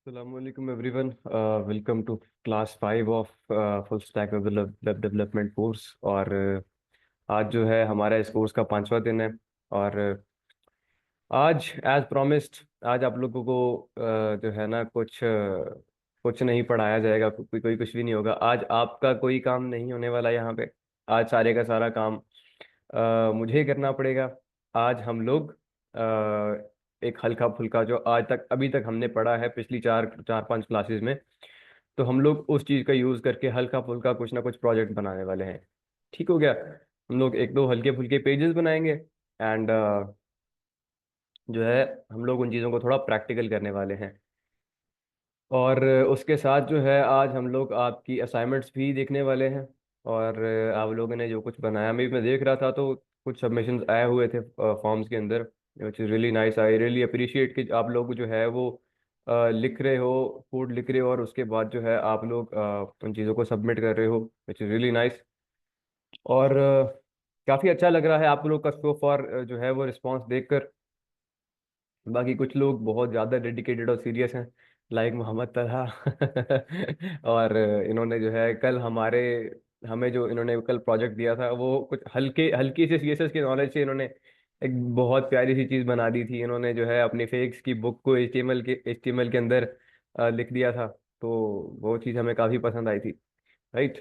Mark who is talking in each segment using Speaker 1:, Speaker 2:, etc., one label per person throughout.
Speaker 1: Assalamualaikum everyone. Welcome to class 5 of full stack web development course। और आज जो है हमारा इस कोर्स का 5वां दिन है। और आज एज प्रॉमिस्ड आज आप लोगों को जो है ना कुछ नहीं पढ़ाया जाएगा। कोई कुछ भी नहीं होगा। आज आपका कोई काम नहीं होने वाला यहाँ पे। आज सारे का सारा काम मुझे ही करना पड़ेगा। आज हम लोग एक हल्का फुल्का जो आज तक अभी तक हमने पढ़ा है पिछली चार चार पांच क्लासेस में, तो हम लोग उस चीज़ का यूज़ करके हल्का फुल्का कुछ ना कुछ प्रोजेक्ट बनाने वाले हैं। ठीक हो गया। हम लोग एक दो हल्के फुल्के पेजेस बनाएंगे एंड जो है हम लोग उन चीज़ों को थोड़ा प्रैक्टिकल करने वाले हैं। और उसके साथ जो है आज हम लोग आपकी असाइनमेंट्स भी देखने वाले हैं। और आप लोगों ने जो कुछ बनाया मैं देख रहा था, तो कुछ सबमिशंस आए हुए थे फॉर्म्स के अंदर, which is really nice. I really appreciate कि आप लोग जो है वो लिख रहे हो, कोड लिख रहे हो, और उसके बाद जो है आप लोग उन चीज़ों को सबमिट कर रहे हो, विच इज़ रियली नाइस। और काफ़ी अच्छा लग रहा है आप लोग का सो फॉर जो है वो रिस्पॉन्स देखकर। बाकी कुछ लोग बहुत ज़्यादा डेडिकेटेड और सीरियस हैं, लाइक मोहम्मद तलहा। और इन्होंने जो है कल हमें जो इन्होंने कल प्रोजेक्ट दिया था वो कुछ हल्की से सीएसएस की नॉलेज से इन्होंने एक बहुत प्यारी सी चीज़ बना दी थी। इन्होंने जो है अपनी फेक्स की बुक को एचटीएमएल के अंदर लिख दिया था। तो वो चीज़ हमें काफ़ी पसंद आई थी। राइट।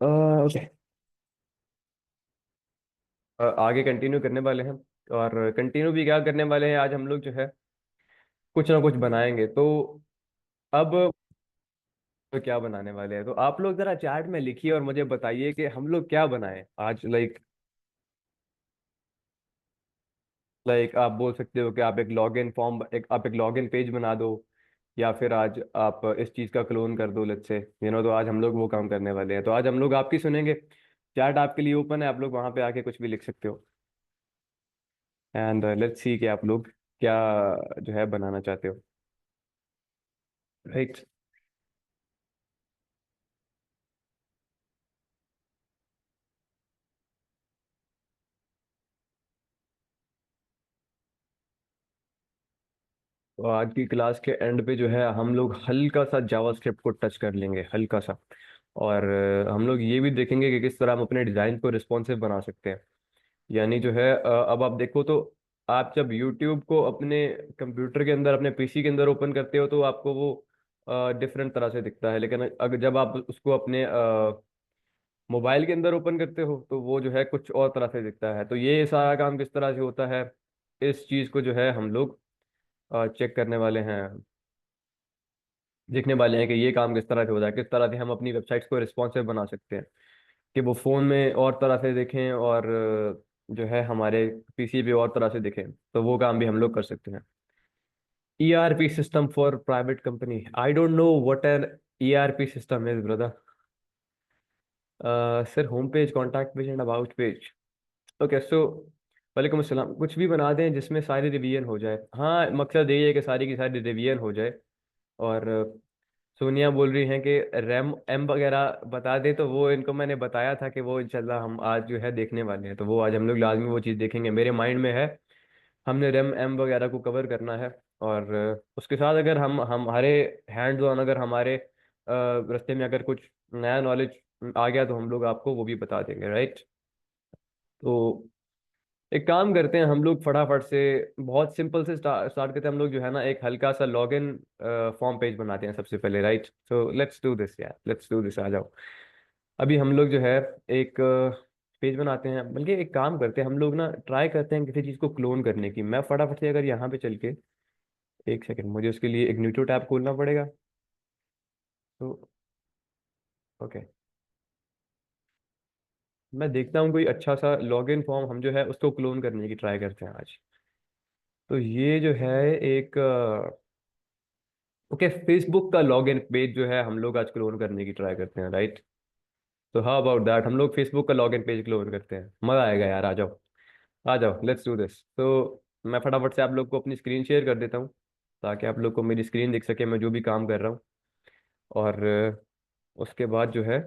Speaker 1: ओके। आगे कंटिन्यू करने वाले हैं। और कंटिन्यू भी क्या करने वाले हैं, आज हम लोग जो है कुछ ना कुछ बनाएंगे। तो अब तो क्या बनाने वाले हैं, तो आप लोग जरा चैट में लिखिए और मुझे बताइए कि हम लोग क्या बनाएं आज। लाइक आप बोल सकते हो कि आप एक लॉगिन फॉर्म एक आप एक लॉगिन पेज बना दो, या फिर आज आप इस चीज़ का क्लोन कर दो लेट्स से तो आज हम लोग वो काम करने वाले हैं। तो आज हम लोग आपकी सुनेंगे। चैट आपके लिए ओपन है, आप लोग वहां पे आके कुछ भी लिख सकते हो। एंड लेट्स सी कि आप लोग क्या जो है बनाना चाहते हो। राइट। तो आज की क्लास के एंड पे जो है हम लोग हल्का सा जावास्क्रिप्ट को टच कर लेंगे, हल्का सा। और हम लोग ये भी देखेंगे कि किस तरह हम अपने डिज़ाइन को रिस्पॉन्सिव बना सकते हैं। यानी जो है अब आप देखो तो आप जब यूट्यूब को अपने कंप्यूटर के अंदर अपने पीसी के अंदर ओपन करते हो तो आपको वो डिफरेंट तरह से दिखता है। लेकिन अगर जब आप उसको अपने मोबाइल के अंदर ओपन करते हो तो वो जो है कुछ और तरह से दिखता है। तो ये सारा काम किस तरह से होता है, इस चीज़ को जो है हम लोग चेक करने वाले हैं, देखने वाले हैं कि ये काम किस तरह से होता है, किस तरह से हम अपनी वेबसाइट्स को रिस्पॉन्सिव बना सकते हैं कि वो फ़ोन में और तरह से दिखें और जो है हमारे पीसी पे और तरह से दिखें। तो वो काम भी हम लोग कर सकते हैं। ERP system for private company, I don't know what an ERP system is brother. Sir home page, contact page and about page. Okay so वालेकुम अस्सलाम। कुछ भी बना दें जिसमें सारी रिवीजन हो जाए। हाँ, मकसद यही है कि सारी की सारी रिवीजन हो जाए। और सोनिया बोल रही हैं कि रैम एम वगैरह बता दें, तो वो इनको मैंने बताया था कि वो इंशाल्लाह हम आज जो है देखने वाले हैं। तो वो आज हम लोग लाजमी वो चीज़ देखेंगे, मेरे माइंड में है। हमने रैम एम वगैरह को कवर करना है। और उसके साथ अगर हम हमारे हैंड्स ऑन अगर हमारे रास्ते में अगर कुछ नया नॉलेज आ गया तो हम लोग आपको वो भी बता देंगे। राइट। तो एक काम करते हैं हम लोग फटाफट से, बहुत सिंपल से स्टार्ट करते हैं हम लोग जो है ना, एक हल्का सा लॉगिन फॉर्म पेज बनाते हैं सबसे पहले। Right. So let's do this यार, लेट्स डू दिस। आ जाओ। अभी हम लोग जो है एक पेज बनाते हैं, बल्कि एक काम करते हैं हम लोग ना, ट्राई करते हैं किसी चीज़ को क्लोन करने की। मैं फटाफट से अगर यहाँ पे चल के, एक सेकंड, मुझे उसके लिए एक न्यूटो टैब खोलना पड़ेगा। तो ओके, मैं देखता हूँ कोई अच्छा सा लॉगिन फॉर्म हम जो है उसको क्लोन करने की ट्राई करते हैं आज। तो ये जो है एक ओके, फेसबुक का लॉगिन पेज जो है हम लोग आज क्लोन करने की ट्राई करते हैं। राइट। तो हाउ अबाउट दैट, हम लोग फेसबुक का लॉगिन पेज क्लोन करते हैं। मजा आएगा यार, आ जाओ। आ जाओ, लेट्स डू दिस। तो मैं फटाफट से आप लोग को अपनी स्क्रीन शेयर कर देता हूँ, ताकि आप लोग को मेरी स्क्रीन दिख सके, मैं जो भी काम कर रहा हूँ। और उसके बाद जो है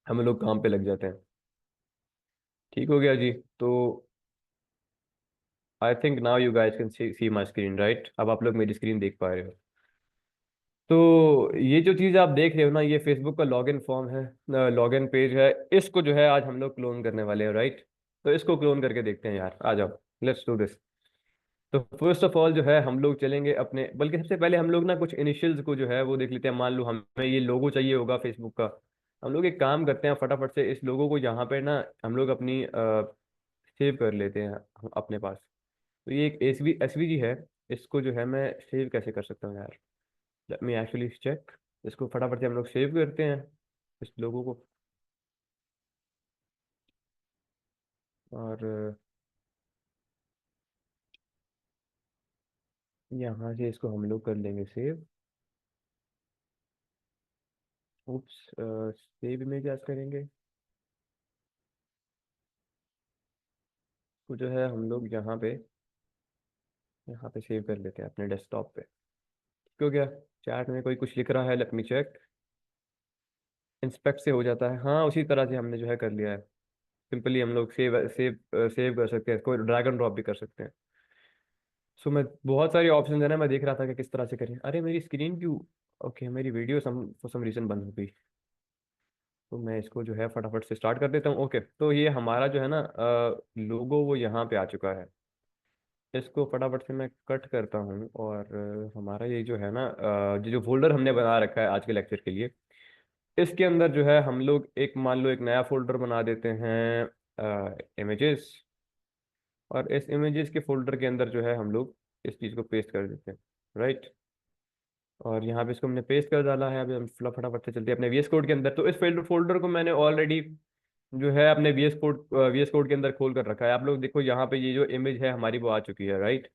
Speaker 1: हम लोग काम पे लग जाते हैं। ठीक हो गया जी। तो I think now you guys can see my screen. Right, अब आप लोग मेरी स्क्रीन देख पा रहे हो। तो ये जो चीज़ आप देख रहे हो ना, ये फेसबुक का लॉगिन फॉर्म है, लॉगिन पेज है। इसको जो है आज हम लोग क्लोन करने वाले हैं, राइट? तो इसको क्लोन करके देखते हैं यार, आ जाओ, लेट्स डू दिस। तो फर्स्ट ऑफ ऑल जो है हम लोग चलेंगे अपने, बल्कि सबसे पहले हम लोग ना कुछ इनिशियल्स को जो है वो देख लेते हैं। मान लो हमें ये लोगो चाहिए होगा फेसबुक का। हम लोग एक काम करते हैं, फटाफट से इस लोगो को यहाँ पे ना हम लोग अपनी सेव कर लेते हैं अपने पास। तो ये एक एसवीजी है। इसको जो है मैं सेव कैसे कर सकता हूँ यार? Let me actually check. इसको फटाफट से हम लोग सेव करते हैं, इस लोगों को। और यहाँ से इसको हम लोग कर लेंगे सेव। उप्स, सेव इमेज आज करेंगे। तो जो है हम लोग यहाँ पे सेव कर लेते हैं अपने डेस्कटॉप पे। क्यों गया? चैट में कोई कुछ लिख रहा है, लेट मी चेक। इंस्पेक्ट से हो जाता है, हाँ उसी तरह से हमने जो है कर लिया है। सिंपली हम लोग सेव सेव सेव कर सकते हैं, कोई ड्रैग एंड ड्रॉप भी कर सकते हैं। सो मैं बहुत सारी ऑप्शन है ना, मैं देख रहा था कि किस तरह से करें। अरे मेरी स्क्रीन क्यों, ओके मेरी वीडियो फॉर सम रीजन बंद हो गई। तो मैं इसको जो है फटाफट से स्टार्ट कर देता हूँ। ओके, तो ये हमारा जो है ना लोगो वो यहाँ पे आ चुका है। इसको फटाफट से मैं कट करता हूँ। और हमारा ये जो है ना जो फोल्डर हमने बना रखा है आज के लेक्चर के लिए, इसके अंदर जो है हम लोग एक, मान लो एक नया फोल्डर बना देते हैं, इमेजेस। और इस इमेजेस के फोल्डर के अंदर जो है हम लोग इस चीज़ को पेस्ट कर देते हैं, राइट? और यहाँ पे इसको हमने पेस्ट कर डाला है। अभी हम फटाफट से चलते हैं अपने वीएस कोड के अंदर। तो इस फोल्डर को मैंने ऑलरेडी जो है अपने वीएस कोड के अंदर खोल कर रखा है। आप लोग देखो यहाँ पे ये जो इमेज है हमारी वो आ चुकी है, राइट?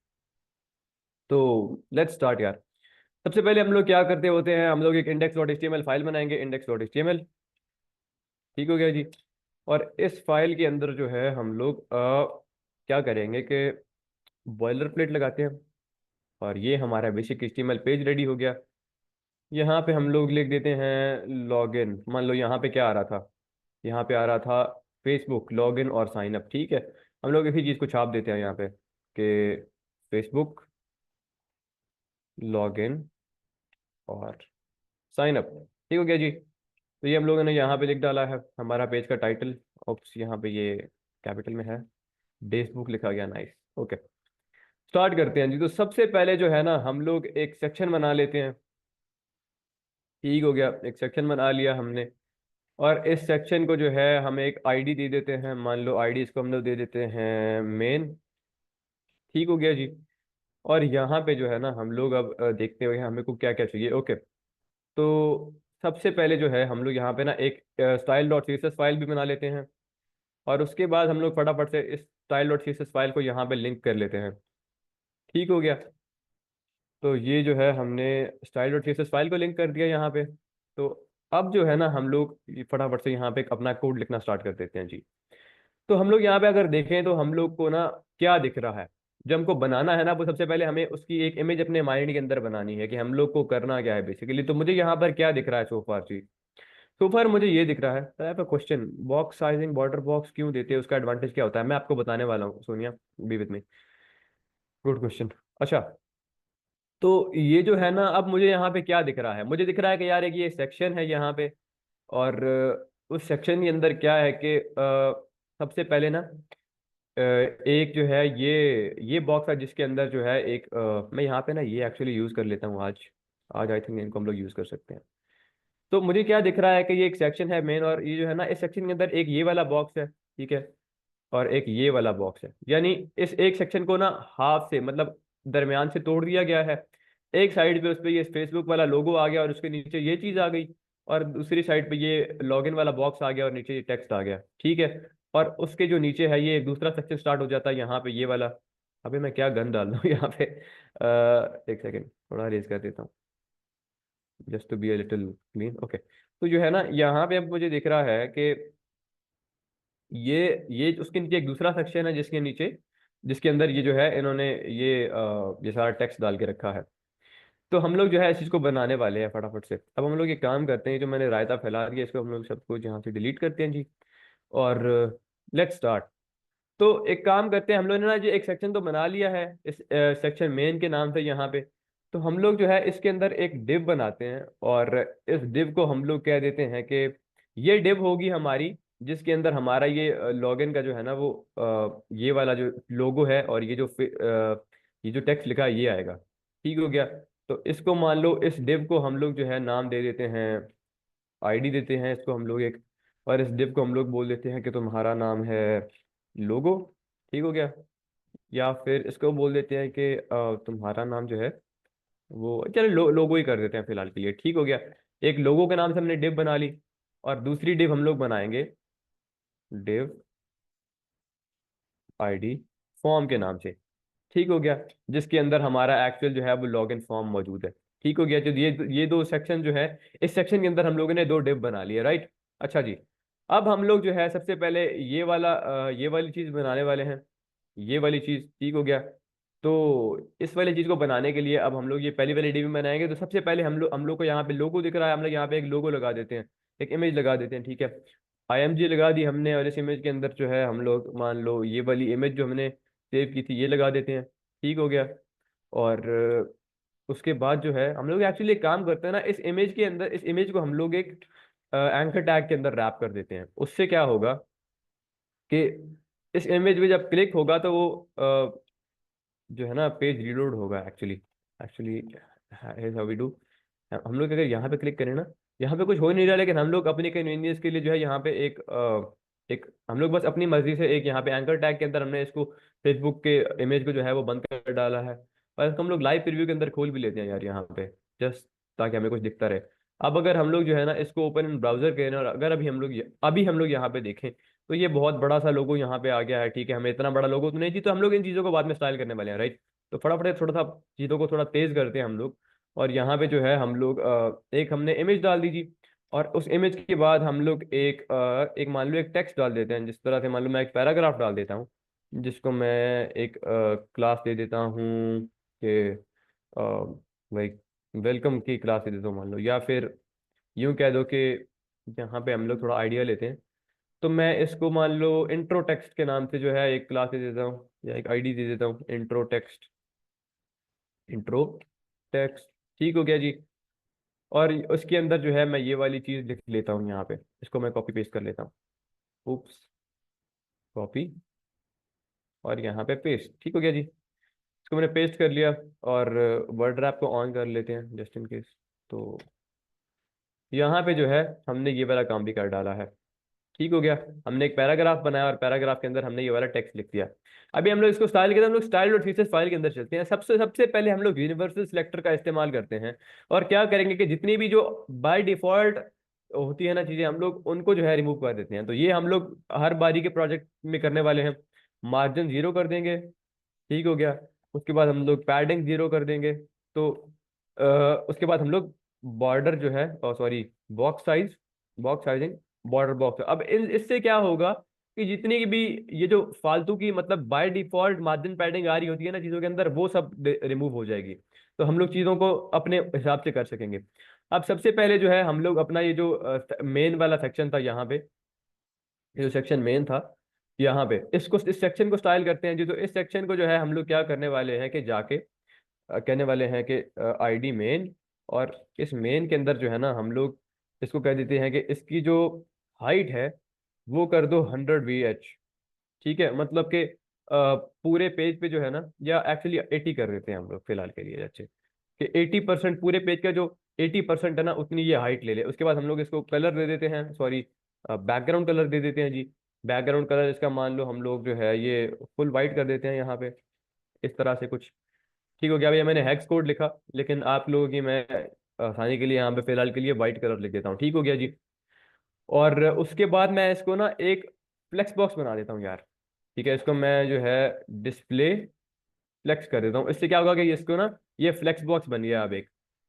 Speaker 1: तो लेट्स स्टार्ट यार। सबसे पहले हम लोग क्या करते होते हैं, हम लोग एक index.html फाइल बनाएंगे, index.html। ठीक हो गया जी। और इस फाइल के अंदर जो है हम लोग क्या करेंगे कि बॉयलर प्लेट लगाते हैं। और ये हमारा बेसिक HTML पेज रेडी हो गया। यहाँ पे हम लोग लिख देते हैं लॉगिन। मान लो यहाँ पे क्या आ रहा था, यहाँ पे आ रहा था फेसबुक लॉगिन और साइन अप, ठीक है। हम लोग इसी चीज़ को छाप देते हैं यहाँ पे कि फेसबुक लॉगिन और साइन अप। ठीक हो गया जी। तो ये हम लोगों ने यहाँ पे लिख डाला है हमारा पेज का टाइटल। ऑप्स यहाँ पे ये कैपिटल में है, फेसबुक लिखा गया, नाइस। ओके, स्टार्ट करते हैं जी। तो सबसे पहले जो है ना हम लोग एक सेक्शन बना लेते हैं। ठीक हो गया, एक सेक्शन बना लिया हमने। और इस सेक्शन को जो है हम एक आईडी दे देते हैं। मान लो आईडी इसको हम लोग दे देते हैं मेन। ठीक हो गया जी। और यहाँ पे जो है ना हम लोग अब देखते हुए हमें को क्या क्या चाहिए। ओके, तो सबसे पहले जो है हम लोग यहाँ पे ना एक स्टाइल डॉट सीएसएस फाइल भी बना लेते हैं। और उसके बाद हम लोग फटाफट से इस स्टाइल डॉट सीएसएस फाइल को यहाँ पे लिंक कर लेते हैं। ठीक हो गया। तो ये जो है हमने स्टाइल डॉट सीएसएस फाइल को लिंक कर दिया यहाँ पे। तो अब जो है ना हम लोग फटाफट से यहाँ पे अपना कोड लिखना स्टार्ट कर देते हैं जी। तो हम लोग यहाँ पे अगर देखें तो हम लोग को ना क्या दिख रहा है, जो हमको बनाना है ना, वो सबसे पहले हमें उसकी एक इमेज अपने माइंड के अंदर बनानी है कि हम लोग को करना क्या है बेसिकली। तो मुझे यहाँ पर क्या दिख रहा है सोफार जी? सोफार मुझे ये दिख रहा है। I have a question, box sizing border box क्यों देते हैं, उसका एडवांटेज क्या होता है? मैं आपको बताने वाला हूँ, Sonia, be with me. Good question. अच्छा, तो ये जो है ना, अब मुझे यहाँ पे क्या दिख रहा है? मुझे दिख रहा है कि यार एक ये सेक्शन है यहाँ पे। और उस सेक्शन के अंदर क्या है कि सबसे पहले ना एक जो है ये बॉक्स है जिसके अंदर जो है एक मैं यहाँ पे ना ये एक्चुअली यूज़ कर लेता हूँ आज। आज आई थिंक इनको हम लोग यूज़ कर सकते हैं। तो मुझे क्या दिख रहा है कि ये एक सेक्शन है मेन, और ये जो है ना इस सेक्शन के अंदर एक ये वाला बॉक्स है, ठीक है। और एक ये वाला बॉक्स है, यानी इस एक सेक्शन को ना हाफ से, मतलब दरमियान से तोड़ दिया गया है। एक साइड पे उस पे ये फेसबुक वाला लोगो आ गया और उसके नीचे ये चीज आ गई। और दूसरी साइड पे ये लॉगिन वाला बॉक्स आ गया और नीचे ये टेक्स्ट आ गया, ठीक है। और उसके जो नीचे है ये एक दूसरा सेक्शन स्टार्ट हो जाता है यहाँ पे, ये वाला। अभी मैं क्या गन डाल दूँ यहाँ पे, एक सेकेंड, थोड़ा रेज कर देता हूँ just to be a little clean. Okay, तो जो है ना यहाँ पे अब मुझे दिख रहा है कि ये उसके नीचे एक दूसरा सेक्शन है जिसके नीचे, जिसके अंदर ये जो है इन्होंने ये सारा टेक्स्ट डाल के रखा है। तो हम लोग जो है इस चीज़ को बनाने वाले हैं फटाफट से। अब हम लोग एक काम करते हैं, जो मैंने रायता फैला दिया इसको हम लोग सब कुछ यहाँ से डिलीट करते हैं जी। और लेट्स स्टार्ट। तो एक काम करते हैं, हम लोगों ने ना जो एक सेक्शन तो बना लिया है इस सेक्शन मेन के नाम से यहाँ पे। तो हम लोग जो है इसके अंदर एक डिव बनाते हैं, और इस डिव को हम लोग कह देते हैं कि ये डिव होगी हमारी, जिसके अंदर हमारा ये लॉगिन का जो है ना वो ये वाला जो लोगो है, और ये जो टेक्स्ट लिखा है ये आएगा। ठीक हो गया। तो इसको मान लो, इस डिव को हम लोग जो है नाम दे देते हैं, आईडी देते हैं इसको हम लोग एक, और इस डिव को हम लोग बोल देते हैं कि तुम्हारा नाम है लोगो। ठीक हो गया। या फिर इसको बोल देते हैं कि तुम्हारा नाम जो है वो, चलो लोगो ही कर देते हैं फिलहाल के लिए। ठीक हो गया। एक लोगो के नाम से हमने डिव बना ली, और दूसरी डिव हम लोग बनाएंगे डिव आईडी फॉर्म के नाम से। ठीक हो गया। जिसके अंदर हमारा एक्चुअल जो है वो लॉगिन फॉर्म मौजूद है। ठीक हो गया। तो ये दो सेक्शन जो है, इस सेक्शन के अंदर हम लोगों ने दो डिव बना लिए, राइट। अच्छा जी। अब हम लोग जो है सबसे पहले ये वाली चीज बनाने वाले हैं, ये वाली चीज। ठीक हो गया। तो इस वाली चीज को बनाने के लिए अब हम लोग ये पहली वाली डिव बनाएंगे। तो सबसे पहले हम लोग को यहाँ पे लोगो दिख रहा है, हम लोग यहाँ पे एक लोगो लगा देते हैं, एक इमेज लगा देते हैं। ठीक है। आईएमजी लगा दी हमने, और इस इमेज के अंदर जो है हम लोग मान लो ये वाली इमेज जो हमने सेव की थी ये लगा देते हैं। ठीक हो गया। और उसके बाद जो है हम लोग एक्चुअली एक काम करते हैं ना, इस इमेज के अंदर, इस इमेज को हम लोग एक एंकर टैग के अंदर रैप कर देते हैं। उससे क्या होगा कि इस इमेज में जब क्लिक होगा तो वो जो है ना पेज रीलोड होगा actually. Actually here's how we do. हम लोग अगर यहाँ पे क्लिक करें ना, यहाँ पे कुछ हो ही नहीं रहा, लेकिन हम लोग अपनी कन्वीनियंस के लिए जो है यहाँ पे एक हम लोग बस अपनी मर्जी से एक यहाँ पे एंकर टैग के अंदर हमने इसको फेसबुक के इमेज को जो है वो बंद कर डाला है। और इसको हम लोग लाइव प्रीव्यू के अंदर खोल भी लेते हैं यार यहाँ पे, जस्ट ताकि हमें कुछ दिखता रहे। अब अगर हम लोग जो है ना इसको ओपन इन ब्राउजर करें, और अगर अभी हम लोग यहाँ पे देखें, तो ये बहुत बड़ा सा लोगो यहाँ पे आ गया है। ठीक है। हमें इतना बड़ा लोगो तो नहीं चाहिए, तो हम लोग इन चीज़ों को बाद में स्टाइल करने वाले हैं, राइट। तो फटाफट थोड़ा सा चीज़ों को थोड़ा तेज करते हैं हम लोग। और यहाँ पे जो है हम लोग एक हमने इमेज डाल दी जी। और उस इमेज के बाद हम लोग एक मान लो एक टेक्स्ट डाल देते हैं, जिस तरह से मान लो मैं एक पैराग्राफ डाल देता हूँ, जिसको मैं एक क्लास दे देता हूँ कि भाई वेलकम की क्लास दे देता हूँ मान लो, या फिर यूं कह दो कि यहाँ पे हम लोग थोड़ा आइडिया लेते हैं। तो मैं इसको मान लो इंट्रो टेक्स्ट के नाम से जो है एक क्लास दे देता हूँ, या एक आईडी दे देता हूँ, इंट्रो टेक्स्ट। Intro text. ठीक हो गया जी। और उसके अंदर जो है मैं ये वाली चीज लिख लेता हूँ यहाँ पे, इसको मैं कॉपी पेस्ट कर लेता हूँ। उप्स। कॉपी, और यहाँ पे पेस्ट। ठीक हो गया जी। इसको मैंने पेस्ट कर लिया। और वर्ड रैप को ऑन कर लेते हैं जस्ट इन केस। तो यहाँ पे जो है हमने ये वाला काम भी कर डाला है। ठीक हो गया। हमने एक पैराग्राफ बनाया, और पैराग्राफ के अंदर हमने ये वाला टेक्स्ट लिख दिया। अभी हम लोग इसको स्टाइल के, हम लोग स्टाइल डॉट सीएसएस फाइल के अंदर चलते हैं। सबसे सबसे पहले हम लोग यूनिवर्सल सिलेक्टर का इस्तेमाल करते हैं, और क्या करेंगे कि जितनी भी जो बाय डिफॉल्ट होती है ना चीजें, हम लोग उनको जो है रिमूव कर देते हैं। तो ये हम लोग हर बारी के प्रोजेक्ट में करने वाले हैं। मार्जिन 0 कर देंगे। ठीक हो गया। उसके बाद हम लोग पैडिंग 0 कर देंगे। तो उसके बाद हम लोग बॉर्डर जो है, sorry, box size, box sizing, border box. अब इससे क्या होगा कि जितनी भी ये जो फालतू की मतलब बाय डिफॉल्ट मार्जिन पैडिंग आ रही होती है ना चीजों के अंदर, वो सब रिमूव हो जाएगी। तो हम लोग चीजों को अपने हिसाब से कर सकेंगे। अब सबसे पहले जो है हम लोग अपना ये जो मेन वाला सेक्शन था यहाँ पे, ये जो सेक्शन मेन था यहाँ पे, इसको इस सेक्शन को स्टाइल करते हैं जी। तो इस सेक्शन को जो है हम लोग क्या करने वाले हैं कि जाके कहने वाले हैं कि आईडी मेन, और इस मेन के अंदर जो है ना हम लोग इसको कह देते हैं कि इसकी जो हाइट है वो कर दो 100 VH। ठीक है। मतलब कि पूरे पेज पे जो है ना, या एक्चुअली 80 कर देते हैं हम लोग फिलहाल के लिए, अच्छे कि 80% पूरे पेज का जो 80% है ना उतनी ये हाइट ले ले। उसके बाद हम लोग इसको कलर दे देते हैं, सॉरी, बैकग्राउंड कलर दे देते हैं जी। बैकग्राउंड कलर इसका मान लो हम लोग जो है ये फुल वाइट कर देते हैं यहाँ पे, इस तरह से कुछ। ठीक हो गया। भैया मैंने हेक्स कोड लिखा, लेकिन आप लोगों की मैं आसानी के लिए यहाँ पे फिलहाल के लिए व्हाइट कलर लिख देता हूँ। ठीक हो गया जी। और उसके बाद मैं इसको ना एक फ्लेक्स बॉक्स बना देता हूँ यार। ठीक है। इसको मैं जो है डिस्प्ले फ्लेक्स कर देता हूँ। इससे क्या होगा कि इसको ना ये फ्लेक्स बॉक्स बन गया अब एक।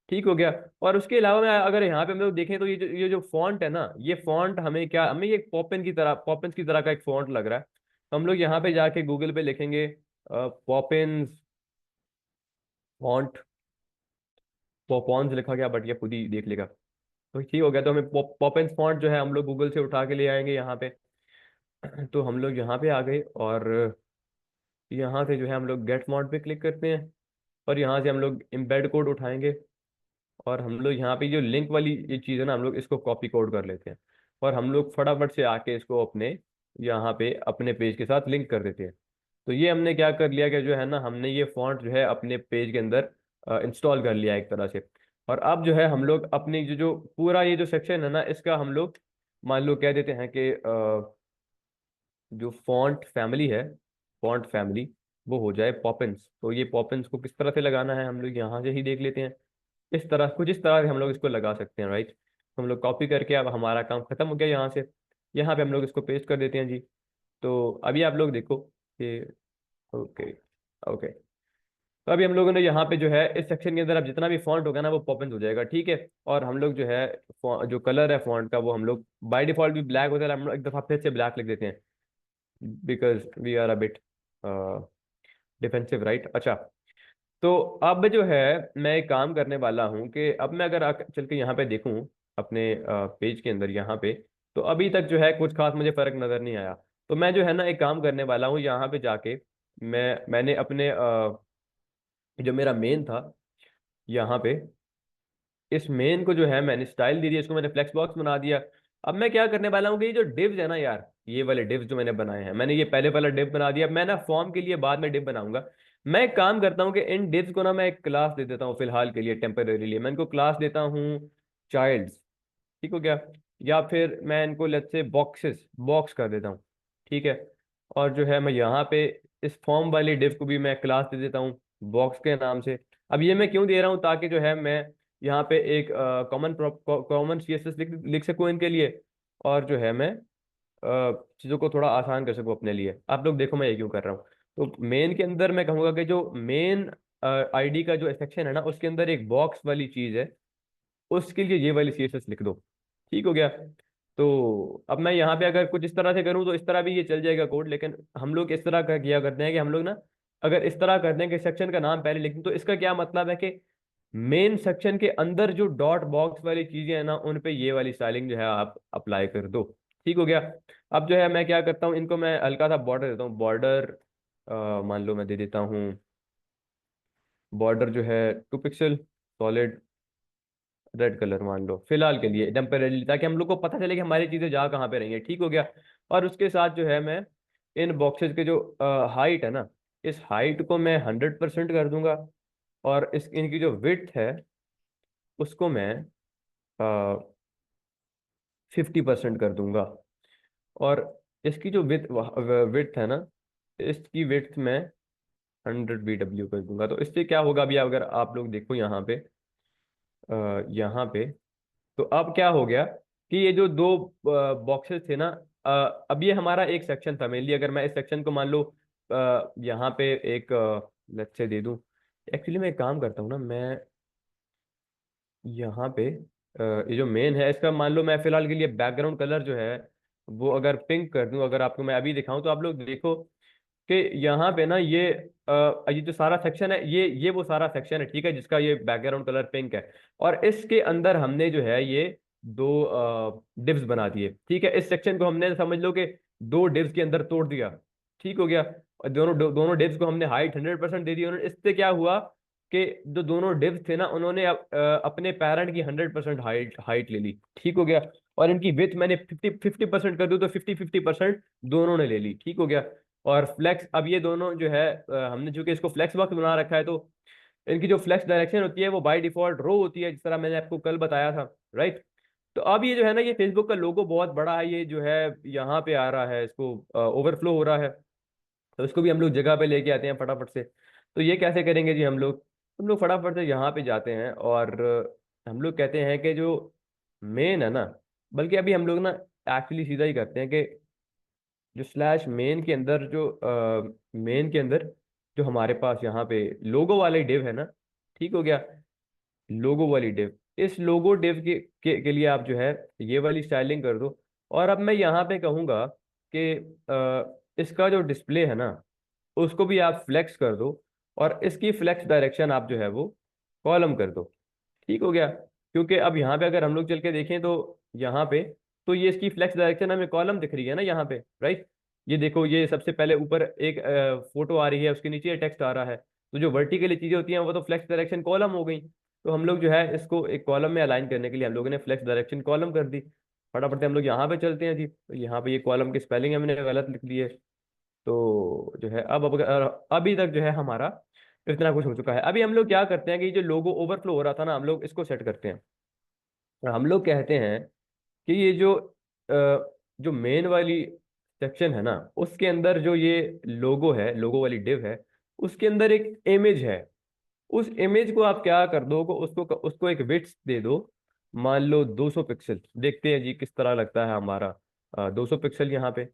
Speaker 1: ठीक हो गया। और उसके अलावा मैं अगर यहाँ पे हम लोग देखें, तो ये जो फॉन्ट है ना, ये फॉन्ट हमें ये पॉपिन की तरह का एक फॉन्ट लग रहा है। तो हम लोग यहाँ पे जाके गूगल पे लिखेंगे पॉपिन फॉन्ट। पॉपॉन्स लिखा गया, बट ये खुद ही देख लेगा। तो ठीक हो गया। तो हमें पॉपेंस फॉन्ट जो है हम लोग गूगल से उठा के ले आएंगे यहाँ पे। तो हम लोग यहाँ पे आ गए, और यहाँ से जो है हम लोग गेट फॉन्ट पे क्लिक करते हैं। और यहाँ से हम लोग एम्बेड कोड उठाएंगे, और हम लोग यहाँ पे जो लिंक वाली ये चीज़ है ना, हम लोग इसको कॉपी कोड कर लेते हैं, और हम लोग फटाफट से आके इसको अपने यहाँ पे अपने पेज के साथ लिंक कर देते हैं। तो ये हमने क्या कर लिया कि जो है ना, हमने ये फॉन्ट जो है अपने पेज के अंदर इंस्टॉल कर लिया एक तरह से। और अब जो है हम लोग अपनी जो जो पूरा ये जो सेक्शन है ना, इसका हम लोग मान लो कह देते हैं कि जो फॉन्ट फैमिली है, फॉन्ट फैमिली वो हो जाए पॉपिंस। तो ये पॉपिंस को किस तरह से लगाना है हम लोग यहाँ से ही देख लेते हैं। इस तरह कुछ इस तरह से हम लोग इसको लगा सकते हैं, राइट। हम लोग कॉपी करके अब हमारा काम खत्म हो गया यहाँ से। यहाँ पे हम लोग इसको पेस्ट कर देते हैं जी। तो अभी आप लोग देखो कि ओके, ओके। तो अभी हम लोगों ने यहाँ पे जो है इस सेक्शन के अंदर अब जितना भी फॉन्ट होगा ना वो पॉपिंस हो जाएगा, ठीक है। और हम लोग जो है जो कलर है फॉन्ट का वो हम लोग बाय डिफॉल्ट भी ब्लैक होता है, हम लोग एक दफा फिर से ब्लैक लिख देते हैं, because we are a bit defensive, right. अच्छा, तो अब जो है मैं एक काम करने वाला हूँ कि अब मैं अगर चल के यहाँ पे देखूँ अपने पेज के अंदर यहाँ पे, तो अभी तक जो है कुछ खास मुझे फर्क नजर नहीं आया। तो मैं जो है ना एक काम करने वाला हूँ, यहाँ पे जाके मैंने अपने जो मेरा मेन था यहाँ पे, इस मेन को जो है मैंने स्टाइल दे दिया, इसको मैंने फ्लेक्स बॉक्स बना दिया। अब मैं क्या करने वाला हूँ कि ये जो डिव्स है ना यार, ये वाले डिव्स जो मैंने बनाए हैं, मैंने ये पहले वाला डिव बना दिया। मैं ना फॉर्म के लिए बाद में डिव बनाऊंगा। मैं एक काम करता हूँ कि इन डिव्स को ना मैं एक क्लास दे देता हूँ फिलहाल के लिए, टेम्परेरीली मैं इनको क्लास देता हूँ चाइल्ड्स, ठीक हो गया। या फिर मैं इनको लेट्स से बॉक्सेस बॉक्स कर देता हूँ, ठीक है। और जो है मैं यहाँ पे इस फॉर्म वाली डिव को भी मैं क्लास दे देता हूँ बॉक्स के नाम से। अब ये मैं क्यों दे रहा हूँ, ताकि जो है मैं यहाँ पे एक कॉमन सीएसएस लिख सकूँ इनके लिए, और जो है मैं चीज़ों को थोड़ा आसान कर सकूँ अपने लिए। आप लोग देखो मैं ये क्यों कर रहा हूँ। तो मेन के अंदर मैं कहूँगा कि जो मेन आईडी का जो सेक्शन है ना, उसके अंदर एक बॉक्स वाली चीज़ है, उसके लिए ये वाली सीएसएस लिख दो, ठीक हो गया। तो अब मैं यहाँ पे अगर कुछ इस तरह से करूँ तो इस तरह भी ये चल जाएगा कोड, लेकिन हम लोग इस तरह का किया करते हैं कि हम लोग ना अगर इस तरह करते हैं कि सेक्शन का नाम पहले लिख दें, तो इसका क्या मतलब है कि मेन सेक्शन के अंदर जो डॉट बॉक्स वाली चीजें हैं ना, उन पे ये वाली स्टाइलिंग जो है आप अप्लाई कर दो, ठीक हो गया। अब जो है मैं क्या करता हूँ, इनको मैं हल्का सा बॉर्डर देता हूँ, बॉर्डर मान लो मैं दे देता हूँ बॉर्डर जो है 2 पिक्सल सॉलिड रेड कलर मान लो फिलहाल के लिए टेम्परेरी, ताकि हम लोग को पता चले कि हमारी चीजें जा कहाँ पे रही हैं, ठीक हो गया। और उसके साथ जो है मैं इन बॉक्सेस के जो हाइट है ना, इस हाइट को मैं 100% कर दूंगा। और इस इनकी जो विड्थ है उसको मैं 50% कर दूंगा। और इसकी जो विड्थ है ना, इसकी विड्थ में 100 BW कर दूंगा। तो इससे क्या होगा, अभी अगर आप लोग देखो यहाँ पे यहाँ पे, तो अब क्या हो गया कि ये जो दो बॉक्सेस थे ना, अब ये हमारा एक सेक्शन था मेनली। अगर मैं इस सेक्शन को मान लो यहाँ पे एक लेट्स से दे दूं, एक्चुअली मैं एक काम करता हूँ ना, मैं यहाँ पे ये जो मेन है इसका मान लो मैं फिलहाल के लिए बैकग्राउंड कलर जो है वो अगर पिंक कर दूं, अगर आपको मैं अभी दिखाऊं, तो आप लोग देखो कि यहाँ पे ना ये जो सारा सेक्शन है, ये वो सारा सेक्शन है, ठीक है, जिसका ये बैकग्राउंड कलर पिंक है। और इसके अंदर हमने जो है ये दो डिव्स बना दिए, ठीक है। इस सेक्शन को हमने समझ लो कि दो डिव्स के अंदर तोड़ दिया, ठीक हो गया। और दोनों डिव्स को हमने हाइट 100% दे दी। उन्होंने इससे क्या हुआ कि जो दोनों डिव्स थे ना, उन्होंने अपने पैरेंट की 100% हाइट हाइट ले ली, ठीक हो गया। और इनकी विथ मैंने 50-50% कर दूं, तो 50-50% दोनों ने ले ली, ठीक हो गया। और फ्लेक्स, अब ये दोनों जो है हमने चूंकि इसको फ्लेक्स बॉक्स बना रखा है, तो इनकी जो फ्लेक्स डायरेक्शन होती है वो बाय डिफॉल्ट रो होती है, जिस तरह मैंने आपको कल बताया था, राइट। तो अब ये जो है ना, ये फेसबुक का लोगो बहुत बड़ा है, ये जो है यहाँ पे आ रहा है, इसको ओवरफ्लो हो रहा है। तो इसको भी हम लोग जगह पे लेके आते हैं फटाफट से। तो ये कैसे करेंगे जी, हम लोग फटाफट से यहाँ पे जाते हैं, और हम लोग कहते हैं कि जो मेन है ना, बल्कि अभी हम लोग ना एक्चुअली सीधा ही करते हैं कि जो स्लैश मेन के अंदर जो मेन के अंदर जो हमारे पास यहाँ पे लोगो वाले डिव है ना, ठीक हो गया, लोगो वाली डिव, इस लोगो डिव के लिए आप जो है ये वाली स्टाइलिंग कर दो। और अब मैं यहाँ पे कहूँगा कि इसका जो डिस्प्ले है ना, उसको भी आप फ्लेक्स कर दो, और इसकी फ्लेक्स डायरेक्शन आप जो है वो कॉलम कर दो, ठीक हो गया। क्योंकि अब यहाँ पे अगर हम लोग चल के देखें तो यहाँ पे, तो ये इसकी फ्लेक्स डायरेक्शन हमें कॉलम दिख रही है ना यहाँ पे, राइट। ये देखो, ये सबसे पहले ऊपर एक फोटो आ रही है, उसके नीचे टेक्स्ट आ रहा है। तो जो वर्टिकली चीजें होती हैं वो तो फ्लेक्स डायरेक्शन कॉलम हो गई। तो हम लोग जो है इसको एक कॉलम में अलाइन करने के लिए हम लोगों ने फ्लेक्स डायरेक्शन कॉलम कर दी। फटाफट से हम लोग यहाँ पे चलते हैं जी। तो यहाँ पे ये कॉलम की स्पेलिंग हमने गलत लिख ली है। तो जो है अब अभी तक जो है हमारा इतना कुछ हो चुका है। अभी हम लोग क्या करते हैं कि जो लोगो ओवरफ्लो हो रहा था ना, हम लोग इसको सेट करते हैं। और हम लोग कहते हैं कि ये जो मेन वाली सेक्शन है ना, उसके अंदर जो ये लोगो है, लोगो वाली डिव है, उसके अंदर एक इमेज है। उस इमेज को आप क्या कर दो, उसको उसको एक विड्थ दे दो, मान लो 200 पिक्सल। देखते हैं जी किस तरह लगता है हमारा 200 पिक्सल यहाँ पे।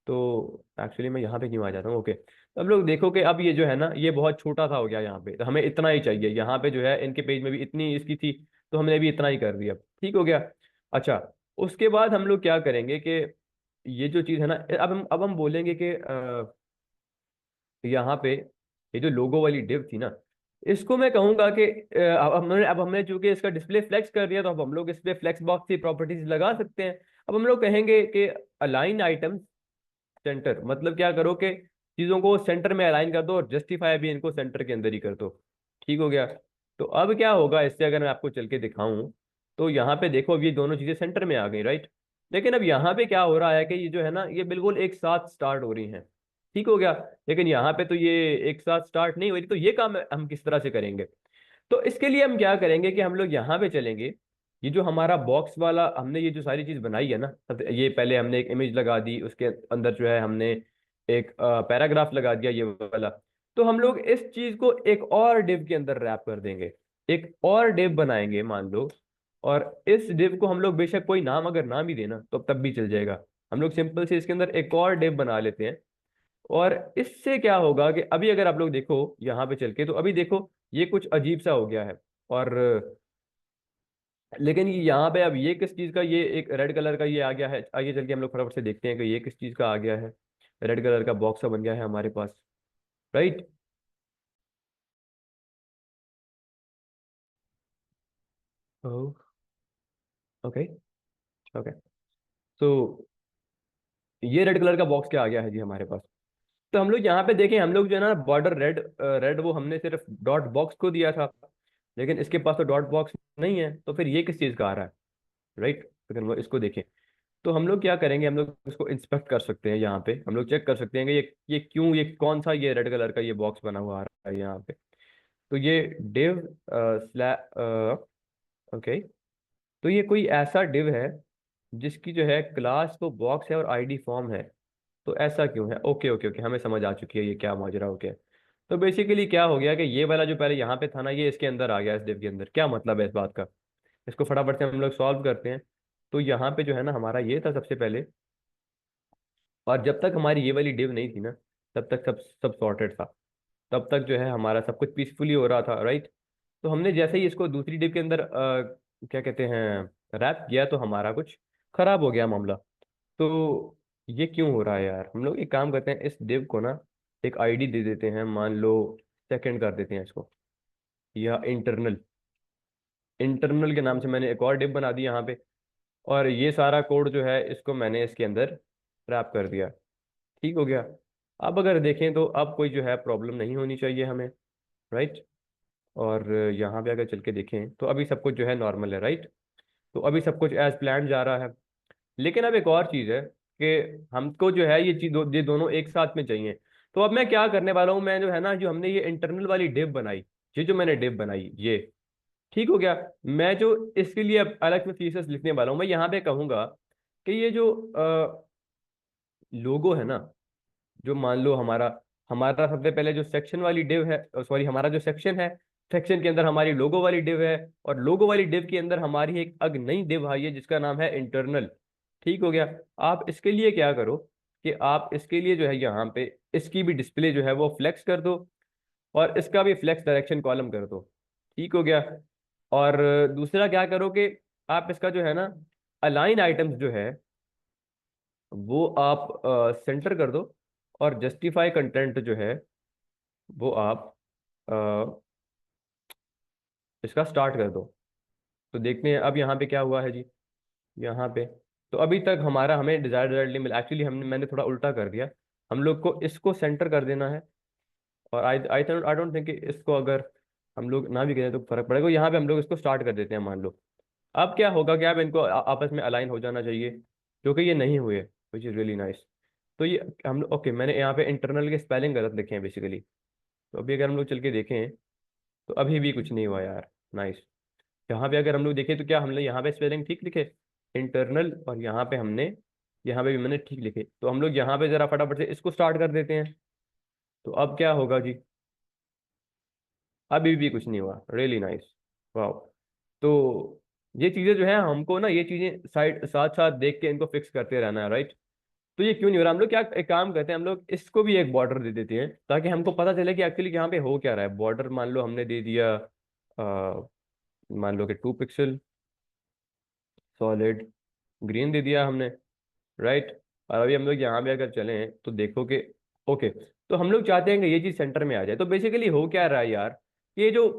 Speaker 1: तो एक्चुअली मैं यहाँ पे क्यों आ जाता हूँ, ओके। तो अब लोग देखो कि अब ये जो है ना, ये बहुत छोटा सा हो गया यहाँ पे, तो हमें इतना ही चाहिए। यहाँ पे जो है इनके पेज में भी इतनी इसकी थी, तो हमने भी इतना ही कर दिया, ठीक हो गया। अच्छा, उसके बाद हम लोग क्या करेंगे कि ये जो चीज़ है ना, अब हम बोलेंगे कि यहाँ पे ये जो लोगो वाली डिव थी ना, इसको मैं कहूंगा कि अब हमने चूंकि इसका डिस्प्ले फ्लेक्स कर दिया, तो अब हम लोग इस पे फ्लेक्स बॉक्स की प्रॉपर्टीज लगा सकते हैं। अब हम लोग कहेंगे कि अलाइन आइटम्स सेंटर, मतलब क्या करो कि चीजों को सेंटर में अलाइन कर दो और जस्टिफाई भी इनको सेंटर के अंदर ही कर दो, ठीक हो गया। तो अब क्या होगा इससे, अगर मैं आपको चल के दिखाऊं, तो यहाँ पे देखो अब ये दोनों चीजें सेंटर में आ गई, राइट। लेकिन अब यहाँ पे क्या हो रहा है कि ये जो है ना, ये बिल्कुल एक साथ स्टार्ट हो रही हैं, ठीक हो गया। लेकिन यहाँ पे तो ये एक साथ स्टार्ट नहीं हो रही, तो ये काम हम किस तरह से करेंगे। तो इसके लिए हम क्या करेंगे कि हम लोग यहाँ पे चलेंगे। ये जो हमारा बॉक्स वाला हमने ये जो सारी चीज बनाई है ना, ये पहले हमने एक इमेज लगा दी, उसके अंदर जो है हमने एक पैराग्राफ लगा दिया ये वाला। तो हम लोग इस चीज को एक और डिव के अंदर रैप कर देंगे, एक और डिव बनाएंगे मान लो। और इस डिव को हम लोग बेशक कोई नाम अगर ना भी देना तो तब भी चल जाएगा। हम लोग सिंपल से इसके अंदर एक और डिव बना लेते हैं। और इससे क्या होगा कि अभी अगर आप लोग देखो यहाँ पे चल के, तो अभी देखो ये कुछ अजीब सा हो गया है। और लेकिन यहाँ पे अब ये किस चीज का, ये एक रेड कलर का ये आ गया है। आगे चल के हम लोग फटाफट से देखते हैं कि ये किस चीज का आ गया है। रेड कलर का बॉक्स सा बन गया है हमारे पास, राइट। Okay, okay. तो ये रेड कलर का बॉक्स क्या आ गया है जी हमारे पास। तो हम लोग यहाँ पे देखें, हम लोग जो है ना बॉर्डर रेड, रेड वो हमने सिर्फ डॉट बॉक्स को दिया था। लेकिन इसके पास तो डॉट बॉक्स नहीं है, तो फिर ये किस चीज का आ रहा है, राइट। अगर वो इसको देखें, तो हम लोग क्या करेंगे, हम लोग इसको इंस्पेक्ट कर सकते हैं। यहाँ पे हम लोग चेक कर सकते हैं कि ये क्यों, ये कौन सा ये रेड कलर का ये बॉक्स बना हुआ आ रहा है यहाँ पे। तो ये डिव स्लैश, ओके। तो ये कोई ऐसा डिव है जिसकी जो है क्लास तो बॉक्स है और आईडी फॉर्म है। तो ऐसा क्यों है, ओके ओके ओके, हमें समझ आ चुकी है ये क्या माजरा हो गया। तो बेसिकली क्या हो गया कि ये वाला जो पहले यहाँ पे था ना, ये इसके अंदर आ गया, इस डिव के अंदर। क्या मतलब है इस बात का, इसको फटाफट से हम लोग सॉल्व करते हैं। तो यहाँ पे जो है ना हमारा ये था सबसे पहले। और जब तक हमारी ये वाली डिव नहीं थी ना, तब तक सब सब सॉर्टेड था। तब तक जो है हमारा सब कुछ पीसफुली हो रहा था, राइट। तो हमने जैसे ही इसको दूसरी डिव के अंदर क्या कहते हैं रैप किया, तो हमारा कुछ खराब हो गया मामला। तो ये क्यों हो रहा है यार, हम लोग एक काम करते हैं, इस डिव को ना एक आईडी दे देते हैं, मान लो सेकंड कर देते हैं इसको, या इंटरनल। इंटरनल के नाम से मैंने एक और डिव बना दी यहाँ पे। और ये सारा कोड जो है इसको मैंने इसके अंदर रैप कर दिया, ठीक हो गया। अब अगर देखें तो अब कोई जो है प्रॉब्लम नहीं होनी चाहिए हमें, राइट। और यहाँ पे अगर चल के देखें तो अभी सब कुछ जो है नॉर्मल है, राइट। तो अभी सब कुछ एज प्लान जा रहा है। लेकिन अब एक और चीज़ है कि हमको जो है ये चीज ये दोनों एक साथ में चाहिए। तो अब मैं क्या करने वाला हूँ, मैं जो है ना, जो हमने ये इंटरनल वाली डिव बनाई, ये जो मैंने डिव बनाई ये, ठीक हो गया। मैं जो इसके लिए अब अलग से थीसिस लिखने वाला हूँ, मैं यहाँ पे कहूंगा कि ये जो लोगो है ना, जो मान लो हमारा हमारा सबसे पहले जो सेक्शन वाली डिव है, सॉरी, हमारा जो सेक्शन है, सेक्शन के अंदर हमारी लोगो वाली डिव है। और लोगो वाली डिव के अंदर हमारी एक अग नई डिव आई है जिसका नाम है इंटरनल, ठीक हो गया। आप इसके लिए क्या करो कि आप इसके लिए जो है यहाँ पे इसकी भी डिस्प्ले जो है वो फ्लेक्स कर दो, और इसका भी फ्लेक्स डायरेक्शन कॉलम कर दो, ठीक हो गया। और दूसरा क्या करो कि आप इसका जो है ना अलाइन आइटम्स जो है वो आप सेंटर कर दो। और जस्टिफाई कंटेंट जो है वो आप अ, इसका स्टार्ट कर दो। तो देखते हैं अब यहाँ पे क्या हुआ है जी। यहाँ पे तो अभी तक हमारा हमें डिजायर्ड रिजल्ट नहीं मिला। एक्चुअली हमने मैंने थोड़ा उल्टा कर दिया, हम लोग को इसको सेंटर कर देना है और आई डोंट थिंक इसको अगर हम लोग ना भी करें तो फर्क पड़ेगा। यहाँ पे हम लोग इसको स्टार्ट कर देते हैं मान लो। अब क्या होगा कि अब इनको आपस में अलाइन हो जाना चाहिए, जो कि ये नहीं हुए, विच इज़ रियली नाइस। तो ये हम लोग ओके, मैंने यहाँ पे इंटरनल के स्पेलिंग गलत लिखे हैं बेसिकली। तो अभी अगर हम लोग चल के देखें तो अभी भी कुछ नहीं हुआ यार। नाइस। यहाँ पे अगर हम लोग देखें तो क्या हमने यहाँ पे स्पेलिंग ठीक लिखे इंटरनल, और यहाँ पे भी मैंने ठीक लिखे। तो हम लोग यहाँ पे जरा फटाफट से इसको स्टार्ट कर देते हैं। तो अब क्या होगा जी, अभी भी कुछ नहीं हुआ। Really nice. वाह। तो ये चीजें जो है हमको ना, ये चीजें साइड साथ साथ देख के इनको फिक्स करते रहना है, राइट। तो ये क्यों नहीं हो रहा, हम लोग क्या एक काम करते हैं, हम लोग इसको भी एक बॉर्डर दे देते हैं ताकि हमको पता चले कि एक्चुअली यहाँ पे हो क्या रहा है। बॉर्डर मान लो हमने दे दिया मान लो कि 2 पिक्सल सॉलिड ग्रीन दे दिया हमने, राइट। और अभी हम लोग यहाँ पे अगर चलें तो देखो कि ओके, तो हम लोग चाहते हैं कि ये चीज सेंटर में आ जाए। तो बेसिकली हो क्या रहा है यार, ये जो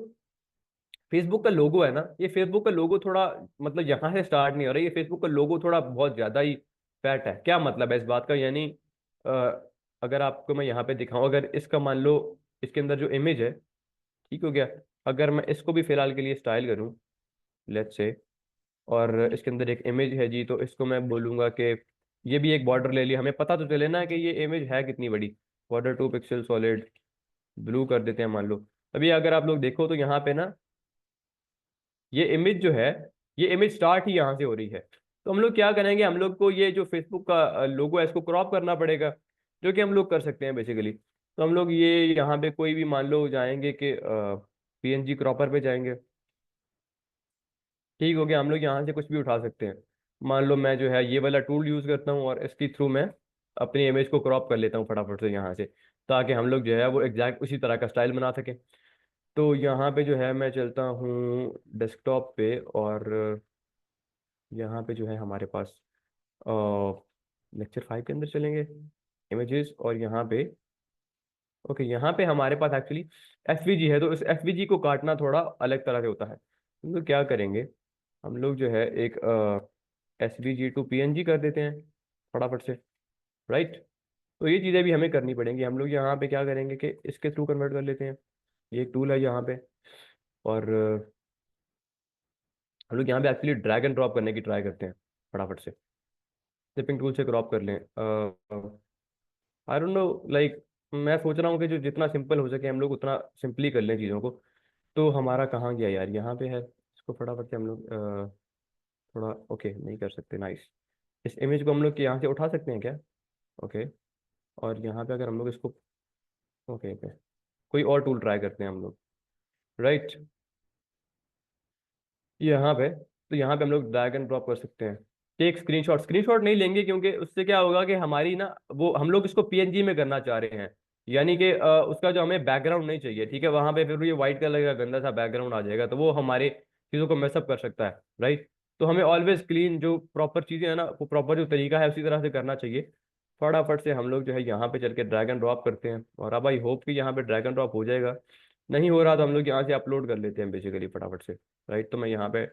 Speaker 1: फेसबुक का लोगो है ना, ये फेसबुक का लोगो थोड़ा मतलब यहाँ से स्टार्ट नहीं हो रहा है। ये फेसबुक का लोगो थोड़ा बहुत ज्यादा ही फैट है। क्या मतलब है इस बात का, यानी अ, अगर आपको मैं यहाँ पे दिखाऊं, अगर इसका मान लो इसके अंदर जो इमेज है, ठीक हो गया। अगर मैं इसको भी फिलहाल के लिए स्टाइल करूँ, लेट्स से, और इसके अंदर एक इमेज है जी, तो इसको मैं बोलूंगा कि ये भी एक बॉर्डर ले लिया। हमें पता तो चले ना कि ये इमेज है कितनी बड़ी। बॉर्डर 2 पिक्सल सॉलिड ब्लू कर देते हैं मान लो। अभी अगर आप लोग देखो तो यहाँ पे ना ये इमेज जो है, ये इमेज स्टार्ट ही यहाँ से हो रही है। तो हम लोग क्या करेंगे, हम लोग को ये जो फेसबुक का लोगो है इसको क्रॉप करना पड़ेगा, जो कि हम लोग कर सकते हैं बेसिकली। तो हम लोग ये यहाँ पे कोई भी मान लो जाएंगे कि पीएनजी क्रॉपर पे जाएंगे, ठीक हो गया। हम लोग यहाँ से कुछ भी उठा सकते हैं। मान लो मैं जो है ये वाला टूल यूज करता हूँ और इसके थ्रू मैं अपनी इमेज को क्रॉप कर लेता हूँ फटाफट से यहाँ से, ताकि हम लोग जो है वो एग्जैक्ट उसी तरह का स्टाइल बना सके। तो यहाँ पे जो है मैं चलता हूँ डेस्कटॉप पे, और यहाँ पे जो है हमारे पास लेक्चर 5 के अंदर चलेंगे, इमेजेस, और यहाँ पे ओके, यहाँ पे हमारे पास एक्चुअली एसवीजी है। तो इस एसवीजी को काटना थोड़ा अलग तरह से होता है। हम लोग क्या करेंगे, हम लोग जो है एक एसवीजी टू पीएनजी कर देते हैं फटाफट से, राइट। तो ये चीज़ें भी हमें करनी पड़ेंगी। हम लोग यहाँ पे क्या करेंगे कि इसके थ्रू कन्वर्ट कर लेते हैं। ये एक टूल है यहाँ पे, और हम लोग यहाँ पे एक्चुअली ड्रैग एंड ड्रॉप करने की ट्राई करते हैं फटाफट से। स्निपिंग टूल से क्रॉप कर लें। आई डोंट नो, लाइक मैं सोच रहा हूँ कि जो जितना सिंपल हो सके हम लोग उतना सिंपली कर लें चीज़ों को। तो हमारा कहाँ गया यार, यहाँ पे है। इसको फटाफट से हम लोग थोड़ा ओके नहीं कर सकते, नाइस। इस इमेज को हम लोग यहाँ से उठा सकते हैं क्या, ओके। और यहाँ पे अगर हम लोग इसको ओके ओके, कोई और टूल ट्राई करते हैं हम लोग, राइट। यहाँ पे, तो यहाँ पे हम लोग ड्रैग एंड ड्रॉप कर सकते हैं। टेक स्क्रीनशॉट, स्क्रीनशॉट नहीं लेंगे क्योंकि उससे क्या होगा कि हमारी ना वो हम लोग इसको पीएनजी में करना चाह रहे हैं। यानी कि उसका जो हमें बैकग्राउंड नहीं चाहिए, ठीक है। वहां पे फिर ये व्हाइट कलर का गंदा सा बैकग्राउंड आ जाएगा, तो वो हमारे चीज़ों को मैसअप कर सकता है, राइट। तो हमें ऑलवेज क्लीन जो प्रॉपर चीज़ें है ना, वो प्रॉपर जो तरीका है उसी तरह से करना चाहिए। फटाफट से हम लोग जो है यहाँ पे चल के ड्रैग एंड ड्रॉप करते हैं, और अब आई होप कि यहाँ पे ड्रैग एंड ड्रॉप हो जाएगा। नहीं हो रहा तो हम लोग यहाँ से अपलोड कर लेते हैं बेसिकली फटाफट से, राइट। तो मैं यहाँ पे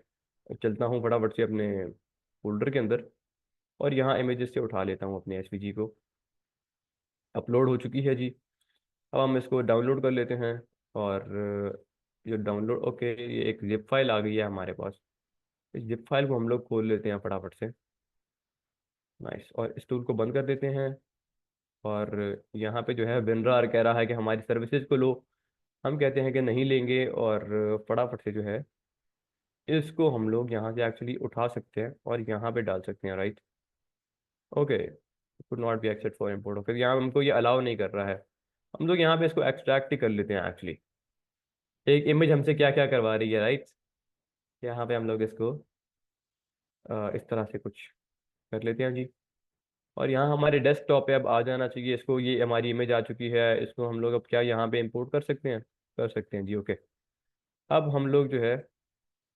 Speaker 1: चलता हूँ फटाफट से अपने फोल्डर के अंदर, और यहाँ इमेजेस से उठा लेता हूँ अपने एसवीजी को। अपलोड हो चुकी है जी। अब हम इसको डाउनलोड कर लेते हैं। और जो डाउनलोड ओके, ये एक जिप फाइल आ गई है हमारे पास। इस जिप फाइल को हम लोग खोल लेते हैं फटाफट से, नाइस। और इस टूल को बंद कर देते हैं। और यहाँ पे जो है विनरार कह रहा है कि हमारी सर्विसेज को लो। हम कहते हैं कि नहीं लेंगे, और फटाफट से जो है इसको हम लोग यहाँ से एक्चुअली उठा सकते हैं और यहाँ पे डाल सकते हैं, right. Okay, could not be except for import. Okay, यहाँ हमको ये अलाउ नहीं कर रहा है। हम लोग यहाँ पे इसको एक्सट्रैक्ट ही कर लेते हैं एक्चुअली। एक इमेज हमसे क्या क्या करवा रही है, राइट। यहाँ पे हम लोग इसको इस तरह से कुछ कर लेते हैं जी। और यहाँ हमारे डेस्कटॉप पे अब आ जाना चाहिए इसको। ये हमारी इमेज आ चुकी है, इसको हम लोग अब क्या यहाँ पे इंपोर्ट कर सकते हैं, कर सकते हैं जी, ओके। अब हम लोग जो है,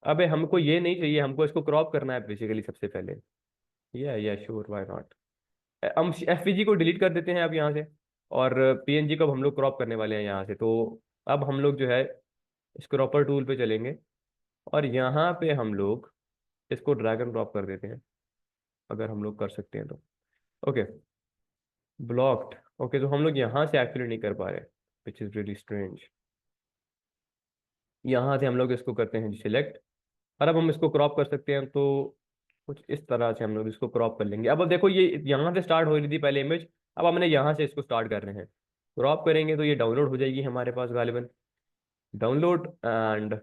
Speaker 1: अबे हमको ये नहीं चाहिए, हमको इसको क्रॉप करना है बेसिकली सबसे पहले। ये श्योर, व्हाई नॉट। हम एफवीजी को डिलीट कर देते हैं अब यहाँ से, और पीएनजी को अब हम लोग क्रॉप करने वाले हैं यहाँ से। तो अब हम लोग जो है इस क्रॉपर टूल पे चलेंगे, और यहाँ पे हम लोग इसको ड्रैग एंड ड्रॉप कर देते हैं, अगर हम लोग कर सकते हैं तो। Okay, blocked. ओके, तो हम लोग यहाँ से एक्चुअली नहीं कर पा रहे। Which is really strange. यहाँ से हम लोग इसको करते हैं सिलेक्ट, और अब हम इसको क्रॉप कर सकते हैं, तो कुछ इस तरह से हम लोग इसको क्रॉप कर लेंगे। अब देखो ये यहाँ से स्टार्ट हो रही थी पहले इमेज, अब हमने यहाँ से इसको स्टार्ट कर रहे हैं। क्रॉप करेंगे तो ये डाउनलोड हो जाएगी हमारे पास गालिबन। डाउनलोड एंड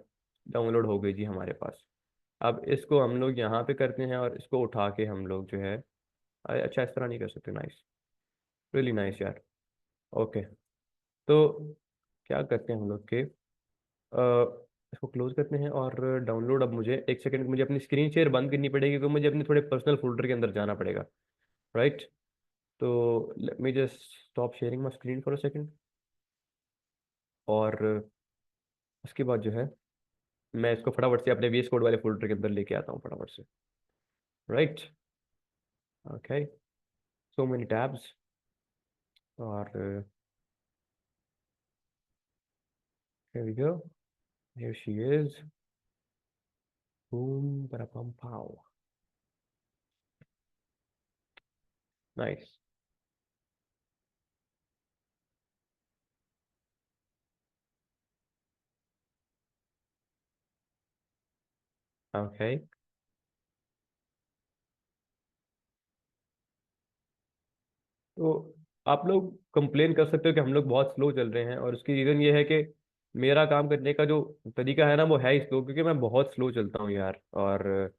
Speaker 1: डाउनलोड हो गई जी हमारे पास। अब इसको हम लोग यहाँ पे करते हैं और इसको उठा के हम लोग जो है, अरे अच्छा इस तरह नहीं कर सकते, नाइस, रियली नाइस यार। ओके, तो क्या करते हैं हम लोग के इसको क्लोज करते हैं और डाउनलोड। अब मुझे एक सेकंड, मुझे अपनी स्क्रीन शेयर बंद करनी पड़ेगी क्योंकि मुझे अपने थोड़े पर्सनल फोल्डर के अंदर जाना पड़ेगा, राइट। तो let me just stop sharing my screen for a second, और उसके बाद जो है मैं इसको फटाफट से अपने VS कोड वाले फोल्डर के अंदर लेके आता हूँ फटाफट से, right. Okay, so many tabs, और here we go, here she is, boom para pam pow, nice। Okay, तो आप लोग कंप्लेन कर सकते हो कि हम लोग बहुत स्लो चल रहे हैं, और उसकी रीज़न ये है कि मेरा काम करने का जो तरीका है ना वो है ही स्लो, क्योंकि मैं बहुत स्लो चलता हूँ यार। और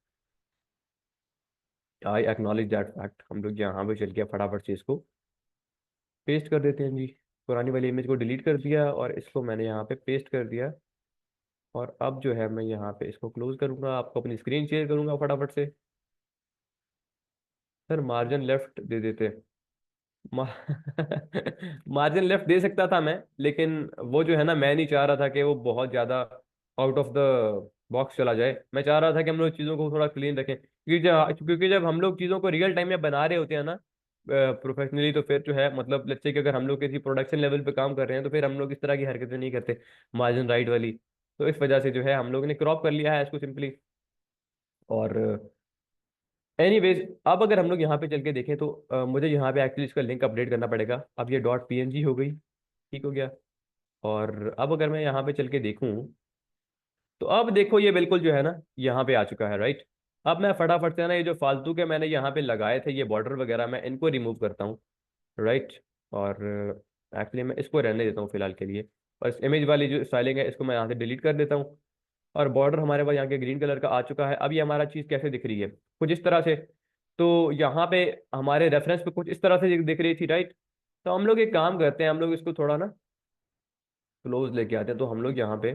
Speaker 1: आई एक्नॉलेज दैट फैक्ट। हम लोग यहाँ पे चल के फटाफट से इसको पेस्ट कर देते हैं जी। पुरानी वाली इमेज को डिलीट कर दिया और इसको मैंने यहाँ पे पेस्ट कर दिया, और अब जो है मैं यहाँ पे इसको क्लोज करूँगा, आपको अपनी स्क्रीन शेयर करूँगा फटाफट से। सर मार्जिन लेफ्ट दे देते। मा... मार्जिन लेफ्ट दे सकता था मैं, लेकिन वो जो है ना, मैं नहीं चाह रहा था कि वो बहुत ज़्यादा आउट ऑफ द बॉक्स चला जाए। मैं चाह रहा था कि हम लोग चीज़ों को थोड़ा क्लीन रखें, क्योंकि जब हम लोग चीज़ों को रियल टाइम में बना रहे होते हैं ना प्रोफेशनली, तो फिर जो है मतलब लेट्स से कि अगर हम लोग किसी प्रोडक्शन लेवल पे काम कर रहे हैं तो फिर हम लोग इस तरह की हरकतें नहीं करते, मार्जिन राइट वाली। तो इस वजह से जो है हम लोगों ने क्रॉप कर लिया है इसको सिंपली। और एनीवेज, अब अगर हम लोग यहाँ पे चल के देखें तो मुझे यहाँ पे एक्चुअली इसका लिंक अपडेट करना पड़ेगा। अब ये .png हो गई, ठीक हो गया। और अब अगर मैं यहाँ पे चल के देखूँ, तो अब देखो ये बिल्कुल जो है ना यहाँ पे आ चुका है, राइट। अब मैं फटाफट से ना ये जो फालतू के मैंने यहाँ पे लगाए थे ये बॉर्डर वगैरह, मैं इनको रिमूव करता हूँ, राइट। और एक्चुअली मैं इसको रहने देता हूँ फिलहाल के लिए, और इस इमेज वाली जो स्टाइलिंग है इसको मैं यहाँ से डिलीट कर देता हूँ। और बॉर्डर हमारे पास यहाँ के ग्रीन कलर का आ चुका है। अब ये हमारा चीज़ कैसे दिख रही है, कुछ इस तरह से। तो यहाँ पे हमारे रेफरेंस पे कुछ इस तरह से दिख रही थी, राइट। तो हम लोग एक काम करते हैं, हम लोग इसको थोड़ा ना क्लोज लेके आते हैं। तो हम लोग यहाँ पे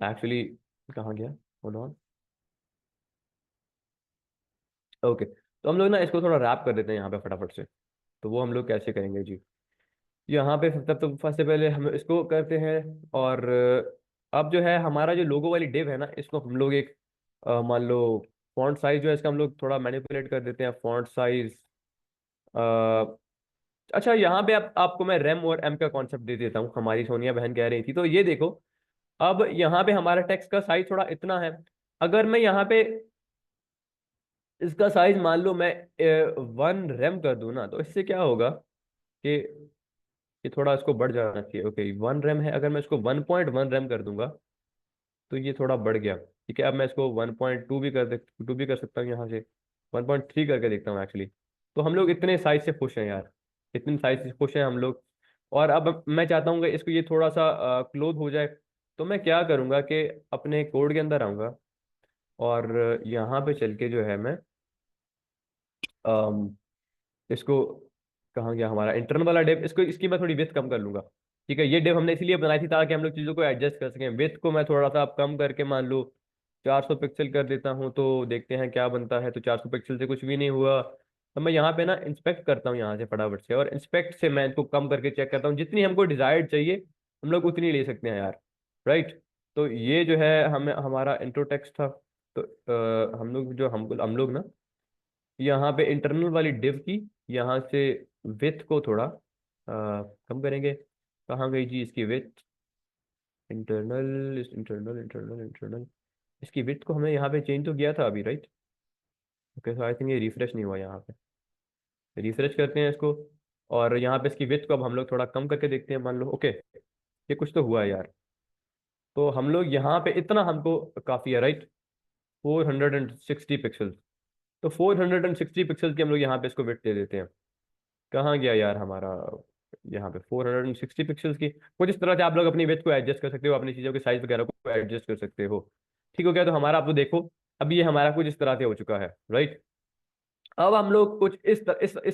Speaker 1: एक्चुअली कहाँ गया, होल्ड ऑन। ओके, तो हम लोग ना इसको थोड़ा रैप कर देते हैं यहाँ पे फटाफट से। तो वो हम लोग कैसे करेंगे जी, यहाँ पे तब तो फर्स्ट से पहले हम इसको करते हैं। और अब जो है हमारा जो लोगो वाली डिव है ना, इसको हम लोग एक मान लो फॉन्ट साइज जो है इसका हम लोग थोड़ा मैनिपुलेट कर देते हैं, फॉन्ट साइज। अच्छा, यहाँ पे आपको मैं रेम और एम का कॉन्सेप्ट दे देता हूँ, हमारी सोनिया बहन कह रही थी। तो ये देखो, अब यहाँ पे हमारा टेक्स्ट का साइज थोड़ा इतना है। अगर मैं यहाँ पे इसका साइज मान लो मैं 1 रेम कर दूं ना, तो इससे क्या होगा कि ये थोड़ा इसको बढ़ जाना चाहिए। ओके, 1 रेम है, अगर मैं इसको 1.1 रेम कर दूंगा तो ये थोड़ा बढ़ गया, ठीक है। अब मैं इसको 1.2 भी टू भी कर सकता हूँ, यहाँ से 1.3 करके देखता हूँ एक्चुअली। तो हम लोग इतने साइज से खुश हैं यार, इतने साइज से खुश हैं हम लोग। और अब मैं चाहता हूँ कि इसको ये थोड़ा सा क्लोज हो जाए। तो मैं क्या करूँगा कि अपने कोड के अंदर आऊँगा, और यहाँ पे चल के जो है मैं इसको, कहाँ गया हमारा इंटरनल वाला डिव, इसको इसकी मैं थोड़ी विथ कम कर लूंगा। ठीक है, ये डिव हमने इसीलिए बनाई थी ताकि हम लोग चीज़ों को एडजस्ट कर सकें। विथ को मैं थोड़ा सा अब कम करके मान लो 400 पिक्सल कर देता हूँ, तो देखते हैं क्या बनता है। तो 400 पिक्सल से कुछ भी नहीं हुआ। तो मैं यहाँ पे ना इंस्पेक्ट करता हूँ यहाँ से फटाफट से, और इंस्पेक्ट से मैं इनको कम करके चेक करता हूँ, जितनी हमको डिजायर्ड चाहिए हम लोग उतनी ले सकते हैं यार, राइट। तो ये जो है हमें हमारा इंट्रो टेक्स्ट था। तो हम लोग ना यहाँ पे इंटरनल वाली डिव की यहाँ से विथ को थोड़ा कम करेंगे। कहाँ गई जी इसकी with, internal internal internal internal, इसकी विथ को हमें यहाँ पे चेंज तो किया था अभी, right. Okay, so I think ये रिफ्रेश नहीं हुआ, यहाँ पे रिफ्रेश करते हैं इसको। और यहाँ पे इसकी विड्थ को अब हम लोग थोड़ा कम करके देखते हैं, मान लो ओके, ये कुछ तो हुआ है यार। तो हम लोग यहाँ पे इतना हमको काफ़ी है, राइट, 460 पिक्सल। तो 460 पिक्सल की हम लोग यहाँ पे इसको विड्थ दे देते हैं। कहाँ गया यार हमारा, यहाँ पे 460 पिक्सल्स की कुछ इस तरह से आप लोग अपनी विड्थ को एडजस्ट कर सकते हो, अपनी चीज़ों के साइज वगैरह को एडजस्ट कर सकते हो। ठीक हो गया, तो हमारा आप तो देखो, अब ये हमारा कुछ इस तरह से हो चुका है, राइट। अब हम लोग कुछ इस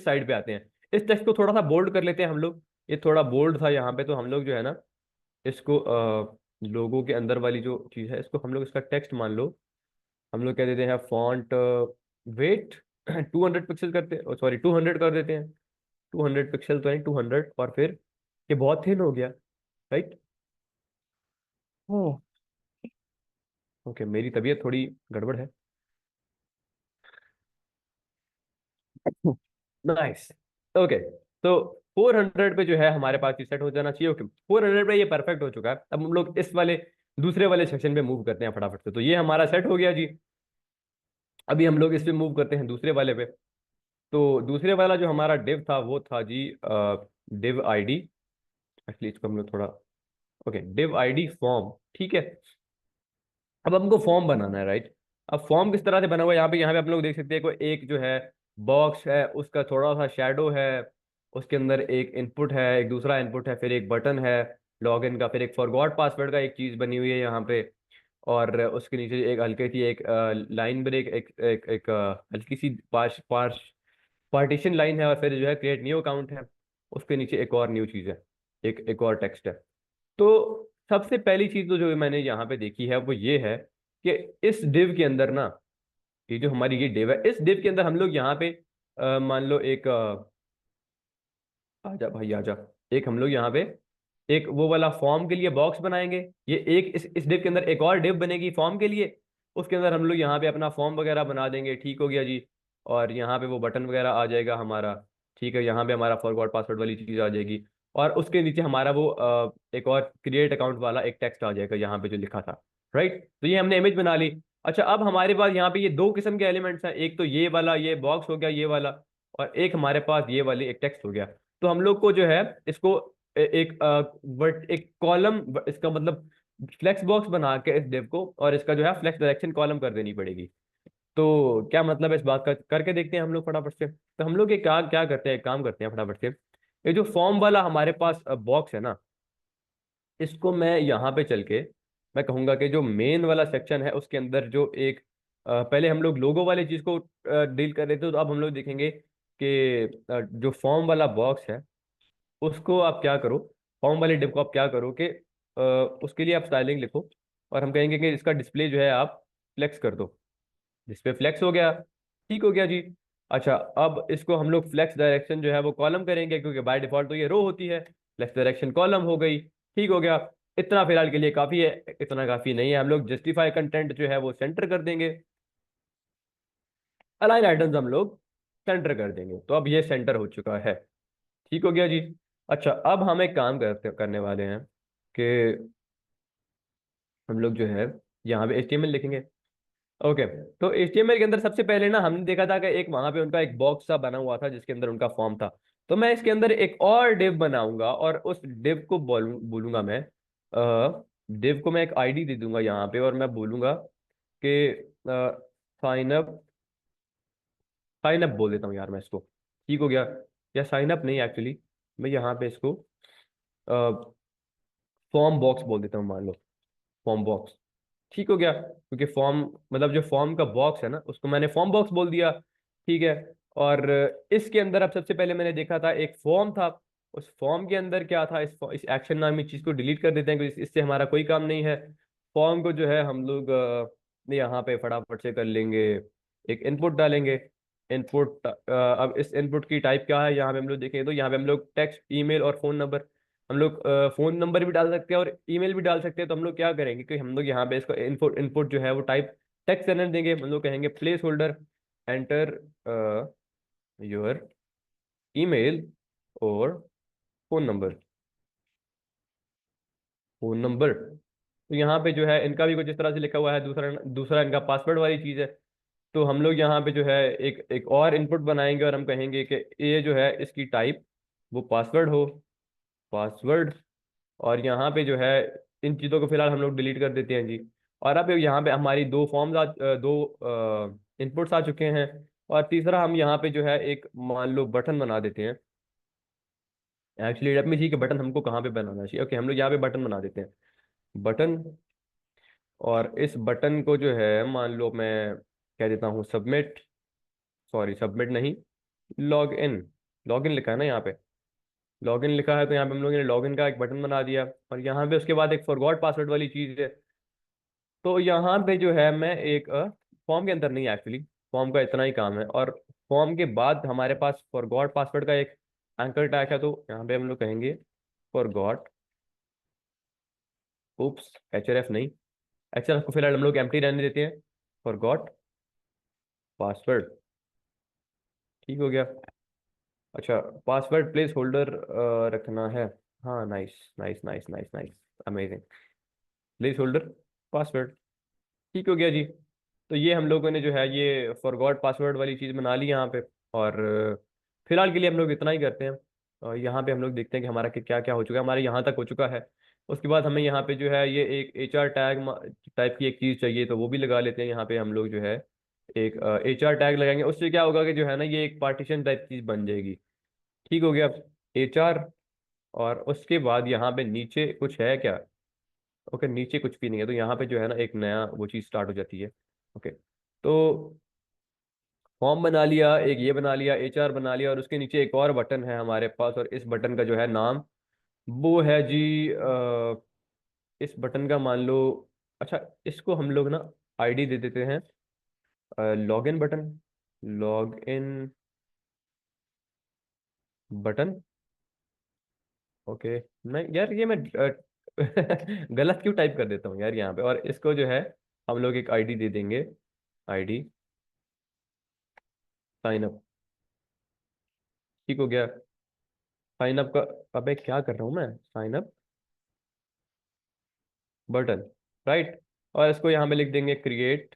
Speaker 1: साइड पे आते हैं। इस टेक्स्ट को थोड़ा सा बोल्ड कर लेते हैं हम लोग। ये थोड़ा बोल्ड था यहाँ पे, तो हम लोग जो है ना इसको लोगों के अंदर वाली जो चीज़ है इसको हम लोग इसका टेक्स्ट मान लो, हम लोग कह देते हैं फॉन्ट वेट 200 पिक्सल करते हैं, सॉरी 200 कर देते हैं। 200 पिक्सल तो नहीं, 200, और फिर ये बहुत थिन हो गया, राइट। ओह, ओके, मेरी तबीयत थोड़ी गड़बड़ है। Nice, okay. तो 400 पे जो है हमारे पास ये सेट हो जाना चाहिए। ओके, 400 पे ये परफेक्ट हो चुका है। अब हम लोग इस वाले दूसरे वाले सेक्शन पे मूव करते हैं फटाफट से। तो ये हमारा सेट हो गया जी। अभी हम लोग इस पे मूव करते हैं दूसरे वाले पे। तो दूसरे वाला जो हमारा डिव था वो था जी डिव आईडी। एक्चुअली इसको हम लोग थोड़ा, ओके, डिव आईडी फॉर्म, ठीक है। अब हमको फॉर्म बनाना है, राइट। अब फॉर्म किस तरह से बना हुआ है, यहाँ पे हम लोग देख सकते हैं कोई एक जो है बॉक्स है, उसका थोड़ा सा शेडो है, उसके अंदर एक इनपुट है, एक दूसरा इनपुट है, फिर एक बटन है लॉगिन का, फिर एक फॉरगॉट पासवर्ड का एक चीज बनी हुई है यहाँ पे। और उसके नीचे एक हल्की सी एक लाइन ब्रेक, एक हल्की सी पार्टीशन लाइन है, और फिर जो है क्रिएट न्यू अकाउंट है। उसके नीचे एक और न्यू चीज है, एक और टेक्स्ट है। तो सबसे पहली चीज तो जो मैंने यहाँ पे देखी है वो ये है कि इस डिव के अंदर ना, ये जो हमारी ये डिव है, इस डिव के अंदर हम लोग यहाँ पे मान लो एक आजा भाई आजा, एक हम लोग यहाँ पे एक वो वाला फॉर्म के लिए बॉक्स बनाएंगे। ये एक इस डिव के अंदर एक और डिव बनेगी फॉर्म के लिए। उसके अंदर हम लोग यहाँ पे अपना फॉर्म वगैरह बना देंगे, ठीक हो गया जी। और यहाँ पे वो बटन वगैरह आ जाएगा हमारा, ठीक है। यहाँ पे हमारा फॉरगॉट पासवर्ड वाली चीज आ जाएगी। और उसके नीचे हमारा वो एक और क्रिएट अकाउंट वाला एक टेक्स्ट आ जाएगा यहाँ पे जो लिखा था, राइट। तो ये हमने इमेज बना ली। अच्छा, अब हमारे पास यहाँ पे ये दो किस्म के एलिमेंट्स हैं, एक तो ये वाला ये बॉक्स हो गया ये वाला, और एक हमारे पास ये वाली एक टेक्स्ट हो गया। तो हम लोग को जो है इसको एक कॉलम, इसका मतलब फ्लेक्स बॉक्स बना के इस डिव को, और इसका जो है फ्लेक्स डायरेक्शन कॉलम कर देनी पड़ेगी। तो क्या मतलब है इस बात का, करके देखते हैं हम लोग फटाफट से। तो हम लोग ये क्या क्या करते हैं, एक काम करते हैं फटाफट से। ये जो फॉर्म वाला हमारे पास बॉक्स है ना, इसको मैं यहाँ पे चल के मैं कहूंगा कि जो मेन वाला सेक्शन है उसके अंदर जो एक पहले हम लोग लोगो वाली चीज को डील कर रहे थे, तो अब हम लोग देखेंगे कि जो फॉर्म वाला बॉक्स है उसको आप क्या करो, फॉर्म वाले डिव को आप क्या करो कि उसके लिए आप स्टाइलिंग लिखो, और हम कहेंगे कि इसका डिस्प्ले जो है आप फ्लेक्स कर दो। डिस्प्ले फ्लेक्स हो गया, ठीक हो गया जी। अच्छा, अब इसको हम लोग फ्लेक्स डायरेक्शन जो है वो कॉलम करेंगे, क्योंकि बाय डिफॉल्ट तो ये रो होती है। फ्लेक्स डायरेक्शन कॉलम हो गई, ठीक हो गया। इतना फिलहाल के लिए काफी है, इतना काफी नहीं है। हम लोग जस्टिफाई कंटेंट जो है वो सेंटर कर देंगे, अलाइन आइटम्स हम लोग सेंटर कर देंगे। तो अब ये सेंटर हो चुका है, ठीक हो गया जी। अच्छा, अब हम एक काम करने वाले हैं कि हम लोग जो है यहाँ पे HTML लिखेंगे। ओके, तो HTML के अंदर सबसे पहले ना हमने देखा था कि एक वहां पे उनका एक बॉक्स सा बना हुआ था जिसके अंदर उनका फॉर्म था। तो मैं इसके अंदर एक और डिव बनाऊंगा, और उस डिव को बोलूंगा मैं, डिव को मैं एक आईडी दे दूंगा यहाँ पे, और मैं बोलूंगा कि साइन अप, साइन अप बोल देता हूँ यार मैं इसको, ठीक हो गया। या साइन अप नहीं, एक्चुअली मैं यहाँ पे इसको फॉर्म बॉक्स बोल देता हूँ, मान लो फॉर्म बॉक्स, ठीक हो गया। क्योंकि फॉर्म मतलब जो फॉर्म का बॉक्स है ना उसको मैंने फॉर्म बॉक्स बोल दिया, ठीक है। और इसके अंदर अब सबसे पहले मैंने देखा था एक फॉर्म था। उस फॉर्म के अंदर क्या था, इस एक्शन नामी चीज को डिलीट कर देते हैं, क्योंकि इससे हमारा कोई काम नहीं है। फॉर्म को जो है हम लोग यहाँ पे फटाफट से कर लेंगे, एक इनपुट डालेंगे। इनपुट, अब इस इनपुट की टाइप क्या है यहाँ पे हम लोग देखें, तो यहाँ पे हम लोग टेक्स्ट, ईमेल और फोन नंबर, हम लोग फोन नंबर भी डाल सकते हैं और ईमेल भी डाल सकते हैं। तो हम लोग क्या करेंगे कि हम लोग यहाँ पे इसको इनपुट इनपुट जो है वो टाइप टेक्स्ट रहने देंगे। हम लोग कहेंगे place holder enter your email और फोन नंबर, फोन नंबर। तो यहाँ पे जो है इनका भी कुछ इस तरह से लिखा हुआ है, दूसरा दूसरा इनका पासवर्ड वाली चीज़ है। तो हम लोग यहाँ पे जो है एक एक और इनपुट बनाएंगे, और हम कहेंगे कि ये जो है इसकी टाइप वो पासवर्ड हो, पासवर्ड। और यहाँ पे जो है इन चीज़ों को फिलहाल हम लोग डिलीट कर देते हैं जी। और अब यहाँ पे हमारी दो फॉर्म्स दो इनपुट्स आ चुके हैं। और तीसरा हम यहाँ पे जो है एक मान लो बटन बना देते हैं। एक्चुअली लेट मी सी कि बटन हमको कहाँ पे बनाना चाहिए। ओके, हम लोग यहाँ पे बटन बना देते हैं, बटन। और इस बटन को जो है मान लो मैं कह देता हूँ सबमिट, सॉरी सबमिट नहीं, लॉग इन। लॉग इन लिखा है ना यहाँ पे, लॉग इन लिखा है, तो यहाँ पे हम लोगों ने लॉग इन का एक बटन बना दिया। और यहाँ पे उसके बाद एक फॉरगॉट पासवर्ड वाली चीज़ है। तो यहाँ पे जो है मैं एक फॉर्म के अंदर नहीं, एक्चुअली फॉर्म का इतना ही काम है। और फॉर्म के बाद हमारे पास फॉरगॉट पासवर्ड का एक एंकर टैग है, तो यहाँ पे हम लोग कहेंगे फॉरगॉट, उप्स एचआरएफ नहीं, एचआरएफ को फिलहाल हम लोग एम्प्टी रहने देते हैं, फॉरगॉट पासवर्ड। ठीक हो गया। अच्छा, पासवर्ड प्लेस होल्डर रखना है। हाँ, nice nice nice nice nice, amazing. Place holder password, ठीक हो गया जी। तो ये हम लोगों ने जो है ये फॉरगॉट पासवर्ड वाली चीज़ बना ली यहाँ पे। और फिलहाल के लिए हम लोग इतना ही करते हैं। और यहाँ पे हम लोग देखते हैं कि हमारा क्या क्या हो चुका है, हमारे यहाँ तक हो चुका है। उसके बाद हमें यहाँ पे जो है ये एक HR टैग टाइप की एक चीज़ चाहिए, तो वो भी लगा लेते हैं यहाँ पे हम लोग जो है एक HR टैग लगाएंगे। उससे क्या होगा कि जो है ना ये एक पार्टीशन टाइप चीज़ बन जाएगी। ठीक हो गया, HR। और उसके बाद यहाँ पे नीचे कुछ है क्या? ओके, नीचे कुछ भी नहीं है, तो यहाँ पे जो है ना एक नया वो चीज़ स्टार्ट हो जाती है। ओके, तो फॉर्म बना लिया, एक ये बना लिया, HR बना लिया, और उसके नीचे एक और बटन है हमारे पास। और इस बटन का जो है नाम वो है जी इस बटन का मान लो, अच्छा इसको हम लोग ना ID दे देते हैं log in button, log in button. Okay, मैं यार ये मैं गलत क्यों टाइप कर देता हूँ यार यहाँ पे। और इसको जो है हम लोग एक ID दे देंगे, ID साइन अप। ठीक हो गया, साइन अप का, अबे क्या कर रहा हूँ मैं, साइन अप बटन, राइट। और इसको यहाँ पे लिख देंगे क्रिएट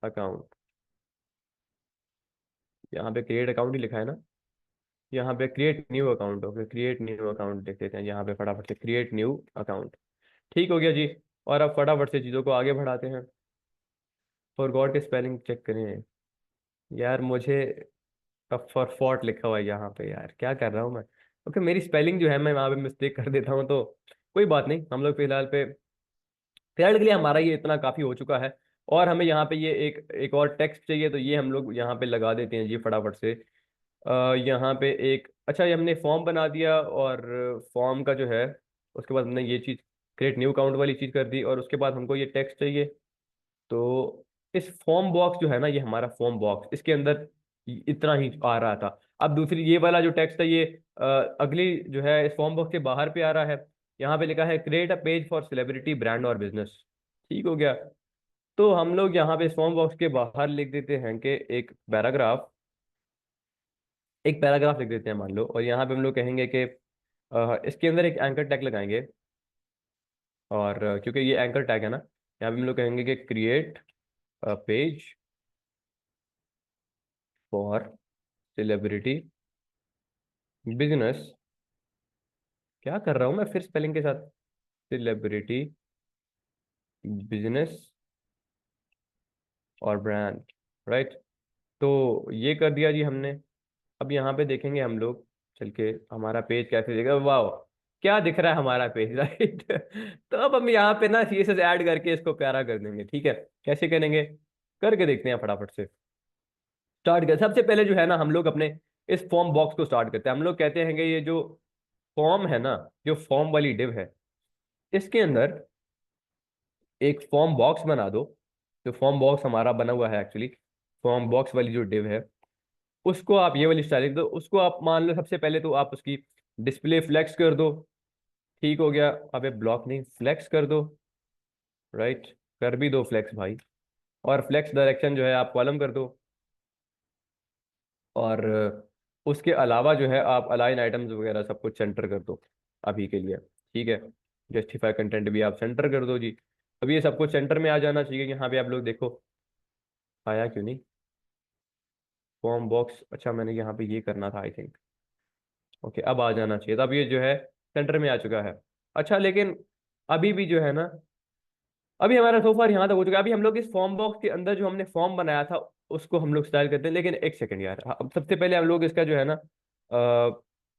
Speaker 1: अकाउंट। यहाँ पे क्रिएट अकाउंट ही लिखा है ना, यहाँ पे create new account. Okay, create new account लिख देते हैं यहाँ पे फटाफट से, क्रिएट न्यू अकाउंट। ठीक हो गया जी। और अब फटाफट से चीज़ों को आगे बढ़ाते हैं। फॉरगॉट स्पेलिंग चेक करें यार, मुझे अब फॉर फॉर्ट लिखा हुआ है यहाँ पे, यार क्या कर रहा हूँ मैं। ओके, मेरी स्पेलिंग जो है मैं वहाँ पे मिस्टेक कर देता हूँ, तो कोई बात नहीं, हम लोग फिलहाल के लिए हमारा ये इतना काफ़ी हो चुका है। और हमें यहाँ पे ये एक एक और टेक्स्ट चाहिए, तो ये हम लोग यहाँ पे लगा देते हैं जी फटाफट से। यहाँ पे एक, अच्छा ये हमने फॉर्म बना दिया, और फॉर्म का जो है उसके बाद हमने ये चीज़ क्रिएट न्यू अकाउंट वाली चीज़ कर दी, और उसके बाद हमको ये टेक्स्ट चाहिए। तो इस फॉर्म बॉक्स जो है ना, ये हमारा फॉर्म बॉक्स, इसके अंदर इतना ही आ रहा था। अब दूसरी ये वाला जो टेक्स्ट है ये अगली जो है इस फॉर्म बॉक्स के बाहर पे आ रहा है। यहाँ पे लिखा है create a page for celebrity brand और बिजनेस। ठीक हो गया। तो हम लोग यहाँ पे इस फॉर्म बॉक्स के बाहर लिख देते हैं कि एक पैराग्राफ लिख देते हैं मान लो। और यहाँ पे हम लोग कहेंगे कि इसके अंदर एक एंकर टैग लगाएंगे। और क्योंकि ये एंकर टैग है ना, यहाँ पे हम लोग कहेंगे कि create page for celebrity business. क्या कर रहा हूँ मैं फिर स्पेलिंग के साथ, सेलिब्रिटी बिजनेस और ब्रांड, राइट। तो ये कर दिया जी हमने। अब यहाँ पे देखेंगे हम लोग चल के हमारा पेज कैसे दिखेगा, वाह क्या दिख रहा है हमारा पेज, राइट। तो अब हम यहाँ पे ना CSS ऐड करके इसको प्यारा कर देंगे। ठीक है, कैसे करेंगे, करके देखते हैं फटाफट से। स्टार्ट कर, सबसे पहले जो है ना हम लोग अपने इस फॉर्म बॉक्स को स्टार्ट करते हैं। हम लोग कहते हैं कि ये जो फॉर्म है ना, जो फॉर्म वाली डिव है, इसके अंदर एक फॉर्म बॉक्स बना दो। जो फॉर्म बॉक्स हमारा बना हुआ है एक्चुअली, फॉर्म बॉक्स वाली जो डिव है, उसको आप ये वाली स्टाइलिंग दो। उसको आप मान लो सबसे पहले तो आप उसकी डिस्प्ले फ्लेक्स कर दो। ठीक हो गया, अब ये ब्लॉक नहीं, फ्लेक्स कर दो, राइट। कर भी दो फ्लेक्स भाई। और फ्लेक्स डायरेक्शन जो है आप कॉलम कर दो। और उसके अलावा जो है आप अलाइन आइटम्स वगैरह सब कुछ सेंटर कर दो अभी के लिए। ठीक है, जस्टिफाई कंटेंट भी आप सेंटर कर दो जी। अब ये सब कुछ सेंटर में आ जाना चाहिए। यहाँ पे आप लोग देखो, आया क्यों नहीं फॉर्म बॉक्स, अच्छा मैंने यहाँ पे ये करना था आई थिंक। ओके, अब आ जाना चाहिए, तो अब ये जो है सेंटर में आ चुका है। अच्छा, लेकिन अभी भी जो है ना, अभी हमारा सोफार यहाँ तक हो चुका है। अभी हम लोग इस फॉर्म बॉक्स के अंदर जो हमने फॉर्म बनाया था उसको हम लोग स्टाइल करते हैं। लेकिन एक सेकंड यार, अब सबसे पहले हम लोग इसका जो है ना,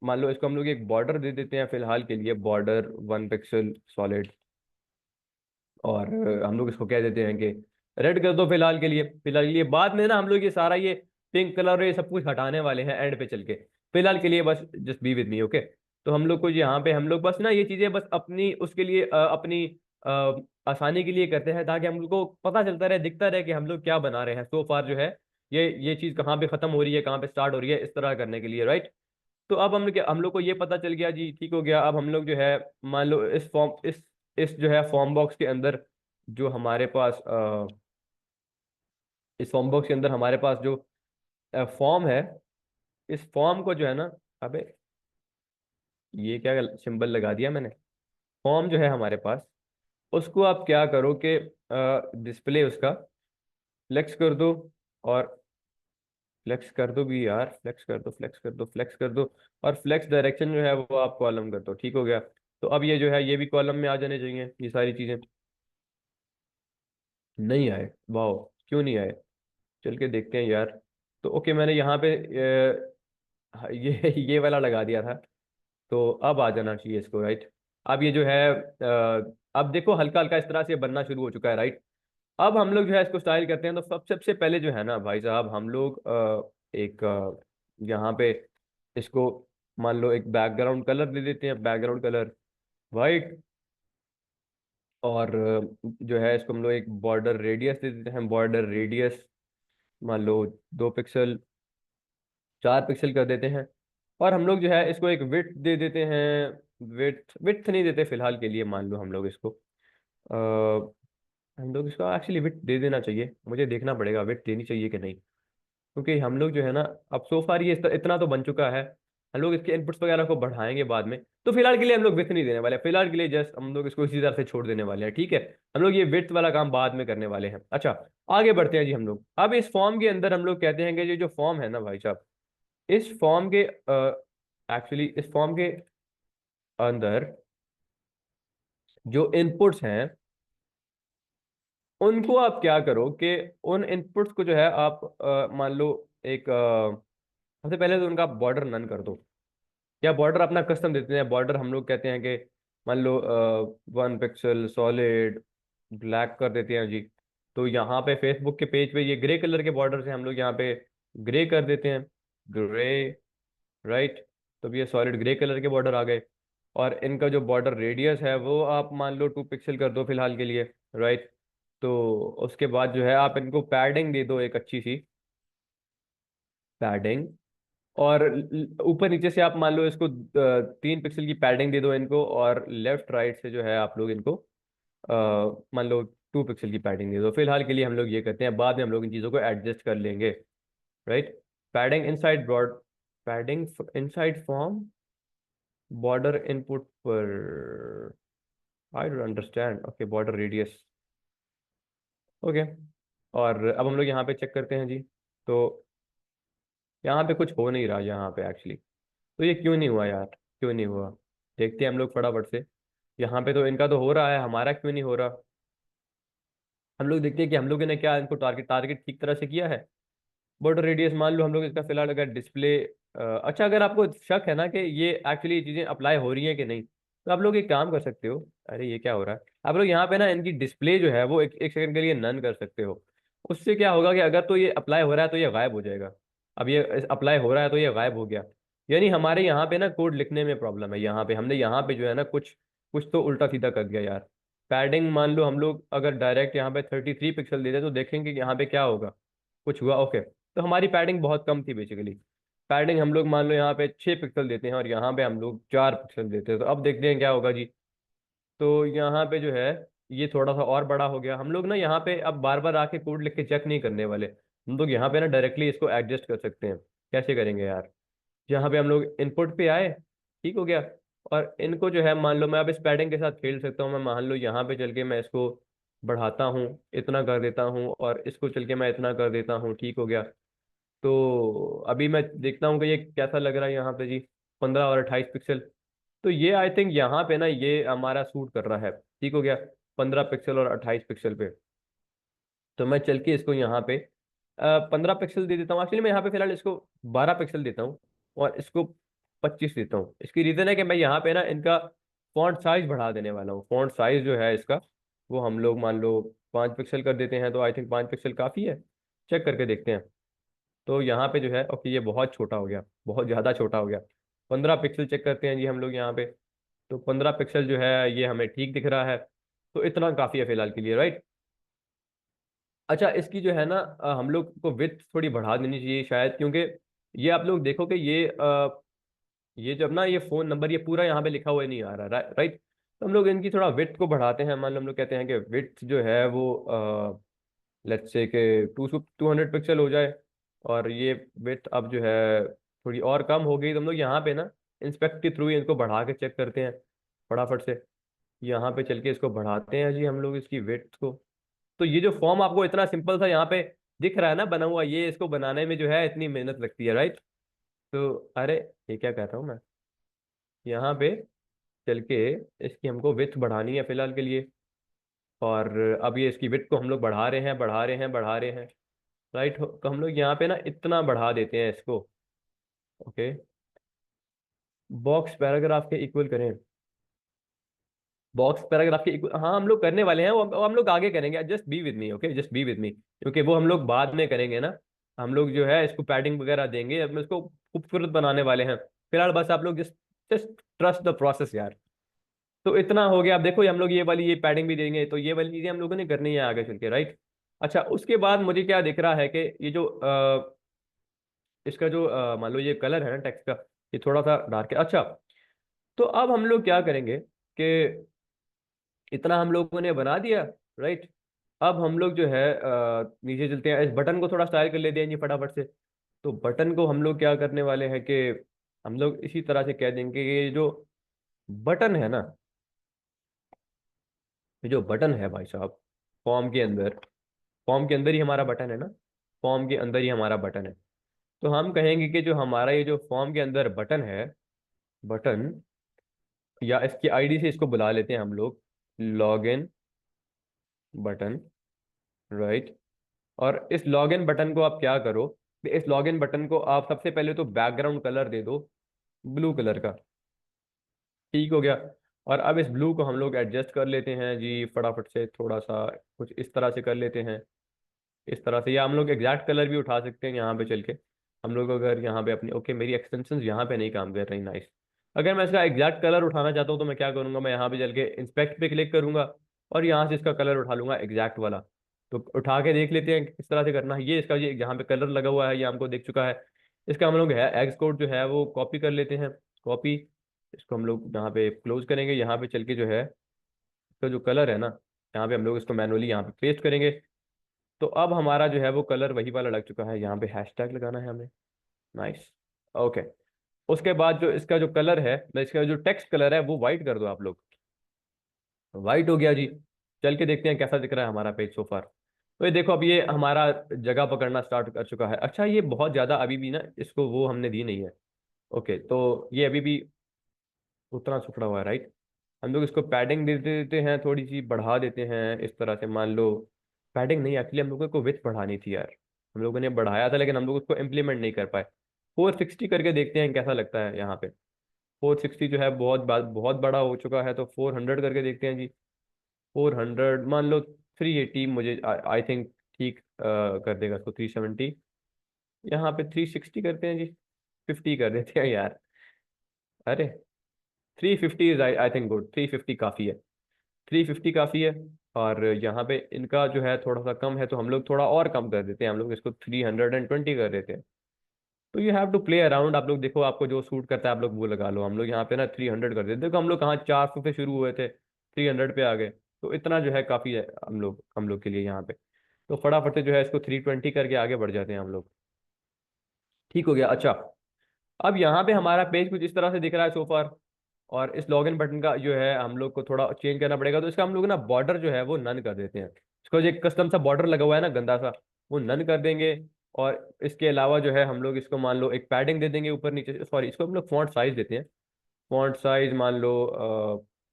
Speaker 1: मान लो इसको हम लोग एक बॉर्डर दे देते हैं फिलहाल के लिए, बॉर्डर 1 पिक्सल सॉलिड। और हम लोग इसको कह देते हैं कि रेड कर दो फिलहाल के लिए। फिलहाल के लिए, बाद में ना हम लोग ये सारा ये पिंक कलर और ये सब कुछ हटाने वाले हैं एंड पे चल के। फिलहाल के लिए बस just be with me, okay. तो हम लोग को यहाँ पे हम लोग बस ना ये चीजें बस अपनी उसके लिए अपनी आसानी के लिए करते हैं, ताकि हम लोग को पता चलता रहे, दिखता रहे कि हम लोग क्या बना रहे हैं सो फार जो है। ये चीज कहाँ पे खत्म हो रही है, कहाँ पे स्टार्ट हो रही है, इस तरह करने के लिए, राइट। तो अब हम लोग को ये पता चल गया जी, ठीक हो गया। अब हम लोग जो है, मान लो इस जो है फॉर्म बॉक्स के अंदर जो हमारे पास इस फॉर्म बॉक्स के अंदर हमारे पास जो फॉर्म है, इस फॉर्म को जो है ना, अबे ये क्या सिंबल लगा दिया मैंने। फॉर्म जो है हमारे पास, उसको आप क्या करो कि डिस्प्ले उसका फ्लेक्स कर दो। और फ्लेक्स कर दो भी यार, फ्लेक्स कर दो, फ्लेक्स कर दो, फ्लेक्स कर दो। और फ्लेक्स डायरेक्शन जो है वो आप कॉलम कर दो, ठीक हो गया। तो अब ये जो है ये भी कॉलम में आ जाने चाहिए ये सारी चीजें। नहीं आए, वाह, क्यों नहीं आए? चल के देखते हैं यार। तो ओके, मैंने यहाँ पे ये वाला लगा दिया था। तो अब आ जाना चाहिए इसको, राइट। अब ये जो है अब देखो हल्का हल्का इस तरह से बनना शुरू हो चुका है, राइट। अब हम लोग जो है इसको स्टाइल करते हैं। तो सबसे पहले जो है ना भाई साहब, हम लोग एक यहाँ पे इसको मान लो एक बैकग्राउंड कलर दे देते हैं, बैकग्राउंड कलर वाइट। और जो है इसको हम लोग एक बॉर्डर रेडियस दे देते हैं, बॉर्डर रेडियस मान लो 2 पिक्सल, 4 पिक्सल कर देते हैं। और हम लोग जो है इसको एक विड्थ दे देते हैं। विड्थ विड्थ नहीं देते फिलहाल के लिए, मान लो हम लोग इसको हम लोग इसको एक्चुअली विड्थ दे देना चाहिए, मुझे देखना पड़ेगा विड्थ देनी चाहिए कि नहीं। क्योंकि हम लोग जो है ना, अब सो फार ये इतना तो बन चुका है। हम लोग इसके इनपुट्स वगैरह को बढ़ाएंगे बाद में। तो फिलहाल के लिए हम लोग विड्थ नहीं देने वाले, फिलहाल के लिए जस्ट हम लोग इसको इसी तरह से छोड़ देने वाले हैं, ठीक है। हम लोग ये विड्थ वाला काम बाद में करने वाले हैं। अच्छा, आगे बढ़ते हैं जी हम लोग। अब इस फॉर्म के अंदर हम लोग कहते हैं कि ये जो फॉर्म है ना भाई साहब, इस फॉर्म के एक्चुअली इस फॉर्म के अंदर जो इनपुट्स हैं, उनको आप क्या करो कि उन इनपुट्स को जो है आप मान लो एक सबसे पहले तो उनका बॉर्डर नन कर दो। या बॉर्डर अपना कस्टम देते हैं। बॉर्डर हम लोग कहते हैं कि मान लो 1 पिक्सल सॉलिड ब्लैक कर देते हैं जी। तो यहाँ पे फेसबुक के पेज पे ये ग्रे कलर के बॉर्डर से हम लोग यहाँ पे ग्रे कर देते हैं, ग्रे, राइट। तो अब ये सॉलिड ग्रे कलर के बॉर्डर आ गए। और इनका जो बॉर्डर रेडियस है वो आप मान लो 2 पिक्सल कर दो फिलहाल के लिए, राइट। तो उसके बाद जो है आप इनको पैडिंग दे दो, एक अच्छी सी पैडिंग। और ऊपर नीचे से आप मान लो इसको 3 पिक्सल की पैडिंग दे दो इनको। और लेफ्ट राइट से जो है आप लोग इनको मान लो 2 पिक्सल की पैडिंग दे दो। फिलहाल के लिए हम लोग ये करते हैं, बाद में हम लोग इन चीज़ों को एडजस्ट कर लेंगे, right. Padding inside broad, padding inside form, border input पर, I don't understand. Okay, border radius, okay. और अब हम लोग यहाँ पे चेक करते हैं जी। तो यहाँ पे कुछ हो नहीं रहा यहाँ पे एक्चुअली। तो ये क्यों नहीं हुआ यार, क्यों नहीं हुआ? देखते हैं हम लोग फटाफट से। यहाँ पे तो इनका तो हो रहा है, हमारा क्यों नहीं हो रहा? हम लोग देखते हैं कि हम लोगों ने क्या इनको टारगेट टारगेट ठीक तरह से किया है। बॉर्डर रेडियस मान लो हम लोग इसका फिलहाल अगर डिस्प्ले अच्छा, अगर आपको शक है ना कि ये एक्चुअली ये चीज़ें अप्लाई हो रही हैं कि नहीं, तो आप लोग एक काम कर सकते हो। अरे ये क्या हो रहा है? आप लोग यहाँ पे ना इनकी डिस्प्ले जो है वो एक सेकंड के लिए नन कर सकते हो। उससे क्या होगा कि अगर तो ये अप्लाई हो रहा है तो ये गायब हो जाएगा। अब ये अप्लाई हो रहा है तो ये गायब हो गया। यानी हमारे यहाँ पे ना कोड लिखने में प्रॉब्लम है। यहाँ पे हमने यहाँ पे जो है ना कुछ कुछ तो उल्टा सीधा कर दिया यार। पैडिंग मान लो हम लोग अगर डायरेक्ट यहाँ पे 33 पिक्सल दे दे तो देखेंगे कि यहाँ पे क्या होगा, कुछ हुआ, ओके। तो हमारी पैडिंग बहुत कम थी बेसिकली। पैडिंग हम लोग मान लो यहाँ पे 6 पिक्सल देते हैं और यहाँ पे हम लोग 4 पिक्सल देते हैं। तो अब देखते हैं क्या होगा जी। तो यहाँ पे जो है ये थोड़ा सा और बड़ा हो गया। हम लोग ना यहाँ पे अब बार बार आके कोड लिख के चेक नहीं करने वाले। हम लोग यहाँ पे ना डायरेक्टली इसको एडजस्ट कर सकते हैं। कैसे करेंगे यार? यहाँ पे हम लोग इनपुट पे आए, ठीक हो गया। और इनको जो है मान लो मैं अब इस पैडिंग के साथ खेल सकता हूँ। मैं मान लो यहाँ पे चल के मैं इसको बढ़ाता हूँ, इतना कर देता हूँ। और इसको चल के मैं इतना कर देता हूँ, ठीक हो गया। तो अभी मैं देखता हूँ कि ये कैसा लग रहा है यहाँ पे जी। 15 और 28 पिक्सल। तो ये आई थिंक यहाँ पे ना ये हमारा सूट कर रहा है, ठीक हो गया, 15 पिक्सल और 28 पिक्सल पे। तो मैं चल के इसको यहाँ पे 15 पिक्सल दे देता हूँ। एक्चुअली मैं यहाँ पे फिलहाल इसको 12 पिक्सल देता हूँ और इसको 25 देता हूँ। इसकी रीजन है कि मैं यहाँ पे ना इनका फॉन्ट साइज बढ़ा देने वाला हूँ। फॉन्ट साइज जो है इसका, वो हम लोग मान लो 5 पिक्सल कर देते हैं, तो आई थिंक 5 पिक्सल काफ़ी है। चेक करके देखते हैं। तो यहाँ पे जो है, ओके, ये बहुत छोटा हो गया, बहुत ज़्यादा छोटा हो गया। 15 पिक्सल चेक करते हैं जी हम लोग यहाँ पे। तो 15 पिक्सल जो है ये हमें ठीक दिख रहा है। तो इतना काफ़ी है फिलहाल के लिए, राइट। अच्छा, इसकी जो है ना हम लोग को विड्थ थोड़ी बढ़ा देनी चाहिए शायद, क्योंकि ये आप लोग देखो कि ये जब ना ये फोन नंबर ये पूरा यहाँ पे लिखा हुआ नहीं आ रहा, राइट। तो हम लोग इनकी थोड़ा विड्थ को बढ़ाते हैं। मान लो हम लोग कहते हैं कि विड्थ जो है वो लेट्स से कि 200 पिक्सल हो जाए। और ये विड्थ अब जो है थोड़ी और कम हो गई, तो हम लोग यहाँ पे ना इंस्पेक्ट के थ्रू इनको बढ़ा के चेक करते हैं फटाफट से। यहाँ पे चल के इसको बढ़ाते हैं जी हम लोग इसकी विड्थ को। तो ये जो फॉर्म आपको इतना सिंपल सा यहाँ पे दिख रहा है ना बना हुआ, ये इसको बनाने में जो है इतनी मेहनत लगती है, राइट। तो अरे, ये क्या कहता हूँ मैं, यहाँ पे चल के इसकी हमको विड्थ बढ़ानी है फिलहाल के लिए। और अब ये इसकी विड्थ को हम लोग बढ़ा रहे हैं, बढ़ा रहे हैं, बढ़ा रहे हैं, राइट। तो हम लोग यहाँ पे ना इतना बढ़ा देते हैं इसको। ओके, बॉक्स पैराग्राफ के इक्वल करें। बॉक्स पैराग्राफ के इक्वल, हाँ हम लोग करने वाले हैं, वो हम लोग आगे करेंगे। Just be with me, okay, just be with me, क्योंकि वो हम लोग बाद में करेंगे ना। हम लोग जो है इसको पैडिंग वगैरह देंगे, अब इसको खूबसूरत बनाने वाले हैं। फिलहाल बस आप लोग just just trust the process यार। तो इतना हो गया। अब देखो हम लोग ये वाली ये पैडिंग भी देंगे, तो ये वाली चीजें हम लोगों ने करनी है आगे चल के, राइट। अच्छा, उसके बाद मुझे क्या दिख रहा है कि ये जो इसका जो मान लो ये कलर है ना टेक्स्ट का, ये थोड़ा सा डार्क है। अच्छा, तो अब हम लोग क्या करेंगे कि इतना हम लोगों ने बना दिया, राइट। अब हम लोग जो है नीचे चलते हैं, इस बटन को थोड़ा स्टाइल कर लेते हैं जी फटाफट से। तो बटन को हम लोग क्या करने वाले हैं कि हम लोग इसी तरह से कह देंगे कि ये जो बटन है ना, ये जो बटन है भाई साहब, फॉर्म के अंदर, फॉर्म के अंदर ही हमारा बटन है ना, फॉर्म के अंदर ही हमारा बटन है। तो हम कहेंगे कि जो हमारा ये जो फॉर्म के अंदर बटन है, बटन, या इसकी आईडी से इसको बुला लेते हैं हम लोग, लॉग इन बटन, राइट। और इस लॉगिन बटन को आप क्या करो कि इस लॉगिन बटन को आप सबसे पहले तो बैकग्राउंड कलर दे दो ब्लू कलर का, ठीक हो गया। और अब इस ब्लू को हम लोग एडजस्ट कर लेते हैं जी फटाफट से, थोड़ा सा कुछ इस तरह से कर लेते हैं, इस तरह से। या हम लोग एग्जैक्ट कलर भी उठा सकते हैं यहाँ पे चल के। हम लोग अगर यहाँ पे अपनी, ओके, मेरी एक्सटेंशन यहाँ पे नहीं काम कर रही, नाइस। अगर मैं इसका एग्जैक्ट कलर उठाना चाहता हूँ तो मैं क्या करूंगा, मैं यहाँ पे चल के इंस्पेक्ट पे क्लिक करूंगा और यहाँ से इसका कलर उठा लूंगा एग्जैक्ट वाला। तो उठा के देख लेते हैं कि किस तरह से करना है। ये इसका ये यहाँ पे कलर लगा हुआ है, ये हमको दिख चुका है। इसका हम लोग है एक्स कोड जो है वो कॉपी कर लेते हैं, कॉपी। इसको हम लोग यहाँ पे क्लोज करेंगे, यहाँ पे चल के जो है इसका जो कलर है ना, यहाँ पे हम लोग इसको मैनुअली यहाँ पे पेस्ट करेंगे। तो अब हमारा जो है वो कलर वही वाला लग चुका है। यहाँ पे हैशटैग लगाना है हमें, नाइस, ओके। उसके बाद जो इसका जो कलर है, इसका जो टेक्स्ट कलर है वो वाइट कर दो आप लोग। वाइट हो गया जी। चल के देखते हैं कैसा दिख रहा है हमारा पेज सो फार। तो ये देखो अब ये हमारा जगह पकड़ना स्टार्ट कर चुका है। अच्छा, ये बहुत ज्यादा अभी भी ना इसको वो हमने दी नहीं है। ओके, तो ये अभी भी उतना सुखड़ा हुआ है, राइट। हम लोग इसको पैडिंग दे देते हैं, थोड़ी सी बढ़ा देते हैं इस तरह से। मान लो पैडिंग नहीं, एक्चुअली हम लोगों को विड्थ बढ़ानी थी यार। हम लोगों ने बढ़ाया था लेकिन हम लोग उसको इम्प्लीमेंट नहीं कर पाए। 460 करके देखते हैं कैसा लगता है यहाँ पे। 460 जो है बहुत बड़ा हो चुका है, तो 400 करके देखते हैं जी। 400 मान लो, 380 मुझे आई थिंक ठीक कर देगा इसको। 370, यहाँ पे 360 करते हैं जी। 50 कर देते हैं यार, अरे 350 इज आई थिंक गुड। 350 काफ़ी है, 350 काफ़ी है। और यहाँ पे इनका जो है थोड़ा सा कम है, तो हम लोग थोड़ा और कम कर देते हैं, हम लोग इसको 320 कर देते हैं। तो you have to play around. आप लोग देखो आपको जो सूट करता है आप लोग वो लगा लो। हम लोग यहाँ पे ना 300 कर देते हैं। देखो हम लोग कहाँ 400 से शुरू हुए थे, 300 पे आ गए। तो इतना जो है काफ़ी है हम लोग के लिए यहाँ पे। तो फटाफट से जो है इसको 320 करके आगे बढ़ जाते हैं हम लोग, ठीक हो गया। अच्छा, अब यहाँ पे हमारा पेज कुछ इस तरह से दिख रहा है सोफार। और इस लॉगिन बटन का जो है हम लोग को थोड़ा चेंज करना पड़ेगा। तो इसका हम लोग ना बॉर्डर जो है वो नन कर देते हैं। इसको जो एक कस्टम सा बॉर्डर लगा हुआ है ना गंदा सा, वो नन कर देंगे। और इसके अलावा जो है हम लोग इसको मान लो एक पैडिंग दे देंगे ऊपर नीचे से, सॉरी इसको हम लोग फॉन्ट साइज देते हैं। फॉन्ट साइज मान लो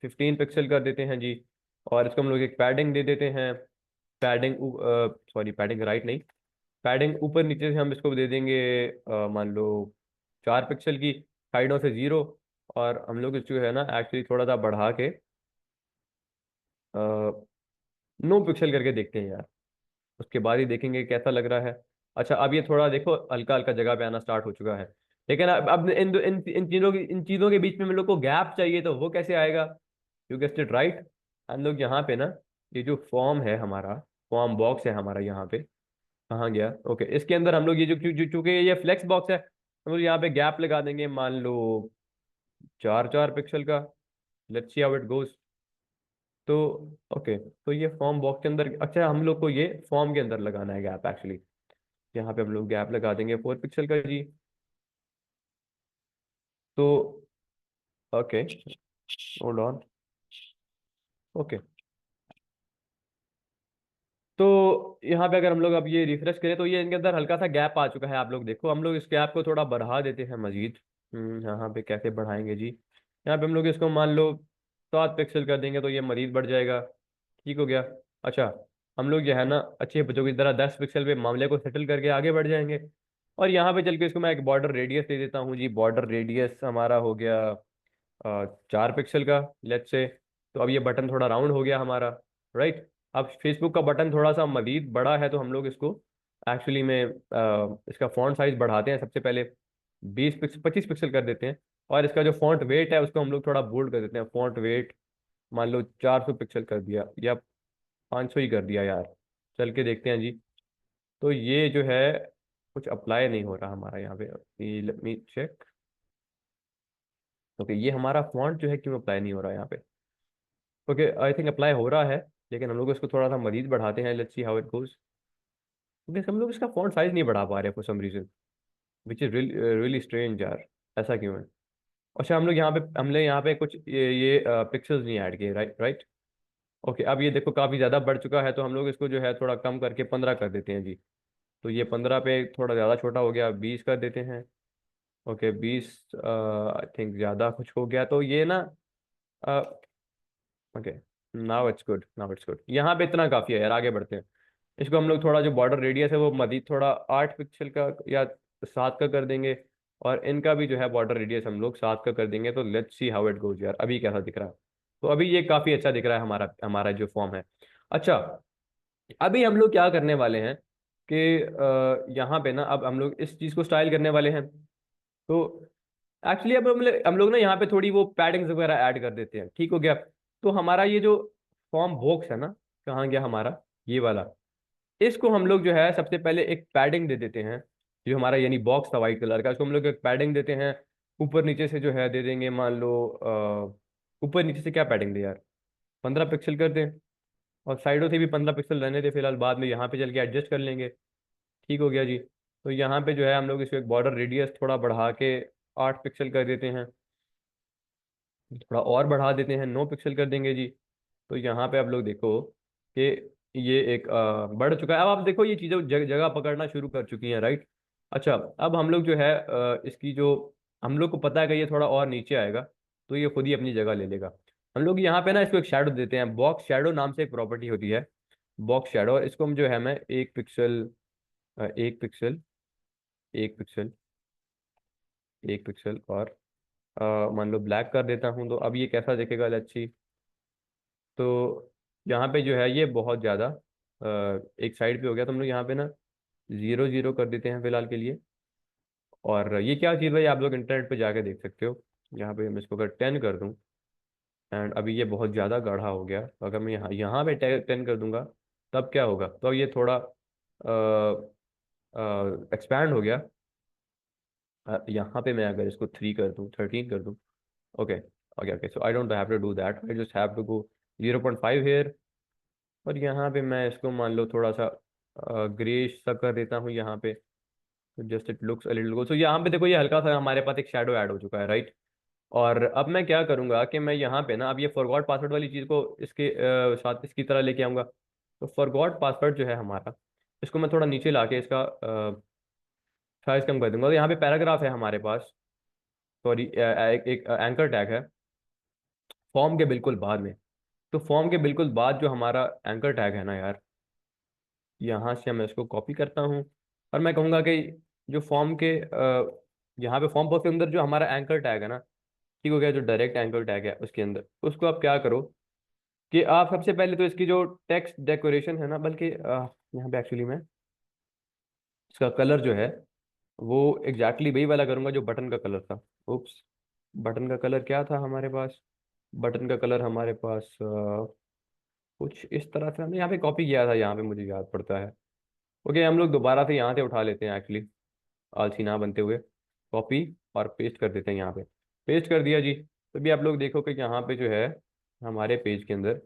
Speaker 1: 15 पिक्सल कर देते हैं जी। और इसको हम लोग एक पैडिंग दे देते हैं। पैडिंग, सॉरी पैडिंग राइट नहीं, पैडिंग ऊपर नीचे से हम इसको दे देंगे मान लो 4 पिक्सल की, साइडों से 0। और हम लोग जो है ना एक्चुअली थोड़ा सा बढ़ा के 9 पिक्सल करके देखते हैं यार। उसके बाद ही देखेंगे कैसा लग रहा है। अच्छा अब ये थोड़ा देखो हल्का हल्का जगह पे आना स्टार्ट हो चुका है। लेकिन अब इन चीजों के बीच में हम लोग को गैप चाहिए, तो वो कैसे आएगा? You guessed it right. हम लोग यहाँ पे ना, ये जो फॉर्म है हमारा, फॉर्म बॉक्स है हमारा यहाँ पे, कहाँ गया? ओके, इसके अंदर हम लोग ये चूंकि ये फ्लेक्स बॉक्स है, हम लोग यहाँ पे गैप लगा देंगे मान लो 4 4 पिक्सल का। Let's see how it goes. तो ओके, तो ये फॉर्म बॉक्स के अंदर, अच्छा हम लोग को ये फॉर्म के अंदर लगाना है गैप एक्चुअली। यहाँ पे हम लोग गैप लगा देंगे 4 पिक्सल का जी। तो ओके, होल्ड ऑन। ओके, तो यहाँ पे अगर हम लोग अब ये रिफ्रेश करें तो ये इनके अंदर हल्का सा गैप आ चुका है। आप लोग देखो, हम लोग इस गैप को थोड़ा बढ़ा देते हैं मजीद। यहाँ पे कैसे बढ़ाएंगे जी? यहाँ पे हम लोग इसको मान लो 7 पिक्सल कर देंगे तो ये मजीद बढ़ जाएगा। ठीक हो गया। अच्छा, हम लोग जो है ना अच्छे बच्चों की तरह 10 पिक्सल पे मामले को सेटल करके आगे बढ़ जाएंगे। और यहाँ पे चल के इसको मैं एक बॉर्डर रेडियस दे देता हूँ जी। बॉर्डर रेडियस हमारा हो गया 4 पिक्सल का, लेट्स से। तो अब ये बटन थोड़ा राउंड हो गया हमारा, राइट। अब फेसबुक का बटन थोड़ा सा मजीद बड़ा है, तो हम लोग इसको एक्चुअली में इसका फॉन्ट साइज बढ़ाते हैं। सबसे पहले 20 पिक्सल 25 पिक्सल कर देते हैं। और इसका जो फॉन्ट वेट है उसको हम लोग थोड़ा बोल्ड कर देते हैं। फॉन्ट वेट मान लो 400 पिक्सल कर दिया, या 500 ही कर दिया यार। चल के देखते हैं जी। तो ये जो है कुछ अप्लाई नहीं हो रहा हमारा यहाँ पे। Late me check. ओके, ये हमारा फॉन्ट जो है क्यों अप्लाई नहीं हो रहा है यहाँ पे? ओके, आई थिंक अप्लाई हो रहा है, लेकिन हम लोग इसको थोड़ा सा मजीद बढ़ाते हैं। Let's see how it goes. क्योंकि हम लोग इसका फॉन्ट साइज नहीं बढ़ा पा रहे for some reason, which is really strange यार। ऐसा क्यों है? अच्छा, हम लोग यहाँ पे हमने यहाँ पे कुछ ये पिक्सल्स नहीं ऐड किए, राइट राइट। ओके, अब ये देखो काफ़ी ज़्यादा बढ़ चुका है, तो हम लोग इसको जो है थोड़ा कम करके 15 कर देते हैं जी। तो ये 15 पे थोड़ा ज़्यादा छोटा हो गया, 20 कर देते हैं। ओके 20 आई थिंक ज़्यादा कुछ हो गया, तो ये ना okay, now it's good, now it's good. यहाँ पे इतना काफ़ी है यार, आगे बढ़ते हैं। इसको हम लोग थोड़ा जो बॉर्डर रेडियस है वो मजीद थोड़ा 8 पिक्सल का या 7 का कर देंगे। और इनका भी जो है बॉर्डर रेडियस हम लोग 7 का कर देंगे। तो let's see how it goes यार, अभी कैसा दिख रहा है? तो अभी ये काफ़ी अच्छा दिख रहा है हमारा हमारा जो फॉर्म है। अच्छा, अभी हम लोग क्या करने वाले हैं कि यहाँ पे ना अब हम लोग इस चीज़ को स्टाइल करने वाले हैं। तो एक्चुअली अब हम लोग ना यहाँ पे थोड़ी वो पैडिंग्स वगैरह ऐड कर देते हैं। ठीक हो गया। तो हमारा ये जो फॉर्म बॉक्स है ना, कहाँ गया हमारा ये वाला? इसको हम लोग जो है सबसे पहले एक पैडिंग दे देते हैं। जो हमारा यानी बॉक्स था वाइट कलर का, इसको हम लोग एक पैडिंग देते हैं। ऊपर नीचे से जो है दे देंगे मान लो ऊपर नीचे से क्या पैडिंग दे यार, 15 पिक्सल कर दें। और साइडों से भी 15 पिक्सल रहने दे फिलहाल, बाद में यहाँ पे चल के एडजस्ट कर लेंगे। ठीक हो गया जी। तो यहाँ पे जो है हम लोग इसको एक बॉर्डर रेडियस थोड़ा बढ़ा के 8 पिक्सल कर देते हैं। थोड़ा और बढ़ा देते हैं, 9 पिक्सल कर देंगे जी। तो यहाँ पे आप लोग देखो कि ये एक बढ़ चुका है। अब आप देखो ये चीज़ें जगह पकड़ना शुरू कर चुकी हैं, राइट। अच्छा, अब हम लोग जो है इसकी जो, हम लोग को पता है कि ये थोड़ा और नीचे आएगा, तो ये खुद ही अपनी जगह ले लेगा। हम लोग यहाँ पे ना इसको एक शेडो देते हैं। बॉक्स शेडो नाम से एक प्रॉपर्टी होती है, बॉक्स शेडो। इसको हम जो है मैं 1 पिक्सल 1 पिक्सल 1 पिक्सल 1 पिक्सल और मान लो ब्लैक कर देता हूँ। तो अब ये कैसा दिखेगा? अच्छी। तो यहाँ पे जो है ये बहुत ज़्यादा एक साइड पे हो गया, तो हम लोग यहाँ पे ना 0 0 कर देते हैं फिलहाल के लिए। और ये क्या चीज़ है, ये आप लोग इंटरनेट पे जाके देख सकते हो। यहाँ पे मैं इसको अगर 10 कर दूँ, एंड अभी ये बहुत ज़्यादा गाढ़ा हो गया, तो अगर मैं यहाँ यहाँ पे 10 कर दूंगा तब क्या होगा? तो अब ये थोड़ा एक्सपैंड हो गया। यहाँ पे मैं अगर इसको 3 कर दूँ, 13 कर दूँ। Okay okay okay, so I don't have to do that, I just have to go 0.5 here. और यहाँ पे मैं इसको मान लो थोड़ा सा ग्रेश सा कर देता हूँ यहाँ पे। तो just it looks a little good. So यहाँ पे देखो ये हल्का सा हमारे पास एक शेडो ऐड हो चुका है, राइट। और अब मैं क्या करूँगा कि मैं यहाँ पे ना अब ये फॉरगॉट पासवर्ड वाली चीज़ को इसके साथ इसकी तरह लेके आऊँगा। तो फॉरगॉट पासवर्ड जो है हमारा, इसको मैं थोड़ा नीचे ला के इसका साइज कम कर दूंगा। तो यहाँ पे पैराग्राफ है हमारे पास, सॉरी एक एंकर टैग है फॉर्म के बिल्कुल बाद में। तो फॉर्म के बिल्कुल बाद जो हमारा एंकर टैग है ना यार, यहाँ से मैं इसको कॉपी करता हूँ और मैं कहूँगा कि जो फॉर्म के यहाँ पे फॉर्म बॉक्स के अंदर जो हमारा एंकर टैग है ना, ठीक हो गया, जो डायरेक्ट एंकर टैग है उसके अंदर उसको आप क्या करो कि आप सबसे पहले तो इसकी जो टेक्स्ट डेकोरेशन है ना, बल्कि यहाँ पे एक्चुअली मैं इसका कलर जो है वो एग्जैक्टली वही वाला करूंगा जो बटन का कलर था। उप्स, बटन का कलर क्या था हमारे पास? बटन का कलर हमारे पास कुछ इस तरह से हमने यहाँ पे कॉपी किया था, यहाँ पे मुझे याद पड़ता है। ओके, हम लोग दोबारा से यहाँ से उठा लेते हैं एक्चुअली, आलसी ना बनते हुए। कॉपी और पेस्ट कर देते हैं यहाँ पे। पेस्ट कर दिया जी। तो भी आप लोग देखो कि यहाँ पे जो है हमारे पेज के अंदर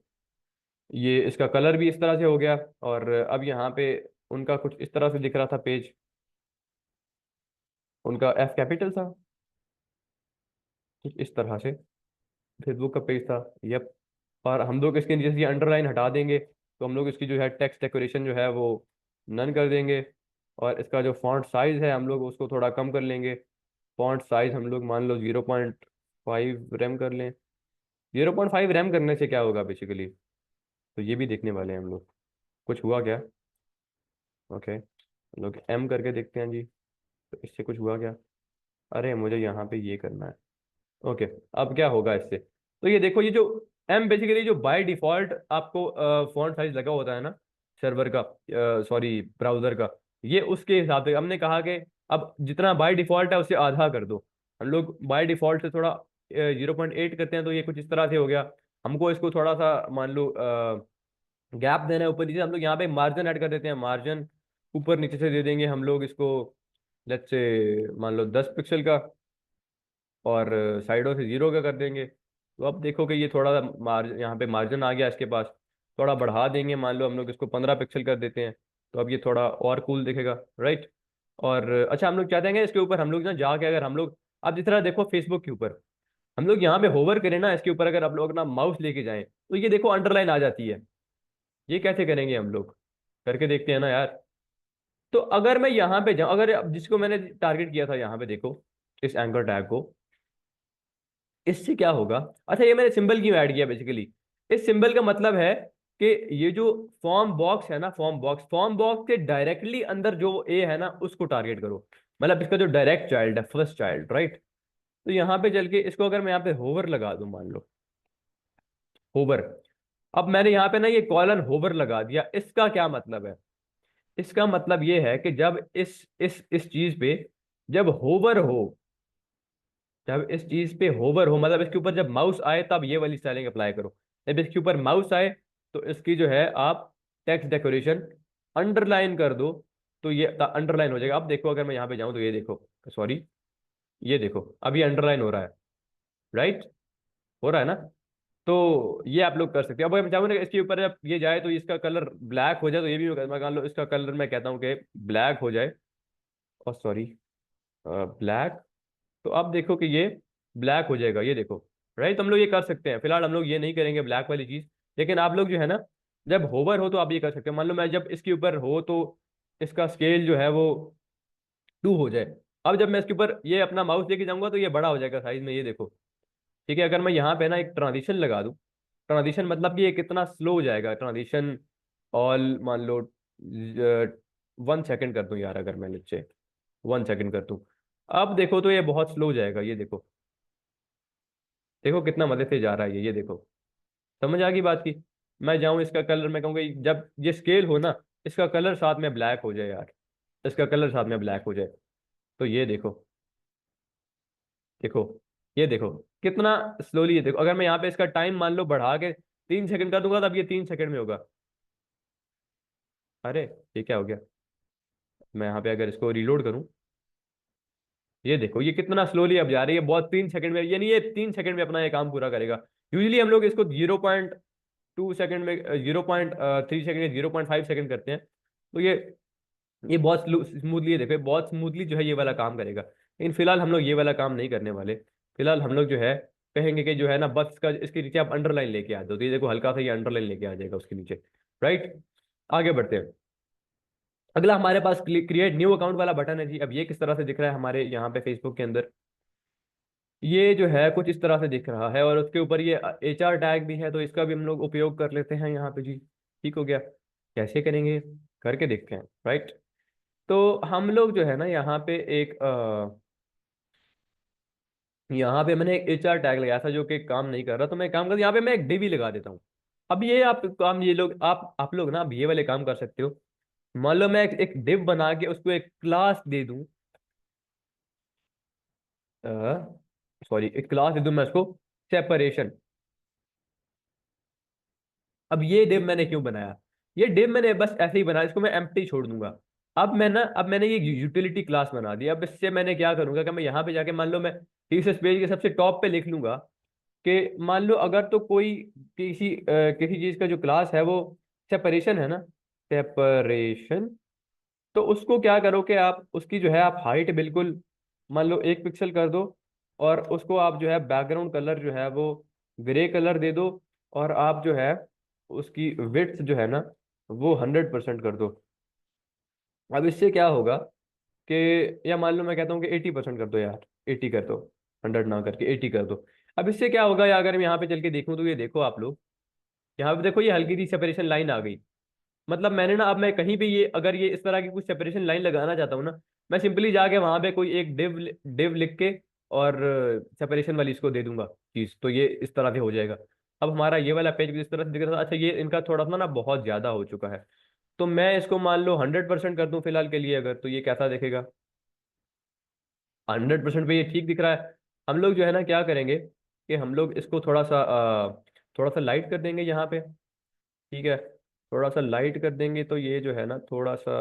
Speaker 1: ये इसका कलर भी इस तरह से हो गया। और अब यहाँ पे उनका कुछ इस तरह से दिख रहा था पेज, उनका एफ कैपिटल था कुछ इस तरह से, फेसबुक का पेज था। यप। और हम लोग इसके नीचे से ये अंडरलाइन हटा देंगे, तो हम लोग इसकी जो है टेक्स्ट डेकोरेशन जो है वो नन कर देंगे। और इसका जो फॉन्ट साइज है हम लोग उसको थोड़ा कम कर लेंगे। फॉन्ट साइज हम लोग मान लो 0.5 रैम कर लें। 0.5 रैम करने से क्या होगा बेसिकली, तो ये भी देखने वाले हैं हम लोग। कुछ हुआ क्या? ओके, हम लोग एम करके देखते हैं जी, तो इससे कुछ हुआ क्या? अरे मुझे यहाँ पे ये करना है। ओके, अब क्या होगा इससे? तो ये देखो, ये जो एम बेसिकली जो बाय डिफॉल्ट आपको फॉन्ट साइज लगा होता है ना सर्वर का, सॉरी ब्राउजर का, ये उसके हिसाब से हमने कहा कि अब जितना बाय डिफॉल्ट है उससे आधा कर दो। हम लोग बाय डिफॉल्ट से थोड़ा 0.8 करते हैं, तो ये कुछ इस तरह से हो गया। हमको इसको थोड़ा सा मान लो गैप देना है ऊपर नीचे, हम लोग यहाँ पे मार्जिन ऐड कर देते हैं। मार्जिन ऊपर नीचे से दे देंगे हम लोग इसको, लेट्स से मान लो 10 पिक्सल का, और साइडों से 0 का कर देंगे। तो अब देखो कि ये थोड़ा सा मार्जिन, यहाँ पे मार्जिन आ गया इसके पास, थोड़ा बढ़ा देंगे। मान लो हम लोग इसको 15 पिक्सल कर देते हैं, तो अब ये थोड़ा और कूल दिखेगा, राइट। और अच्छा, हम लोग क्या देंगे इसके ऊपर, हम लोग ना जाके अगर हम लोग अब जिस तरह देखो फेसबुक के ऊपर हम लोग यहाँ पे होवर करें ना इसके ऊपर, अगर आप लोग ना माउस लेके जाएं तो ये देखो अंडरलाइन आ जाती है। ये कैसे करेंगे हम लोग, करके देखते हैं ना यार। तो अगर मैं यहाँ पे जाऊँ, अगर अब जिसको मैंने टारगेट किया था यहाँ पे देखो, इस एंकर टैग को, इससे क्या होगा? अच्छा, ये मैंने सिंबल क्यों ऐड किया बेसिकली, इस सिंबल का मतलब है कि ये जो फॉर्म बॉक्स है ना, फॉर्म बॉक्स के डायरेक्टली अंदर जो ए है ना उसको टारगेट करो। मतलब इसका जो डायरेक्ट चाइल्ड है, फर्स्ट चाइल्ड, राइट। तो यहाँ पे चल के इसको अगर मैं यहाँ पे होवर लगा दूं, मान लो होवर, अब मैंने यहाँ पे ना ये कॉलन होवर लगा दिया, इसका क्या मतलब है? इसका मतलब ये है कि जब इस चीज पे जब होवर हो, जब इस चीज पे होवर हो मतलब इसके ऊपर जब माउस आए तब ये वाली स्टाइलिंग अप्लाई करो। जब इसके ऊपर माउस आए तो इसकी जो है आप टेक्स्ट डेकोरेशन अंडरलाइन कर दो, तो ये अंडरलाइन हो जाएगा। अब देखो अगर मैं यहाँ पे जाऊं तो ये देखो, सॉरी, ये देखो अब ये अंडरलाइन हो रहा है, राइट, हो रहा है ना। तो ये आप लोग कर सकते हैं। अब अगर मैं चाहूँ ना कि इसके ऊपर जब ये जाए तो इसका कलर ब्लैक हो जाए, तो ये भी मैं मान लो इसका कलर मैं कहता हूँ कि ब्लैक हो जाए, और सॉरी ब्लैक। तो अब देखो कि ये ब्लैक हो जाएगा, ये देखो, राइट। तो हम लोग ये कर सकते हैं। फिलहाल हम लोग ये नहीं करेंगे ब्लैक वाली चीज, लेकिन आप लोग जो है ना जब होवर हो तो आप ये कर सकते हैं। मान लो मैं जब इसके ऊपर हो तो इसका स्केल जो है वो 2 हो जाए। अब जब मैं इसके ऊपर ये अपना माउस लेके जाऊंगा तो ये बड़ा हो जाएगा साइज में, ये देखो। ठीक है, अगर मैं यहाँ पे ना एक ट्रांजिशन लगा दूं, ट्रांजिशन मतलब कि ये कितना स्लो हो जाएगा ट्रांजिशन, ऑल मान लो 1 सेकंड कर दूं यार, अगर मैं नीचे 1 सेकंड कर दूं, अब देखो तो ये बहुत स्लो हो जाएगा, ये देखो। देखो कितना मजे से जा रहा है ये देखो। समझ आ गई बात की? मैं जाऊं इसका कलर, मैं कहूँगा जब ये स्केल हो ना इसका कलर साथ में ब्लैक हो जाए यार, इसका कलर साथ में ब्लैक हो जाए, तो ये देखो, देखो, ये देखो कितना स्लोली। ये देखो, अगर मैं यहाँ पे इसका टाइम मान लो बढ़ा के 3 सेकंड कर दूंगा तब ये 3 सेकंड में होगा। अरे ये क्या हो गया? मैं यहाँ पे अगर इसको रिलोड करूँ, ये देखो ये कितना स्लोली अब जा रही है, बहुत 3 सेकंड में, यानी ये 3 सेकंड में अपना ये काम पूरा करेगा। यूजली हम लोग इसको 0.2 सेकंड में, 0.3 सेकंड, 0.5 सेकंड करते हैं। तो ये बहुत स्मूथली, ये देखो ये बहुत स्मूथली जो है ये वाला काम करेगा। लेकिन फिलहाल हम लोग ये वाला काम नहीं करने वाले। फिलहाल हम लोग जो है कहेंगे कि जो है ना बस इसका इसके नीचे आप अंडरलाइन लेके आ जाओ, तो ये देखो हल्का सा ये अंडरलाइन लेके आ जाएगा उसके नीचे, राइट। आगे बढ़ते हैं। अगला हमारे पास क्रिएट न्यू अकाउंट वाला बटन है जी। अब ये किस तरह से दिख रहा है हमारे यहाँ पे फेसबुक के अंदर, ये जो है कुछ इस तरह से दिख रहा है, और उसके ऊपर ये HR टैग भी है, तो इसका भी हम लोग उपयोग कर लेते हैं यहाँ पे जी। ठीक हो गया। कैसे करेंगे, करके देखते हैं, राइट। तो हम लोग जो है ना यहाँ पे एक यहाँ पे मैंने एक HR टैग लगाया था जो कि काम नहीं कर रहा, तो मैं काम कर यहाँ पे मैं एक डिव लगा देता हूँ। अब ये आप काम, ये लोग आप लोग ना अब ये वाले काम कर सकते हो। मान लो मैं एक डिव बना के उसको एक क्लास दे दूं, सॉरी एक क्लास दे दूं मैं उसको, सेपरेशन। अब ये डिव मैंने क्यों बनाया, ये डिव मैंने बस ऐसे ही बनाया, इसको मैं एम्प्टी छोड़ दूंगा। अब मैंने ये यूटिलिटी क्लास बना दी। अब इससे मैंने क्या करूंगा कि मैं यहाँ पे जाके मान लो मैं टीचर्स पेज के सबसे टॉप पे लिख लूंगा कि मान लो अगर तो कोई किसी चीज का जो क्लास है वो सेपरेशन है ना, सेपरेशन, तो उसको क्या करो कि आप उसकी जो है आप हाइट बिल्कुल मान लो 1 पिक्सल कर दो, और उसको आप जो है बैकग्राउंड कलर जो है वो ग्रे कलर दे दो, और आप जो है उसकी विड्थ जो है ना वो 100% कर दो। अब इससे क्या होगा कि, या मान लो मैं कहता हूँ कि 80% कर दो यार, 80 कर दो, 100 ना करके 80 कर दो। अब इससे क्या होगा, या अगर मैं यहाँ पे चल के देखूँ तो ये देखो आप लोग, यहाँ पे देखो ये हल्की सी सेपरेशन लाइन आ गई। मतलब मैंने ना, अब मैं कहीं भी ये अगर ये इस तरह की कुछ सेपरेशन लाइन लगाना चाहता हूँ ना, मैं सिंपली जाके वहां पे कोई एक डिव लिख के और सेपरेशन वाली इसको दे दूंगा चीज, तो ये इस तरह से हो जाएगा। अब हमारा ये वाला पेज भी इस तरह से दिख रहा था। अच्छा ये इनका थोड़ा सा ना बहुत ज्यादा हो चुका है, तो मैं इसको मान लो 100% कर दूं फिलहाल के लिए, अगर तो ये कैसा दिखेगा, 100% पे ये ठीक दिख रहा है। हम लोग जो है ना क्या करेंगे कि हम लोग इसको थोड़ा सा लाइट कर देंगे यहाँ पे। ठीक है, थोड़ा सा लाइट कर देंगे तो ये जो है ना थोड़ा सा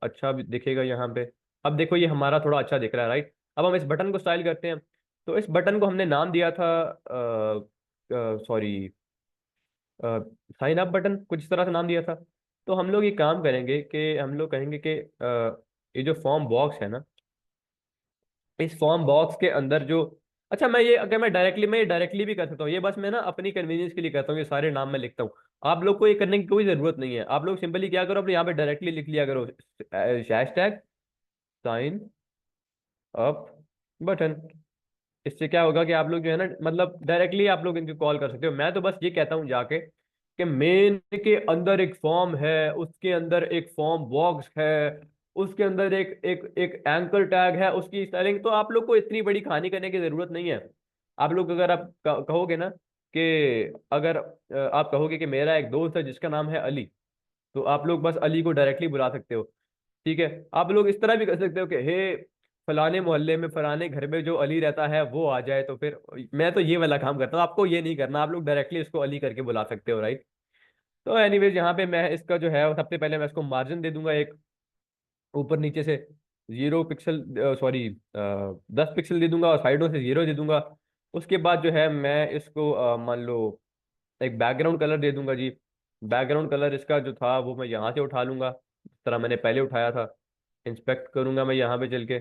Speaker 1: अच्छा भी दिखेगा यहाँ पे। अब देखो ये हमारा थोड़ा अच्छा दिख रहा है, राइट। अब हम इस बटन को स्टाइल करते हैं। तो इस बटन को हमने नाम दिया था, सॉरी, साइन अप बटन, कुछ इस तरह से नाम दिया था। तो हम लोग ये काम करेंगे कि हम लोग कहेंगे कि ये जो फॉर्म बॉक्स है ना, इस फॉर्म बॉक्स के अंदर जो, अच्छा मैं ये अगर मैं ये डायरेक्टली भी कर सकता हूँ, ये बस मैं ना अपनी कन्वीनियंस के लिए करता हूँ, ये सारे नाम मैं लिखता हूँ। आप लोग को ये करने की कोई जरूरत नहीं है। आप लोग सिंपली क्या करो, अपने यहाँ पे डायरेक्टली लिख लिया करो, हैशटैग साइन अप बटन। इससे क्या होगा कि आप लोग जो है ना मतलब डायरेक्टली आप लोग इनको कॉल कर सकते हो। मैं तो बस ये कहता हूँ जाके कि मेन के अंदर एक फॉर्म है, उसके अंदर एक फॉर्म बॉक्स है, उसके अंदर एक एक एक एंकर टैग है, उसकी स्टाइलिंग, तो आप लोग को इतनी बड़ी कहानी करने की जरूरत नहीं है। आप लोग अगर आप कहोगे ना कि, अगर आप कहोगे कि मेरा एक दोस्त है जिसका नाम है अली, तो आप लोग बस अली को डायरेक्टली बुला सकते हो। ठीक है, आप लोग इस तरह भी कर सकते हो कि हे फलाने मोहल्ले में फलाने घर में जो अली रहता है वो आ जाए, तो फिर मैं तो ये वाला काम करता हूँ, आपको ये नहीं करना, आप लोग डायरेक्टली इसको अली करके बुला सकते हो, राइट। तो एनीवेज यहाँ पे मैं इसका जो है सबसे पहले मैं इसको मार्जिन दे दूंगा एक, ऊपर नीचे से 0 पिक्सल, सॉरी 10 पिक्सल दे दूंगा, और साइडों से 0 दे दूंगा। उसके बाद जो है मैं इसको मान लो एक बैकग्राउंड कलर दे दूंगा जी। बैकग्राउंड कलर इसका जो था वो मैं यहाँ से उठा लूंगा, इस तरह मैंने पहले उठाया था। इंस्पेक्ट करूंगा मैं यहाँ पे चल के,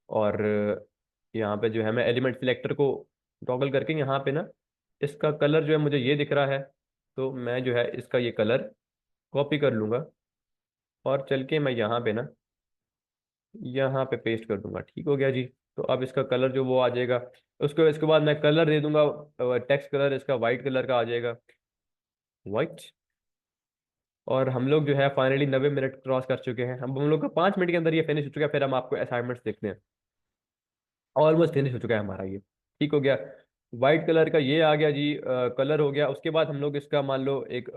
Speaker 1: और यहाँ पे जो है मैं एलिमेंट सिलेक्टर को टॉगल करके यहाँ पे ना इसका कलर जो है मुझे ये दिख रहा है, तो मैं जो है इसका ये कलर कॉपी कर लूंगा, और चल के मैं यहाँ पे ना यहाँ पे पेस्ट कर दूंगा। ठीक हो गया जी। तो अब इसका कलर जो वो आ जाएगा, उसको इसके बाद मैं कलर दे दूंगा, टेक्स्ट कलर इसका वाइट कलर का आ जाएगा, वाइट। और हम लोग जो है फाइनली 90 मिनट क्रॉस कर चुके हैं, हम लोग का 5 मिनट के अंदर ये फिनिश हो चुका है। फिर हम आपको असाइनमेंट्स देखते हैं। ऑलमोस्ट फिनिश हो चुका है हमारा ये। ठीक हो गया, वाइट कलर का ये आ गया जी, कलर हो गया। उसके बाद हम लोग इसका मान लो एक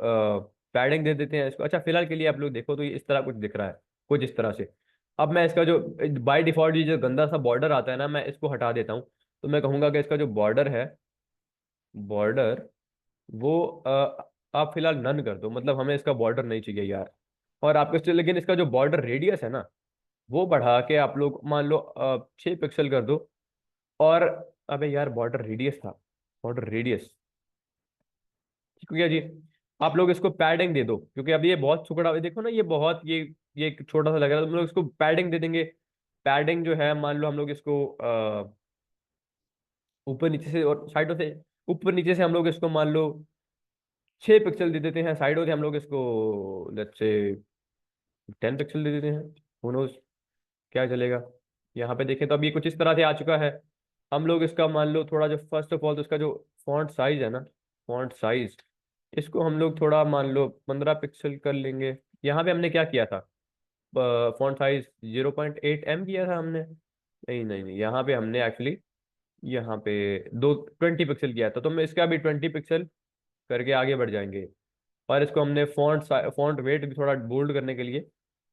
Speaker 1: पैडिंग दे देते हैं इसको। अच्छा फिलहाल के लिए आप लोग देखो तो ये इस तरह कुछ दिख रहा है, कुछ इस तरह से। अब मैं इसका जो बाय डिफॉल्ट ये जो गंदा सा बॉर्डर आता है ना, मैं इसको हटा देता हूँ। तो मैं कहूंगा कि इसका जो बॉर्डर है, बॉर्डर वो आप फिलहाल नन कर दो, मतलब हमें इसका बॉर्डर नहीं चाहिए यार। और आपको लेकिन इसका जो बॉर्डर रेडियस है ना, वो बढ़ा के आप लोग मान लो 6 पिक्सल कर दो। और अबे यार बॉर्डर रेडियस था, बॉर्डर रेडियस, ठीक हो गया जी। आप लोग इसको पैडिंग दे दो, क्योंकि अब ये बहुत टुकड़ा देखो ना, ये एक छोटा सा लग रहा है, तो हम लोग इसको पैडिंग दे देंगे। पैडिंग जो है मान लो हम लोग इसको ऊपर नीचे से और साइडों से, ऊपर नीचे से हम लोग इसको मान लो 6 पिक्सल दे देते हैं, साइडों से हम लोग इसको लेट्स से 10 पिक्सल दे देते हैं, who knows क्या चलेगा। यहाँ पे देखें तो अब ये कुछ इस तरह से आ चुका है। हम लोग इसका मान लो थोड़ा जो फर्स्ट ऑफ ऑल तो इसका जो फॉन्ट साइज है ना, फॉन्ट साइज, इसको हम लोग थोड़ा मान लो 15 पिक्सल कर लेंगे। यहाँ पे हमने क्या किया था, फॉन्ट साइज 0.8 एम किया था हमने, नहीं नहीं नहीं, यहाँ पे हमने एक्चुअली यहाँ पे दो 20 पिक्सल किया था, तो मैं इसका भी 20 पिक्सल करके आगे बढ़ जाएंगे। और इसको हमने फॉन्ट वेट भी थोड़ा बोल्ड करने के लिए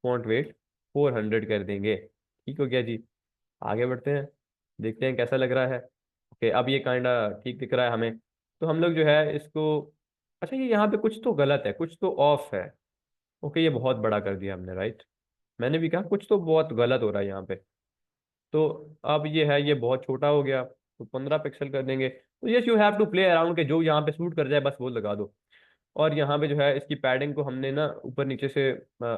Speaker 1: फॉन्ट वेट 400 कर देंगे। ठीक हो गया जी। आगे बढ़ते हैं, देखते हैं कैसा लग रहा है। ओके, अब ये काइंडा ठीक दिख रहा है हमें। तो हम लोग जो है इसको, अच्छा ये यहाँ पे कुछ तो गलत है, कुछ तो ऑफ है। ओके, ये बहुत बड़ा कर दिया हमने, राइट। मैंने भी कहा कुछ तो बहुत गलत हो रहा है यहाँ पे। तो अब ये है, ये बहुत छोटा हो गया, तो 15 पिक्सल कर देंगे। तो yes, you have to play around के जो यहाँ पे सूट कर जाए बस वो लगा दो। और यहाँ पे जो है इसकी पैडिंग को हमने ना ऊपर नीचे से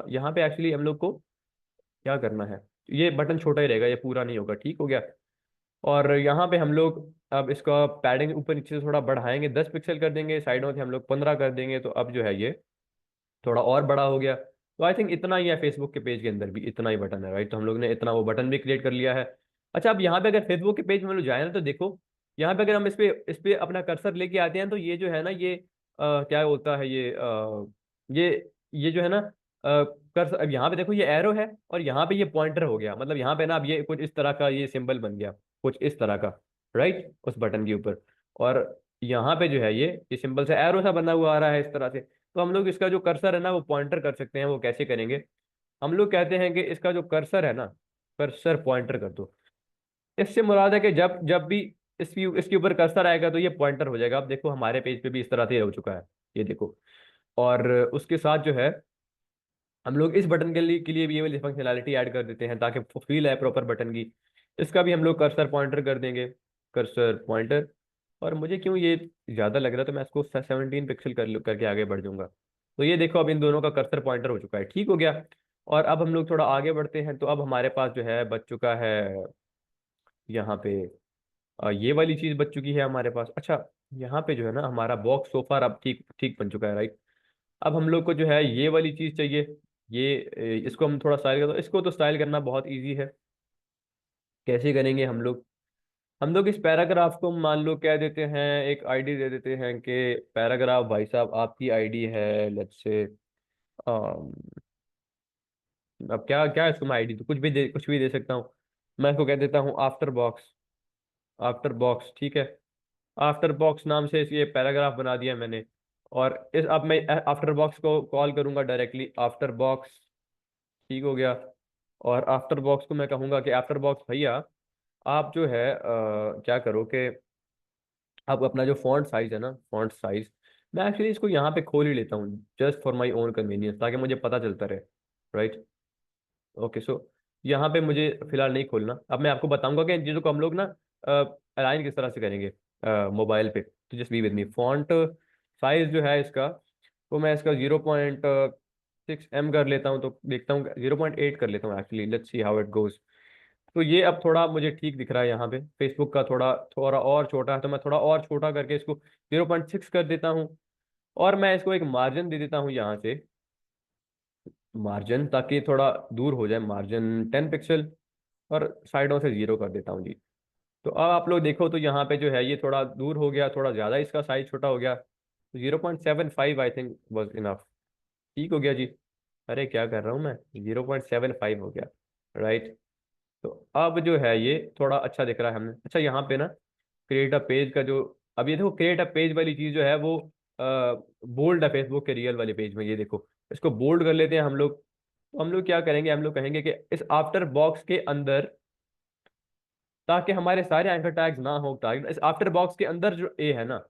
Speaker 1: यहाँ पे एक्चुअली हम लोग को क्या करना है, ये बटन छोटा ही रहेगा, ये पूरा नहीं होगा। ठीक हो गया। और यहाँ पे हम लोग अब इसका पैडिंग ऊपर नीचे से थोड़ा बढ़ाएंगे, 10 पिक्सल कर देंगे, साइडों से हम लोग 15 कर देंगे, तो अब जो है ये थोड़ा और बड़ा हो गया। तो आई थिंक इतना ही है, फेसबुक के पेज के अंदर भी इतना ही बटन है, राइट। तो हम लोग ने इतना वो बटन भी क्रिएट कर लिया है। अच्छा, अब यहाँ पे अगर फेसबुक के पेज में हम लोग जाए ना, तो देखो यहाँ पे अगर हम इस पे अपना कर्सर लेके आते हैं, तो ये जो है ना, ये क्या होता है, ये जो है ना कर्सर, अब यहाँ पे देखो ये एरो है और यहाँ पे ये पॉइंटर हो गया, मतलब यहाँ पे ना अब ये कुछ इस तरह का ये सिंबल बन गया, कुछ इस तरह का, राइट, उस बटन के ऊपर। और यहाँ पे जो है ये सिंबल से एरो सा बना हुआ आ रहा है इस तरह से। तो हम लोग इसका जो कर्सर है ना वो पॉइंटर कर सकते हैं। वो कैसे करेंगे, हम लोग कहते हैं कि इसका जो कर्सर है ना, कर्सर पॉइंटर कर दो। इससे मुराद है कि जब जब भी इसके ऊपर कर्सर आएगा तो ये पॉइंटर हो जाएगा। अब देखो हमारे पेज पे भी इस तरह से हो चुका है, ये देखो। और उसके साथ जो है हम लोग इस बटन के लिए भी ये वाली फंक्शनैलिटी ऐड कर देते हैं ताकि फील है प्रॉपर बटन की। इसका भी हम लोग कर्सर पॉइंटर कर देंगे, कर्सर पॉइंटर। और मुझे क्यों ये ज़्यादा लग रहा है, तो मैं इसको 17 पिक्सल करके आगे बढ़ जाऊंगा। तो ये देखो अब इन दोनों का कर्सर पॉइंटर हो चुका है, ठीक हो गया। और अब हम लोग थोड़ा आगे बढ़ते हैं, तो अब हमारे पास जो है बच चुका है यहाँ पे ये वाली चीज़ बच चुकी है हमारे पास। अच्छा, यहाँ पे जो है ना हमारा बॉक्स सोफा अब ठीक ठीक बन चुका है, राइट। अब हम लोग को जो है ये वाली चीज़ चाहिए, ये इसको हम थोड़ा स्टाइल कर दो। इसको तो स्टाइल करना बहुत इजी है। कैसे करेंगे हम लोग इस पैराग्राफ को मान लो कह देते हैं, एक आईडी दे देते हैं कि पैराग्राफ भाई साहब आपकी आईडी है, लेट्स से अब क्या क्या इसको मैं आईडी तो कुछ भी दे सकता हूँ। मैं इसको कह देता हूँ आफ्टर बॉक्स, आफ्टर बॉक्स, ठीक है। आफ्टर बॉक्स नाम से ये पैराग्राफ बना दिया मैंने। और इस अब मैं आफ्टर बॉक्स को कॉल करूंगा डायरेक्टली, आफ्टर बॉक्स, ठीक हो गया। और आफ्टर बॉक्स को मैं कहूंगा कि आफ्टर बॉक्स भैया आप जो है क्या करो कि आप अपना जो फॉन्ट साइज है ना, फॉन्ट साइज, मैं एक्चुअली इसको यहाँ पे खोल ही लेता हूँ just for my own convenience, ताकि मुझे पता चलता रहे, राइट। ओके, सो यहाँ पे मुझे फिलहाल नहीं खोलना। अब मैं आपको बताऊंगा कि इन चीज़ों को हम लोग ना अलाइन किस तरह से करेंगे मोबाइल पे। तो just be with me, font size जो है इसका, तो मैं इसका 0.6 एम कर लेता हूँ, तो देखता हूँ 0.8 कर लेता हूँ actually, let's see how it goes. तो ये अब थोड़ा मुझे ठीक दिख रहा है यहाँ पे, फेसबुक का थोड़ा थोड़ा और छोटा है, तो मैं थोड़ा और छोटा करके इसको 0.6 कर देता हूँ। और मैं इसको एक मार्जिन दे देता हूँ यहाँ से, मार्जिन, ताकि थोड़ा दूर हो जाए, मार्जिन 10 पिक्सल। और साइडों से 0 कर देता हूँ जी। तो अब आप लोग देखो तो यहाँ पे जो है ये थोड़ा दूर हो गया, थोड़ा ज़्यादा इसका साइज छोटा हो गया, तो 0.75 आई थिंक वॉज इनफ, ठीक हो गया जी। अरे क्या कर रहा हूँ मैं, 0.75 हो गया, राइट। तो अब जो है ये थोड़ा अच्छा दिख रहा है हमने। अच्छा, यहाँ पे ना क्रिएट अ पेज का जो, अब ये देखो क्रिएट अ पेज वाली चीज़ जो है वो बोल्ड है फेसबुक के रियल वाले पेज में, ये देखो। इसको बोल्ड कर लेते हैं हम लोग। तो हम लोग क्या करेंगे, हम लोग कहेंगे कि इस आफ्टर बॉक्स के अंदर, ताकि हमारे सारे एंकर टैग्स ना हो, ताकि इस आफ्टर बॉक्स के अंदर जो ए है ना,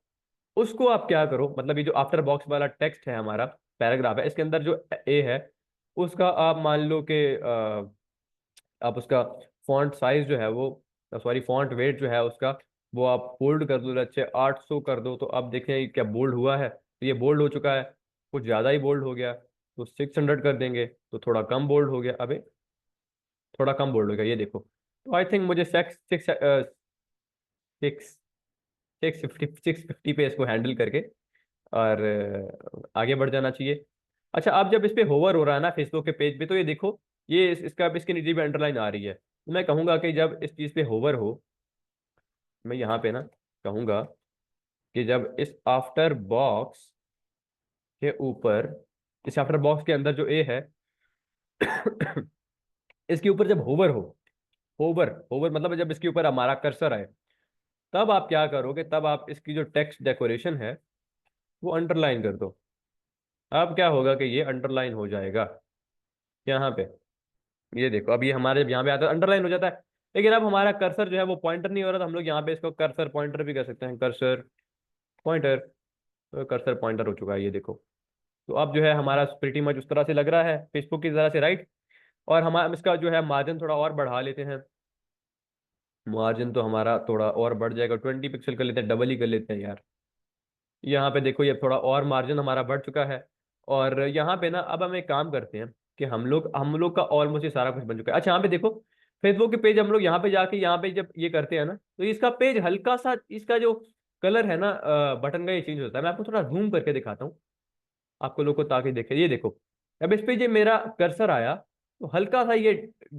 Speaker 1: उसको आप क्या करो, मतलब ये जो आफ्टर बॉक्स वाला टेक्स्ट है हमारा, पैराग्राफ है, इसके अंदर जो ए है उसका आप मान लो कि आप उसका फॉन्ट साइज जो है वो, सॉरी फॉन्ट वेट जो है उसका, वो आप बोल्ड कर दो, अच्छे 800 कर दो। तो अब देखें क्या बोल्ड हुआ है, तो ये बोल्ड हो चुका है, कुछ ज़्यादा ही बोल्ड हो गया, तो 600 कर देंगे, तो थोड़ा कम बोल्ड हो गया। अबे थोड़ा कम बोल्ड हो गया, ये देखो। तो आई थिंक मुझे सिक्स सिक्स सिक्स 650 पे इसको हैंडल करके और आगे बढ़ जाना चाहिए। अच्छा, अब जब इस पे होवर हो रहा है ना फेसबुक के पेज पे, तो ये देखो, ये इसका इसके नीचे भी अंडरलाइन आ रही है। तो मैं कहूंगा कि जब इस चीज पे होवर हो, मैं यहाँ पे ना कहूंगा कि जब इस आफ्टर बॉक्स के ऊपर, इस आफ्टर बॉक्स के अंदर जो ए है इसके ऊपर जब होवर हो, होवर होवर मतलब जब इसके ऊपर हमारा कर्सर आए, तब आप क्या करोगे, तब आप इसकी जो टेक्स्ट डेकोरेशन है वो अंडरलाइन कर दो। अब क्या होगा कि ये अंडरलाइन हो जाएगा यहाँ पे। ये देखो, अब ये हमारे जब यहाँ पे आता है अंडरलाइन हो जाता है। लेकिन अब हमारा कर्सर जो है वो पॉइंटर नहीं हो रहा, तो हम लोग यहाँ पे इसको कर्सर पॉइंटर भी कर सकते हैं, कर्सर पॉइंटर। तो कर्सर पॉइंटर हो चुका है, ये देखो। तो अब जो है हमारा प्रीटी मच उस तरह से लग रहा है, फेसबुक की तरह से, राइट। और हमारा इसका जो है मार्जिन थोड़ा और बढ़ा लेते हैं। मार्जिन तो हमारा थोड़ा और बढ़ जाएगा, 20 पिक्सल कर लेते हैं, डबल ही कर लेते हैं यार। यहाँ पे देखो, ये थोड़ा और मार्जिन हमारा बढ़ चुका है। और यहाँ पे ना अब हम एक काम करते हैं कि हम लोग का ऑलमोस्ट ये सारा कुछ बन चुका है। अच्छा, यहाँ पे देखो, फेसबुक के पेज हम लोग यहाँ पे जाके यहाँ पे जब ये करते हैं ना, तो इसका पेज हल्का सा, इसका जो कलर है ना बटन का, ये चेंज होता है। मैं आपको थोड़ा जूम करके दिखाता हूँ आपको लोग को, ताकि देखे। ये देखो, अब इस पे जो मेरा कर्सर आया, तो हल्का सा ये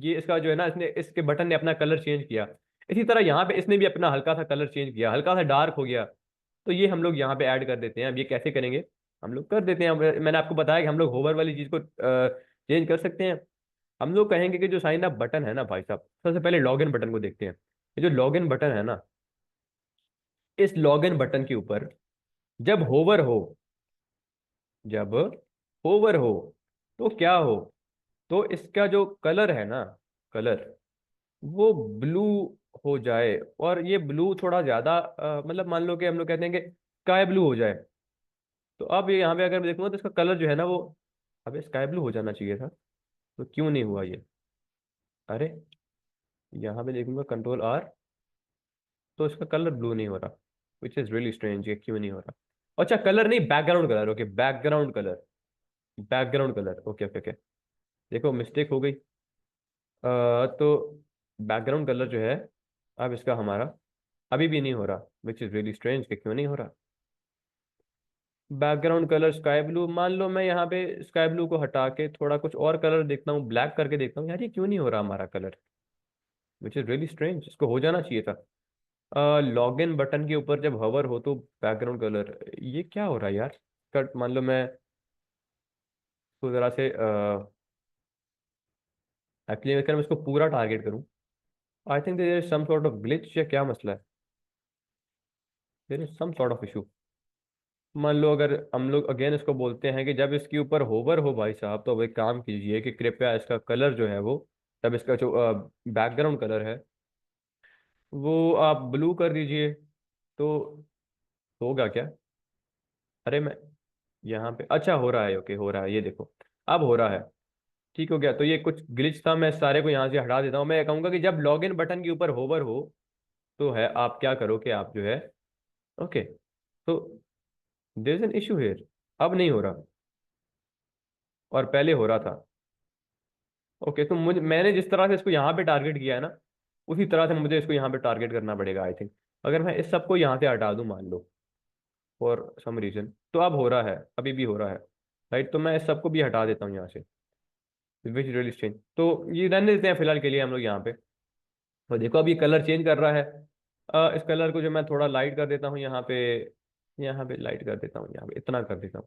Speaker 1: इसका जो है ना, इसने इसके बटन ने अपना कलर चेंज किया। इसी तरह यहाँ पे इसने भी अपना हल्का सा कलर चेंज किया, हल्का सा डार्क हो गया। तो ये हम लोग यहाँ पे ऐड कर देते हैं। अब ये कैसे करेंगे, हम लोग कर देते हैं। मैंने आपको बताया कि हम लोग होवर वाली चीज को चेंज कर सकते हैं। हम लोग कहेंगे कि जो साइन अप बटन है ना भाई साहब, सबसे पहले लॉगिन बटन को देखते हैं। ये जो लॉगिन बटन है ना, इस लॉगिन बटन के ऊपर जब होवर हो, जब होवर हो तो क्या हो, तो इसका जो कलर है ना, कलर वो ब्लू हो जाए। और ये ब्लू थोड़ा ज्यादा मतलब मान लो कि हम लोग कहते हैं कि स्काई ब्लू हो जाए। तो अब ये यहाँ पे अगर मैं देखूंगा तो इसका कलर जो है ना वो, अबे स्काई ब्लू हो जाना चाहिए था, तो क्यों नहीं हुआ ये। अरे, यहाँ पे देखूंगा कंट्रोल आर, तो इसका कलर ब्लू नहीं हो रहा, विच इज रियली स्ट्रेंज, ये क्यों नहीं हो रहा। अच्छा, कलर नहीं, background colour, okay, background colour, background colour, okay okay okay. देखो मिस्टेक हो गई। तो बैकग्राउंड कलर जो है, अब इसका हमारा अभी भी नहीं हो रहा, विच इज रियली स्ट्रेंज, कि क्यों नहीं हो रहा। बैकग्राउंड कलर स्काई ब्लू, मान लो मैं यहाँ पे स्काई ब्लू को हटा के थोड़ा कुछ और कलर देखता हूँ, ब्लैक करके देखता हूँ, यार ये क्यों नहीं हो रहा हमारा colour, which is really strange, इसको हो जाना चाहिए था। लॉगिन बटन के ऊपर जब हवर हो तो बैकग्राउंड कलर, ये क्या हो रहा है यार। कट, मान लो मैं तो जरा से एक्चुअली अगर मैं इसको पूरा टारगेट करूँ, I think there is some sort of glitch, या क्या मसला है, there is some sort of issue. मान लो अगर हम लोग अगेन इसको बोलते हैं कि जब इसके ऊपर होवर हो भाई साहब, तो अब एक काम कीजिए कि कृपया इसका कलर जो है वो, तब इसका जो बैकग्राउंड कलर है वो आप ब्लू कर दीजिए। तो होगा क्या। अरे मैं यहाँ पे, अच्छा हो रहा है, ओके हो रहा है, ये देखो अब हो रहा है। ठीक हो गया। तो ये कुछ ग्लिच था, मैं सारे को यहाँ से हटा देता हूँ। मैं कहूंगा कि जब लॉगिन बटन के ऊपर होवर हो, तो है आप क्या करो कि आप जो है, ओके, तो there is an issue here, अब नहीं हो रहा और पहले हो रहा था। ओके, तो मुझे, मैंने जिस तरह से इसको यहाँ पे टारगेट किया है ना, उसी तरह से मुझे इसको यहाँ पे टारगेट करना पड़ेगा आई थिंक। अगर मैं इस सबको यहाँ से हटा दूँ मान लो, फॉर सम रीजन, तो अब हो रहा है, अभी भी हो रहा है, राइट। तो मैं इस सबको भी हटा देता हूँ यहाँ से, विच रियली स्ट्रेंज। तो ये रहने देते हैं फिलहाल के लिए हम लोग यहाँ पे। और देखो अब ये कलर चेंज कर रहा है। इस कलर को जो मैं थोड़ा लाइट कर देता हूँ यहाँ पे, यहाँ पे लाइट कर देता हूँ, यहाँ पे इतना कर देता हूँ।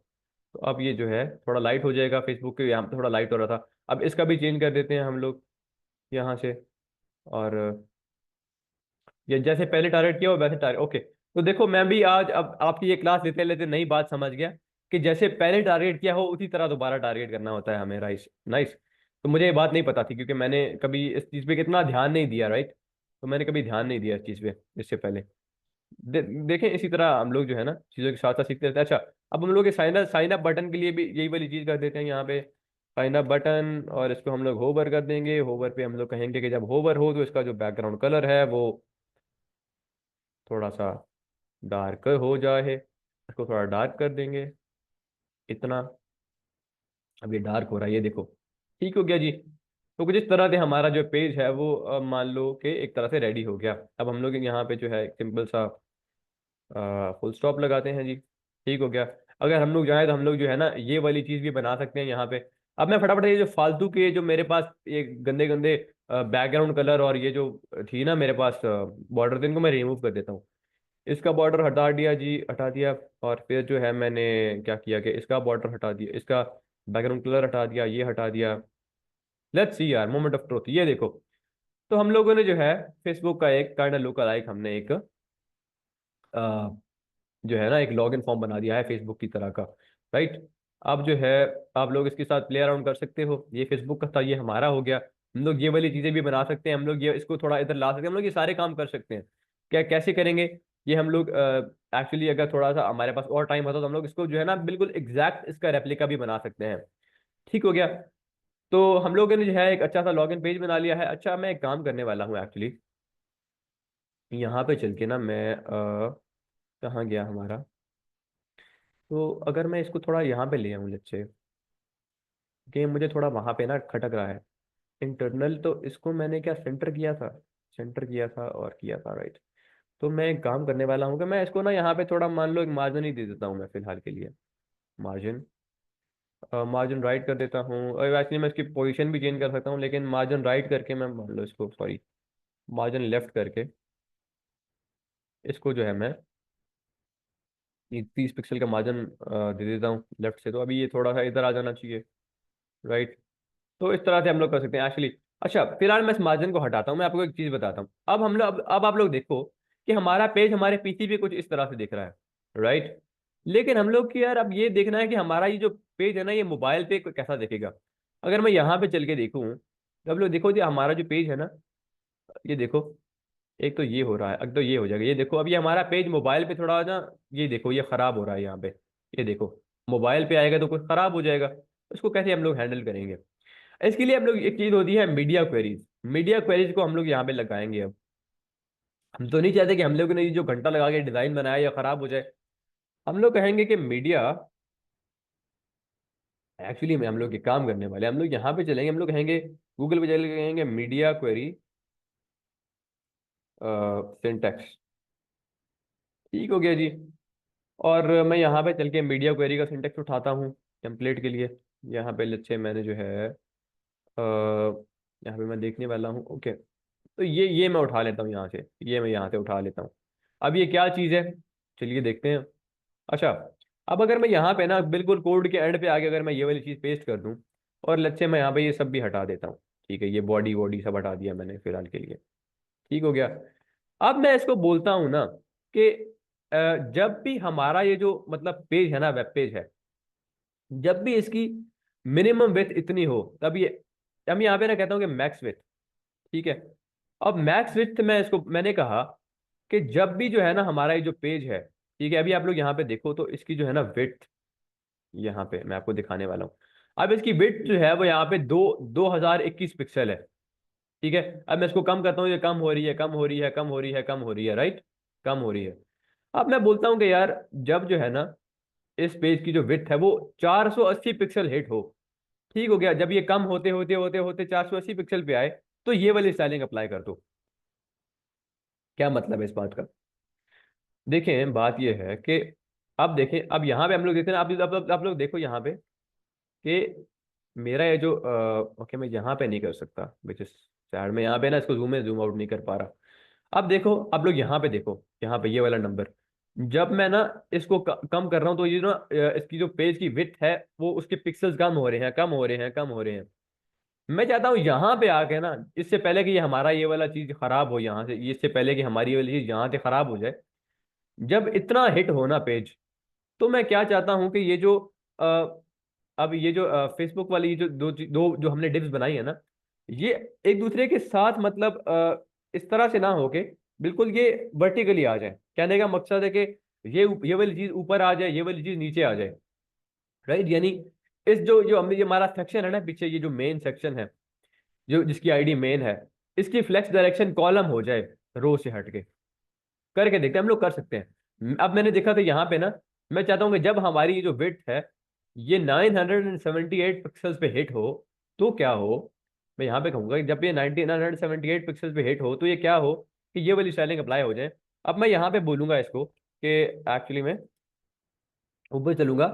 Speaker 1: तो अब ये जो है थोड़ा लाइट हो जाएगा, फेसबुक के यहाँ पे थोड़ा लाइट हो रहा था। अब इसका भी चेंज कर देते हैं हम लोग यहाँ से। और ये जैसे पहले टारगेट किया हो वैसे टारगेट, ओके। तो देखो मैं भी आज अब आपकी ये क्लास लेते लेते नई बात समझ गया कि जैसे पहले टारगेट किया हो उसी तरह दोबारा टारगेट करना होता है हमें, राइट, नाइस। तो मुझे ये बात नहीं पता थी, क्योंकि मैंने कभी इस चीज़ पे कितना ध्यान नहीं दिया, राइट। तो मैंने कभी ध्यान नहीं दिया इस चीज़ पे इससे पहले। देखें, इसी तरह हम लोग जो है ना चीज़ों के साथ साथ सीखते रहते हैं। अच्छा, अब हम लोग साइन अप बटन के लिए भी यही वाली चीज़ कर देते हैं यहाँ पे, साइन अप बटन, और इसको हम लोग होवर कर देंगे। होवर पे हम लोग कहेंगे कि जब होवर हो तो इसका जो बैकग्राउंड कलर है वो थोड़ा सा डार्क हो जाए, इसको थोड़ा डार्क कर देंगे, इतना। अब ये डार्क हो रहा है, ये देखो, ठीक हो गया जी। तो कुछ इस तरह से हमारा जो पेज है वो मान लो कि एक तरह से रेडी हो गया। अब हम लोग यहाँ पे जो है सिंपल सा फुल स्टॉप लगाते हैं जी, ठीक हो गया। अगर हम लोग चाहें तो हम लोग जो है ना ये वाली चीज भी बना सकते हैं यहाँ पे। अब मैं फटाफट ये जो फालतू के जो मेरे पास ये गंदे गंदे बैकग्राउंड कलर और ये जो थी ना मेरे पास बॉर्डर, इनको मैं रिमूव कर देता हूँ। इसका बॉर्डर हटा दिया जी, हटा दिया। और फिर जो है मैंने क्या किया कि इसका बॉर्डर हटा दिया, इसका बैकग्राउंड कलर हटा दिया, ये हटा दिया। लेट्स सी यार, मोमेंट ऑफ ट्रूथ, ये देखो। तो हम लोगों ने जो है फेसबुक का एक काइंड ऑफ लुक अलाइक हमने एक जो है ना एक लॉगिन फॉर्म बना दिया है फेसबुक की तरह का, राइट। अब जो है आप लोग इसके साथ प्ले अराउंड कर सकते हो। ये फेसबुक का था, ये हमारा हो गया। हम लोग ये वाली चीजें भी बना सकते हैं, हम लोग ये इसको थोड़ा इधर ला सकते हैं, हम लोग ये सारे काम कर सकते हैं। क्या कैसे करेंगे ये हम लोग? एक्चुअली अगर थोड़ा सा हमारे पास और टाइम होता तो हम लोग इसको जो है ना बिल्कुल एग्जैक्ट इसका रेप्लिका भी बना सकते हैं। ठीक हो गया। तो हम लोगों ने जो है एक अच्छा सा लॉगिन पेज बना लिया है। अच्छा, मैं एक काम करने वाला हूँ एक्चुअली, यहाँ पे चल के ना मैं कहाँ गया हमारा? तो अगर मैं इसको थोड़ा यहाँ पे ले आऊँ लेट्स, कि मुझे थोड़ा वहां पे ना खटक रहा है इंटरनल, तो इसको मैंने क्या सेंटर किया था? सेंटर किया था और किया था, राइट। तो मैं एक काम करने वाला हूँ कि मैं इसको ना यहाँ पे थोड़ा मान लो एक मार्जिन ही दे देता हूँ मैं फिलहाल के लिए। मार्जिन, मार्जिन राइट कर देता हूँ। और वैसे मैं इसकी पोजीशन भी चेंज कर सकता हूँ, लेकिन मार्जिन राइट करके मैं मान लो इसको, सॉरी, मार्जिन लेफ्ट करके इसको जो है मैं ये 30 पिक्सल का मार्जिन दे देता हूँ लेफ्ट से। तो अभी ये थोड़ा सा इधर आ जाना चाहिए, राइट। तो इस तरह से हम लोग कर सकते हैं एक्चुअली। अच्छा, फिलहाल मैं इस मार्जिन को हटाता हूँ, मैं आपको एक चीज बताता हूँ। अब हम लोग अब आप लोग देखो कि हमारा पेज हमारे पीसी पे कुछ इस तरह से दिख रहा है, राइट। लेकिन हम लोग की यार अब ये देखना है कि हमारा ये जो पेज है ना ये मोबाइल पे कैसा दिखेगा। अगर मैं यहाँ पे चल के देखूँ, तो अब लोग देखो जी हमारा जो पेज है ना, ये देखो, एक तो ये हो रहा है, अब तो ये हो जाएगा। ये देखो अभी हमारा पेज मोबाइल पे थोड़ा ना, ये देखो ये खराब हो रहा है यहाँ पे। ये देखो मोबाइल पे आएगा तो कुछ खराब हो जाएगा, उसको कैसे हम लोग हैंडल करेंगे? इसके लिए हम लोग एक चीज होती है मीडिया क्वेरीज। मीडिया क्वेरीज को हम लोग यहाँ पे लगाएंगे। अब हम तो नहीं चाहते कि हम लोग ने ये जो घंटा लगा के डिजाइन बनाया या खराब हो जाए। हम लोग कहेंगे कि मीडिया, एक्चुअली में हम लोग एक काम करने वाले हैं, हम लोग यहाँ पे चलेंगे, हम लोग कहेंगे गूगल पे चले के कहेंगे मीडिया क्वेरी सिंटैक्स। ठीक हो गया जी। और मैं यहाँ पे चल के मीडिया क्वेरी का सिंटैक्स उठाता हूँ टेम्पलेट के लिए। यहाँ पे अच्छे मैंने जो है यहाँ पे मैं देखने वाला हूँ, ओके। तो ये मैं उठा लेता हूँ यहाँ से, ये मैं यहाँ से उठा लेता हूँ। अब ये क्या चीज़ है, चलिए देखते हैं। अच्छा, अब अगर मैं यहाँ पे ना बिल्कुल कोड के एंड पे आके अगर मैं ये वाली चीज़ पेस्ट कर दूँ, और लच्छे मैं यहाँ पे ये सब भी हटा देता हूँ। ठीक है, ये बॉडी वॉडी सब हटा दिया मैंने फिलहाल के लिए। ठीक हो गया। अब मैं इसको बोलता हूँ ना कि जब भी हमारा ये जो मतलब पेज है ना, वेब पेज है, जब भी इसकी मिनिमम विड्थ इतनी हो तब ये, हम यहाँ पे ना कहता हूँ कि मैक्स विड्थ। ठीक है। अब मैक्स विड्थ मैं इसको मैंने कहा कि जब भी जो है ना हमारा ये जो पेज है, ठीक है, अभी आप लोग यहाँ पे देखो तो इसकी जो है ना विड्थ, यहाँ पे मैं आपको दिखाने वाला हूँ। अब इसकी विड्थ जो है वो यहाँ पे 2021 पिक्सल है। ठीक है। अब मैं इसको कम करता हूँ, ये कम हो रही है, कम हो रही है, कम हो रही है, कम हो रही है, राइट, कम हो रही है। अब मैं बोलता हूँ कि यार जब जो है ना इस पेज की जो विड्थ है वो 480 पिक्सल हिट हो। ठीक हो गया। जब ये कम होते होते होते होते 480 पिक्सल पे आए, तो ये वाली स्टाइलिंग अप्लाई कर दो। क्या मतलब है इस बात का? देखें बात ये है कि अब देखें, अब यहाँ पे हम लोग देखते हैं, आप लोग देखो यहाँ पे कि मेरा ये जो ओके मैं यहाँ पे नहीं कर सकता, विच इज सैड। में यहाँ पे ना इसको जूम इन जूम आउट नहीं कर पा रहा। अब देखो आप लोग यहाँ पे देखो, यहाँ पे ये वाला नंबर, जब मैं ना इसको कम कर रहा हूँ तो ये ना इसकी जो पेज की विड्थ है वो उसके पिक्सल्स कम हो रहे हैं, कम हो रहे हैं, कम हो रहे हैं। मैं चाहता हूँ यहाँ पे आके ना, इससे पहले कि ये हमारा ये वाला चीज खराब हो यहाँ से, इससे पहले कि हमारी ये वाली चीज यहाँ से खराब हो जाए, जब इतना हिट हो ना पेज, तो मैं क्या चाहता हूँ कि ये जो अ, अब ये जो फेसबुक वाली ये जो दो जो हमने डिप्स बनाई है ना, ये एक दूसरे के साथ मतलब इस तरह से ना हो के बिल्कुल ये वर्टिकली आ जाए। कहने का मकसद है कि ये वाली चीज ऊपर आ जाए, ये वाली चीज नीचे आ जाए, राइट। यानी इस जो जो हमने ये हमारा सेक्शन है ना पीछे, ये जो मेन सेक्शन है, जो जिसकी आईडी मेन है, इसकी फ्लेक्स डायरेक्शन कॉलम हो जाए रो से हट के। करके देखते हैं, हम लोग कर सकते हैं। अब मैंने देखा था यहाँ पे ना, मैं चाहता हूँ कि जब हमारी ये जो विड्थ है ये 978 पिक्सल्स पे हिट हो, तो क्या हो? मैं यहाँ पे कहूंगा कि जब ये 978 पिक्सल्स पे हिट हो तो ये क्या हो कि ये वाली स्टाइलिंग अप्लाई हो जाए। अब मैं यहाँ पे बोलूंगा इसको कि एक्चुअली में
Speaker 2: ऊपर चलूंगा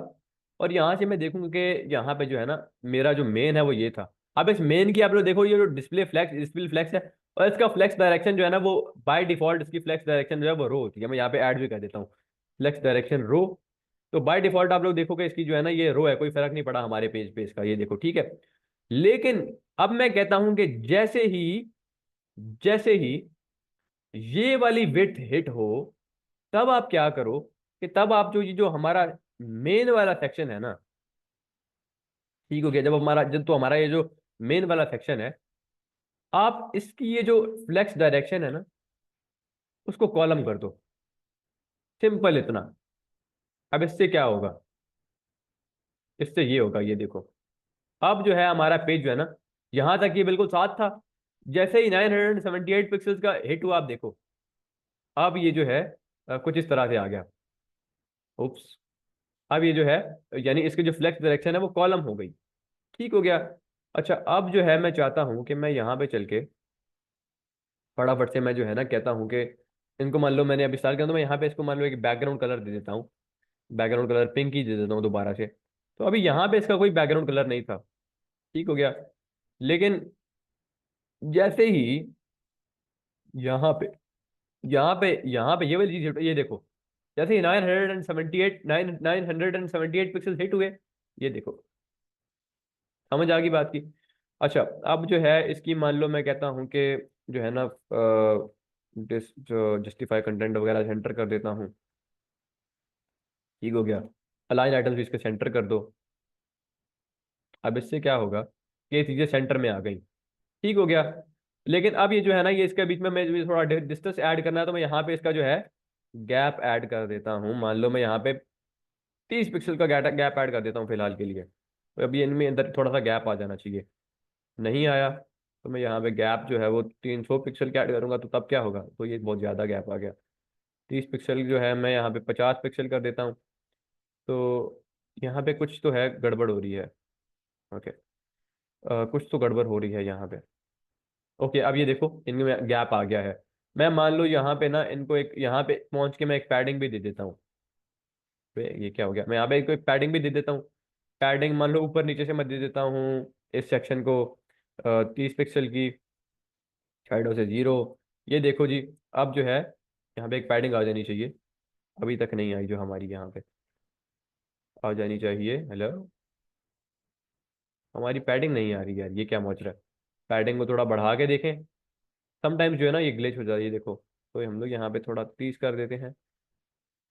Speaker 2: और यहाँ से मैं देखूंगा कि यहाँ पे जो है ना मेरा जो मेन है वो ये था। अब इस मेन की आप लोग देखो, ये जो डिस्प्ले फ्लेक्स है, और इसका फ्लेक्स डायरेक्शन जो है ना वो बाय डिफॉल्ट इसकी फ्लेक्स डायरेक्शन जो है वो रो होती है। मैं यहाँ पे ऐड भी कर देता हूँ, फ्लेक्स डायरेक्शन रो। तो बाय डिफॉल्ट आप लोग देखोगे इसकी जो है ना ये रो है, कोई फर्क नहीं पड़ा हमारे पेज पे इसका, ये देखो ठीक है। लेकिन अब मैं कहता हूं कि जैसे ही ये वाली विड्थ हिट हो, तब आप क्या करो कि तब आप जो ये जो हमारा मेन वाला सेक्शन है ना, ठीक हो गया, जब तो हमारा ये जो मेन वाला सेक्शन है, आप इसकी ये जो फ्लेक्स डायरेक्शन है ना उसको कॉलम कर दो। सिंपल इतना। अब इससे क्या होगा, इससे ये होगा, ये देखो। अब जो है हमारा पेज जो है ना, यहां तक ये बिल्कुल साथ था। जैसे ही 978 पिक्सल्स का हिट हुआ, आप देखो अब ये जो है कुछ इस तरह से आ गया। उप्स। अब ये जो है, यानी इसकी जो फ्लेक्स डायरेक्शन है वो कॉलम हो गई। ठीक हो गया। अच्छा, अब जो है मैं चाहता हूं कि मैं यहाँ पे चल के फटाफट से मैं जो है ना कहता हूँ कि इनको मान लो मैंने अभी स्टार्ट किया, तो मैं यहाँ पे इसको मान लो एक बैकग्राउंड कलर दे देता हूँ। बैकग्राउंड कलर पिंक ही दे देता हूँ दोबारा से। तो अभी यहाँ पे इसका कोई बैकग्राउंड कलर नहीं था। ठीक हो गया। लेकिन जैसे ही यहाँ पे ये वाली चीज ये देखो, जैसे ही 978 पिक्सल हिट हुए, ये देखो, समझ आ गई बात की। अच्छा, अब जो है इसकी मान लो मैं कहता हूँ कि जो है ना जो जस्टिफाई कंटेंट वगैरह सेंटर कर देता हूँ। ठीक हो गया। अलाइन आइटम्स भी इसके सेंटर कर दो। अब इससे क्या होगा कि ये चीजें सेंटर में आ गई। ठीक हो गया। लेकिन अब ये जो है ना, ये इसके बीच में मैं जो थोड़ा डिस्टेंस ऐड करना है, तो मैं यहाँ पे इसका जो है गैप ऐड कर देता हूँ। मान लो मैं यहाँ पे 30 पिक्सल का गैप ऐड कर देता हूँ फिलहाल के लिए। तो अभी इनमें अंदर थोड़ा सा गैप आ जाना चाहिए। नहीं आया, तो मैं यहाँ पे गैप जो है वो 300 पिक्सल का ऐड करूंगा, तो तब क्या होगा, तो ये बहुत ज़्यादा गैप आ गया। 30 पिक्सल जो है मैं यहाँ पे 50 पिक्सल कर देता हूँ। तो यहाँ पे कुछ तो है, गड़बड़ हो रही है। ओके। कुछ तो गड़बड़ हो रही है यहाँ पे। ओके, अब ये देखो इनमें गैप आ गया है। मैं मान लो यहाँ पे ना इनको एक यहाँ पे पहुंच के मैं एक पैडिंग भी दे देता हूँ। ये क्या हो गया, मैं यहाँ पे एक पैडिंग भी दे देता हूँ। पैडिंग मान लो ऊपर नीचे से मैं दे देता हूँ इस सेक्शन को 30 पिक्सल की, साइडों से 0। ये देखो जी, अब जो है यहाँ पे एक पैडिंग आ जानी चाहिए। अभी तक नहीं आई, जो हमारी यहाँ पे आ जानी चाहिए। हेलो, हमारी पैडिंग नहीं आ रही है यार, ये क्या मौजरा है। पैडिंग को थोड़ा बढ़ा के देखें। समटाइम्स जो है ना ये ग्लिच हो जाती है, देखो। तो हम लोग यहाँ पे थोड़ा 30 कर देते हैं।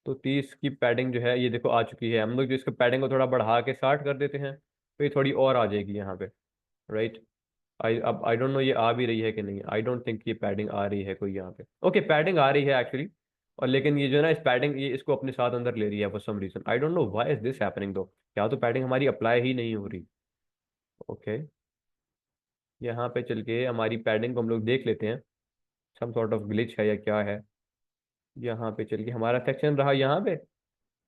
Speaker 2: तो 30 की पैडिंग जो है ये देखो आ चुकी है। हम लोग जो इसको पैडिंग को थोड़ा बढ़ा के 60 कर देते हैं, तो ये थोड़ी और आ जाएगी यहाँ पे। राइट। आई डोंट नो ये आ भी रही है कि नहीं। आई डोंट थिंक ये पैडिंग आ रही है कोई यहाँ पे। ओके, पैडिंग आ रही है एक्चुअली। और लेकिन ये जो है ना, इस पैडिंग ये इसको अपने साथ अंदर ले रही है for some reason. I don't know why is this happening though. या तो पैडिंग हमारी अप्लाई ही नहीं हो रही। ओके, यहाँ पे चल के हमारी पैडिंग को हम लोग देख लेते हैं। सम सॉर्ट ऑफ ग्लिच है या क्या है। यहाँ पे चल के हमारा सेक्शन रहा यहाँ पे।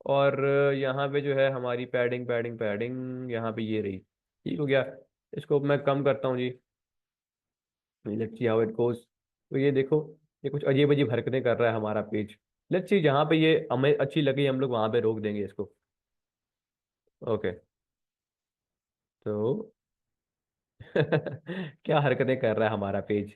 Speaker 2: और यहाँ पे जो है हमारी पैडिंग पैडिंग पैडिंग यहाँ पे ये रही। ठीक हो गया। इसको मैं कम करता हूँ जी। Let's see how it goes. तो ये देखो, ये कुछ अजीब अजीब हरकतें कर रहा है हमारा पेज। लेट्स सी, जहाँ पे ये हमें अच्छी लगी हम लोग वहां पे रोक देंगे इसको। ओके। तो क्या हरकतें कर रहा है हमारा पेज।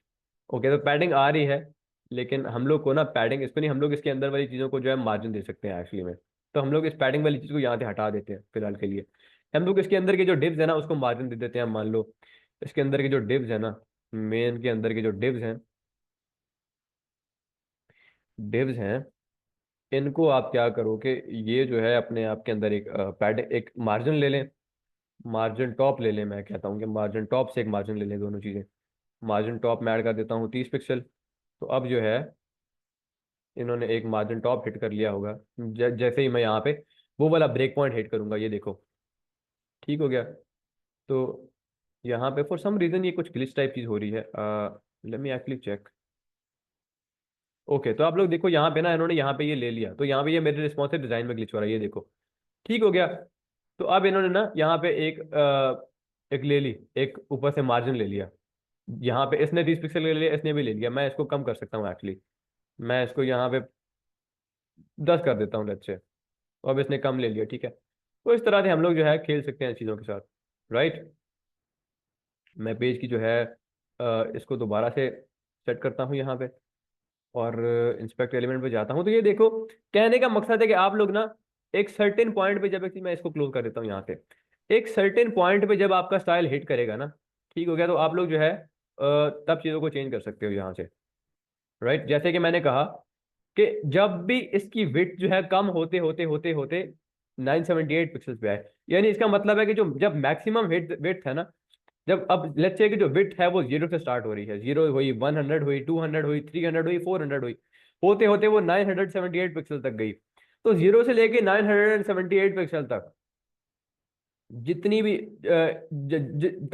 Speaker 2: ओके, तो पैडिंग आ रही है। लेकिन हम लोग को ना पैडिंग इसको नहीं, हम लोग इसके अंदर वाली चीज़ों को जो है मार्जिन दे सकते हैं एक्चुअली में। तो हम लोग इस पैडिंग वाली चीज़ को यहाँ से हटा देते हैं फिलहाल के लिए। हम लोग इसके अंदर के जो डिव्स है ना उसको मार्जिन दे देते हैं। मान लो इसके अंदर के जो डिव्स है ना, मेन के अंदर के जो डिव्स हैं, इनको आप क्या करो कि ये जो है अपने आप के अंदर एक पैड एक मार्जिन ले लें। मार्जिन टॉप ले लें, मैं कहता हूँ कि मार्जिन टॉप से एक मार्जिन ले लें, दोनों चीज़ें। मार्जिन टॉप में ऐड कर देता हूँ 30 पिक्सल। तो अब जो है इन्होंने एक मार्जिन टॉप हिट कर लिया होगा। जैसे ही मैं यहाँ पे वो वाला ब्रेक पॉइंट हिट करूंगा, ये देखो। ठीक हो गया। तो यहाँ पे फॉर सम रीज़न ये कुछ ग्लिच टाइप चीज़ हो रही है। Let me actually check. Okay, तो आप लोग देखो यहाँ पे ना इन्होंने यहाँ पे ये ले लिया, तो यहाँ पे ये मेरे रिस्पॉन्सिव डिज़ाइन में ग्लिच हो रहा है, ये देखो। ठीक हो गया। तो अब इन्होंने ना यहाँ पे एक ले ली, एक ऊपर से मार्जिन ले लिया। यहाँ पे इसने 30 पिक्सल ले लिया, इसने भी ले लिया। मैं इसको कम कर सकता हूँ एक्चुअली। मैं इसको यहाँ पे 10 कर देता हूँ, लेट्स से। तो अब इसने कम ले लिया, ठीक है। तो इस तरह से हम लोग जो है खेल सकते हैं चीज़ों के साथ, राइट। मैं पेज की जो है इसको दोबारा से सेट करता हूँ यहाँ पे, और इंस्पेक्ट एलिमेंट पे जाता हूँ। तो ये देखो, कहने का मकसद है कि आप लोग ना एक सर्टेन पॉइंट पे जब मैं इसको क्लोज कर देता हूँ यहाँ से, एक सर्टेन पॉइंट पे जब आपका स्टाइल हिट करेगा ना, ठीक हो गया, तो आप लोग जो है तब चीज़ों को चेंज कर सकते हो यहाँ से, राइट। जैसे कि मैंने कहा कि जब भी इसकी विड्थ जो है कम होते होते होते होते 978 पिक्सल्स पे आए, यानी इसका मतलब है कि जो जब मैक्सिमम विड्थ है ना, जब अब लेट्स से कि जो विड्थ है वो जीरो से स्टार्ट हो रही है, जीरो हुई, 100 हुई, 200 हुई, 300 हुई, 400 हुई, होते होते वो 978 पिक्सल तक गई। तो जीरो से लेके 978 पिक्सल तक जितनी भी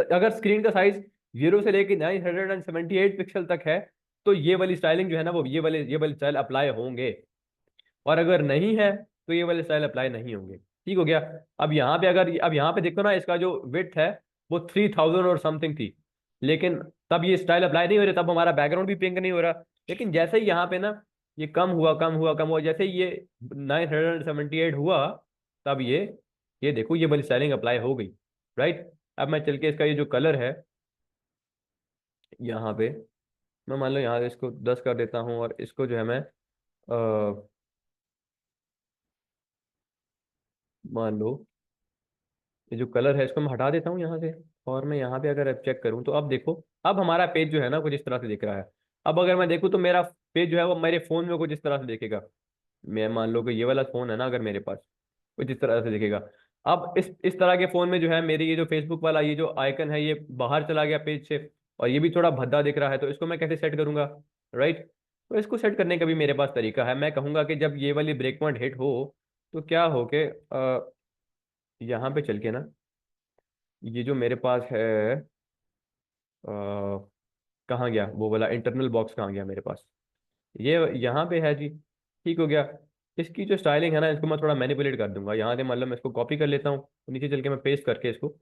Speaker 2: अगर स्क्रीन का साइज जीरो से लेके 978 पिक्सल तक है, तो ये वाली स्टाइलिंग जो है ना, वो ये वाले स्टाइल अप्लाई होंगे। और अगर नहीं है तो ये वाले स्टाइल अप्लाई नहीं होंगे, ठीक हो गया। अब यहाँ पे अब यहाँ पे देखो ना, इसका जो विड्थ है वो 3000 और समथिंग थी, लेकिन तब ये स्टाइल अप्लाई नहीं हो रहा, तब हमारा बैकग्राउंड भी पिंक नहीं हो रहा। लेकिन जैसे ही यहाँ पे ना ये कम हुआ कम हुआ कम हुआ, जैसे ही ये 978 हुआ, तब ये देखो ये वाली स्टाइलिंग अप्लाई हो गई, राइट। अब मैं चल के इसका ये जो कलर है यहाँ पे, मैं मान लो यहाँ इसको 10 कर देता हूँ, और इसको जो है मैं मान लो ये जो कलर है इसको मैं हटा देता हूँ यहाँ से, और मैं यहाँ पे अगर अब चेक करूँ तो अब देखो, अब हमारा पेज जो है ना कुछ इस तरह से दिख रहा है। अब अगर मैं देखूँ तो मेरा पेज जो है वो मेरे फोन में कुछ इस तरह से दिखेगा। मैं मान लो कि ये वाला फोन है ना अगर मेरे पास, कुछ इस तरह से दिखेगा। अब इस तरह के फोन में जो है मेरी ये जो फेसबुक वाला ये जो आइकन है ये बाहर चला गया पेज से, और ये भी थोड़ा भद्दा दिख रहा है, तो इसको मैं कैसे सेट करूंगा, राइट। तो इसको सेट करने का भी मेरे पास तरीका है। मैं कहूंगा कि जब ये वाली ब्रेक पॉइंट हिट हो, तो क्या हो के यहाँ पे चल के ना, ये जो मेरे पास है कहाँ गया वो वाला इंटरनल बॉक्स, कहाँ गया मेरे पास, ये यहाँ पे है जी, ठीक हो गया। इसकी जो स्टाइलिंग है ना, इसको मैं थोड़ा मैनिपुलेट कर दूंगा यहाँ से, मतलब मैं इसको कॉपी कर लेता हूँ, नीचे चल के मैं पेस्ट करके इसको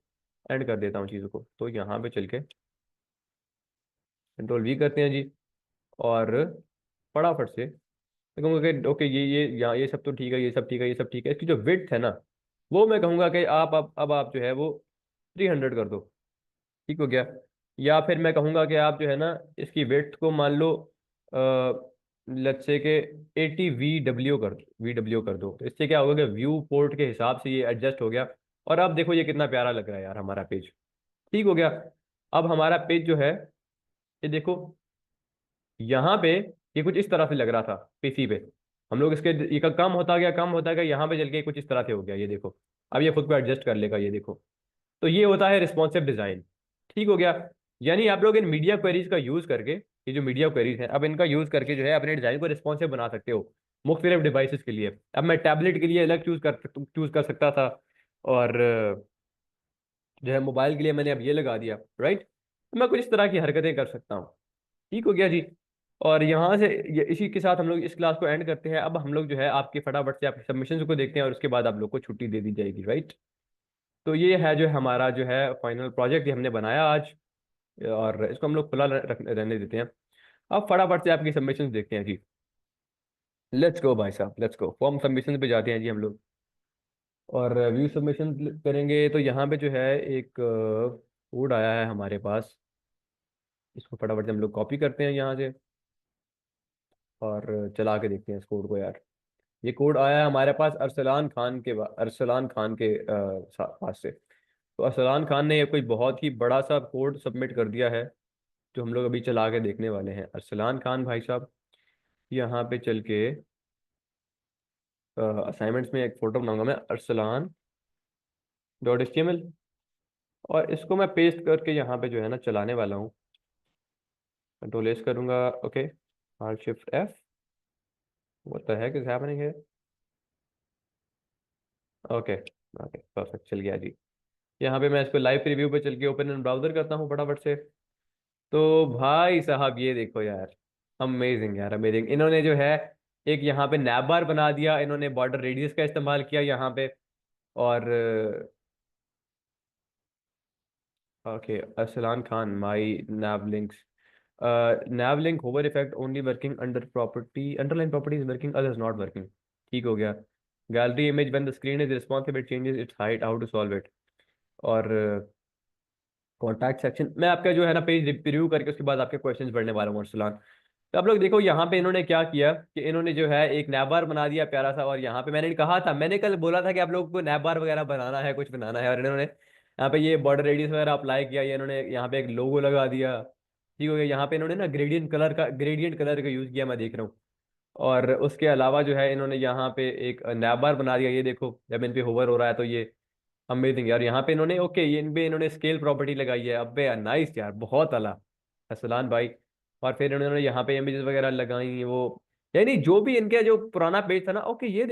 Speaker 2: एंड कर देता हूँ चीज़ों को। तो यहाँ पे चल के कंट्रोल V करते हैं जी, और फटाफट से मैं कहूँगा कि ओके ये यहाँ ये सब तो ठीक है, ये सब ठीक है, ये सब ठीक है। इसकी जो विड्थ है ना, वो मैं कहूँगा कि आप अब आप जो है वो 300 कर दो, ठीक हो गया। या फिर मैं कहूँगा कि आप जो है ना इसकी वेट को मान लो लेट्स से के 80 VW कर दो। तो इससे क्या होगा कि व्यू पोर्ट के हिसाब से ये एडजस्ट हो गया, और अब देखो ये कितना प्यारा लग रहा है यार हमारा पेज, ठीक हो गया। अब हमारा पेज जो है ये देखो, यहाँ पे ये कुछ इस तरह से लग रहा था पीसी पे, हम लोग इसके ये का कम होता गया कम होता गया, यहाँ पे चल के कुछ इस तरह से हो गया, ये देखो। अब ये खुद को एडजस्ट कर लेगा, ये देखो। तो ये होता है रिस्पॉन्सिव डिजाइन, ठीक हो गया। यानी आप लोग इन मीडिया क्वेरीज का यूज करके, ये जो मीडिया क्वेरीज हैं अब इनका यूज करके जो है अपने डिजाइन को रिस्पॉन्सिव बना सकते हो मुख्तलिफ डिवाइसेस के लिए। अब मैं टैबलेट के लिए अलग चूज कर सकता था, और जो है मोबाइल के लिए मैंने अब ये लगा दिया, राइट। तो मैं कुछ इस तरह की हरकतें कर सकता हूँ, ठीक हो गया जी। और यहाँ से इसी के साथ हम लोग इस क्लास को एंड करते हैं। अब हम लोग जो है आपके फटाफट से आपके सबमिशन को देखते हैं, और उसके बाद आप लोग को छुट्टी दे दी जाएगी, राइट। तो ये है जो हमारा जो है फाइनल प्रोजेक्ट ये हमने बनाया आज, और इसको हम लोग खुला रहने देते हैं। अब फटाफट से आपकी सबमिशन देखते हैं जी। लेट्स गो भाई साहब, लेट्स गो, फॉर्म सबमिशन पे जाते हैं जी हम लोग, और व्यू सबमिशन करेंगे। तो यहाँ पे जो है एक कोड आया है हमारे पास, इसको फटाफट से हम लोग कॉपी करते हैं यहाँ से, और चला के देखते हैं इस कोड को यार। ये कोड आया है हमारे पास अरसलान खान के पास से। तो अरसलान खान ने ये कोई बहुत ही बड़ा सा कोड सबमिट कर दिया है, जो हम लोग अभी चला के देखने वाले हैं। अरसलान खान भाई साहब यहाँ पे चल के असाइनमेंट्स में एक फोटो बनाऊंगा मैं, arsalan.html, और इसको मैं पेस्ट करके यहाँ पे जो है ना चलाने वाला हूँ। कंट्रोल S करूंगा, okay, Alt+Shift+F, what the heck is happening here, okay okay perfect, चल गया जी। यहाँ पे मैं इसको लाइव प्रीव्यू पे चल के ओपन इन ब्राउजर करता हूँ फटाफट से। तो भाई साहब ये देखो यार, अमेजिंग यार, अमेजिंग। इन्होंने जो है एक यहाँ पे नैब बार बना दिया, इन्होंने बॉर्डर रेडियस का इस्तेमाल किया यहाँ पे, और okay Arsalan Khan my nav links, nav link hover effect only working underline property is working, others not working, ठीक हो गया। Gallery image when the screen is responsive it changes its height, how to solve it. और contact section मैं आपका जो है ना page review करके उसके बाद आपके क्वेश्चंस पढ़ने वाला हूँ अर्सलान। तो आप लोग देखो यहाँ पे इन्होंने क्या किया कि इन्होंने जो है एक नैब बना दिया प्यारा सा, और यहाँ पे मैंने कहा था, मैंने कल बोला था कि आप लोगों को नैब वगैरह बनाना है, कुछ बनाना है, और इन्होंने यहाँ पे ये बॉर्डर रेडियस वगैरह अप्लाई किया, ये इन्होंने यहाँ पे एक लोगो लगा दिया। ठीक हो गया। यहाँ पे इन्होंने ना ग्रेडियंट कलर का यूज किया, मैं देख रहा हूँ। और उसके अलावा जो है इन्होंने यहाँ पे एक नैब बार बना दिया, ये देखो जब इन पे होवर हो रहा है तो ये अमेजिंग यार। यहाँ पे इन्होंने ओके, ये इन पे इन्होंने स्केल प्रॉपर्टी लगाई है, अबे यार नाइस यार, बहुत अला असलान भाई। और फिर इन्होंने यहाँ पे इमेजेस वगैरह लगाई वो, यानी जो भी इनके जो पुराना पेज था ना, ओके ये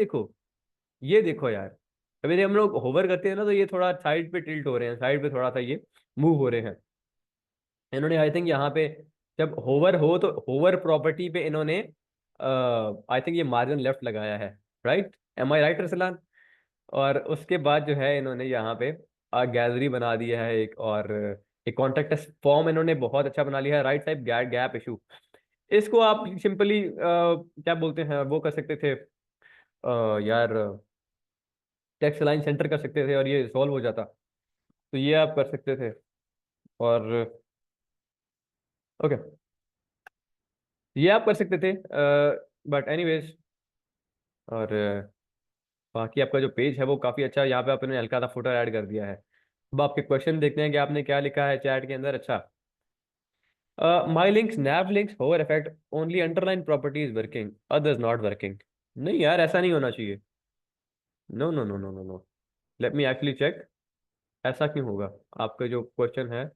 Speaker 2: देखो यार। अभी जब हम लोग होवर करते हैं ना तो ये थोड़ा साइड पे टिल्ट हो रहे हैं, साइड पे थोड़ा सा ये मूव हो रहे हैं। इन्होंने आई थिंक यहाँ पे जब होवर हो तो होवर प्रॉपर्टी पे इन्होंने आई थिंक ये मार्जिन लेफ्ट लगाया है। राइट, एम आई राइट अरसलान? और उसके बाद जो है इन्होंने यहाँ पे गैलरी बना दिया है एक, और एक कॉन्टेक्ट फॉर्म इन्होंने बहुत अच्छा बना लिया है, राइट टाइप गैप इशू। इसको आप सिंपली क्या बोलते हैं वो कर सकते थे, यार टेक्स्ट लाइन सेंटर कर सकते थे और ये सॉल्व हो जाता। तो ये आप कर सकते थे। और ओके, ये आप कर सकते थे, बट एनीवेज। और बाकी आपका जो पेज है वो काफ़ी अच्छा है, यहाँ पे आपने हल्का सा फुटर ऐड कर दिया है। अब आपके क्वेश्चन देखते हैं कि आपने क्या लिखा है चैट के अंदर। अच्छा, my links nav links hover effect only underline property is working, others not working. नहीं यार, ऐसा नहीं होना चाहिए। No no no no no no, let me actually check. ऐसा क्यों होगा? आपका जो क्वेश्चन है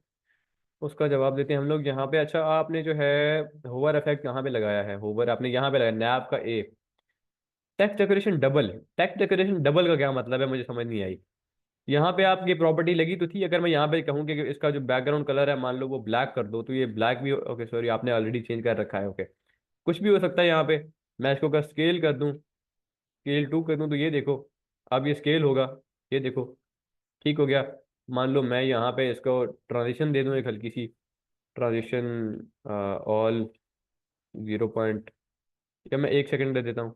Speaker 2: उसका जवाब देते हैं हम लोग यहाँ पे। अच्छा, आपने जो है होवर इफेक्ट कहाँ पे लगाया है? होवर आपने यहाँ पे लगाया नैव का a. Text decoration double, text decoration double का क्या मतलब है मुझे समझ नहीं आई। यहाँ पे आपकी प्रॉपर्टी लगी तो थी, अगर मैं यहाँ पे कहूँ कि इसका जो बैकग्राउंड कलर है मान लो वो ब्लैक कर दो, तो ये ब्लैक भी ओके सॉरी आपने ऑलरेडी चेंज कर रखा है, ओके कुछ भी हो सकता है यहाँ पे। मैं इसको अगर स्केल कर दूँ, स्केल 2 कर दूँ, तो ये देखो अब ये स्केल होगा, ये देखो ठीक हो गया। मान लो मैं यहाँ पे इसको ट्रांजिशन दे दूँ, एक हल्की सी ट्रांजिशन ऑल 0 पॉइंट, या मैं 1 सेकंड दे देता हूँ।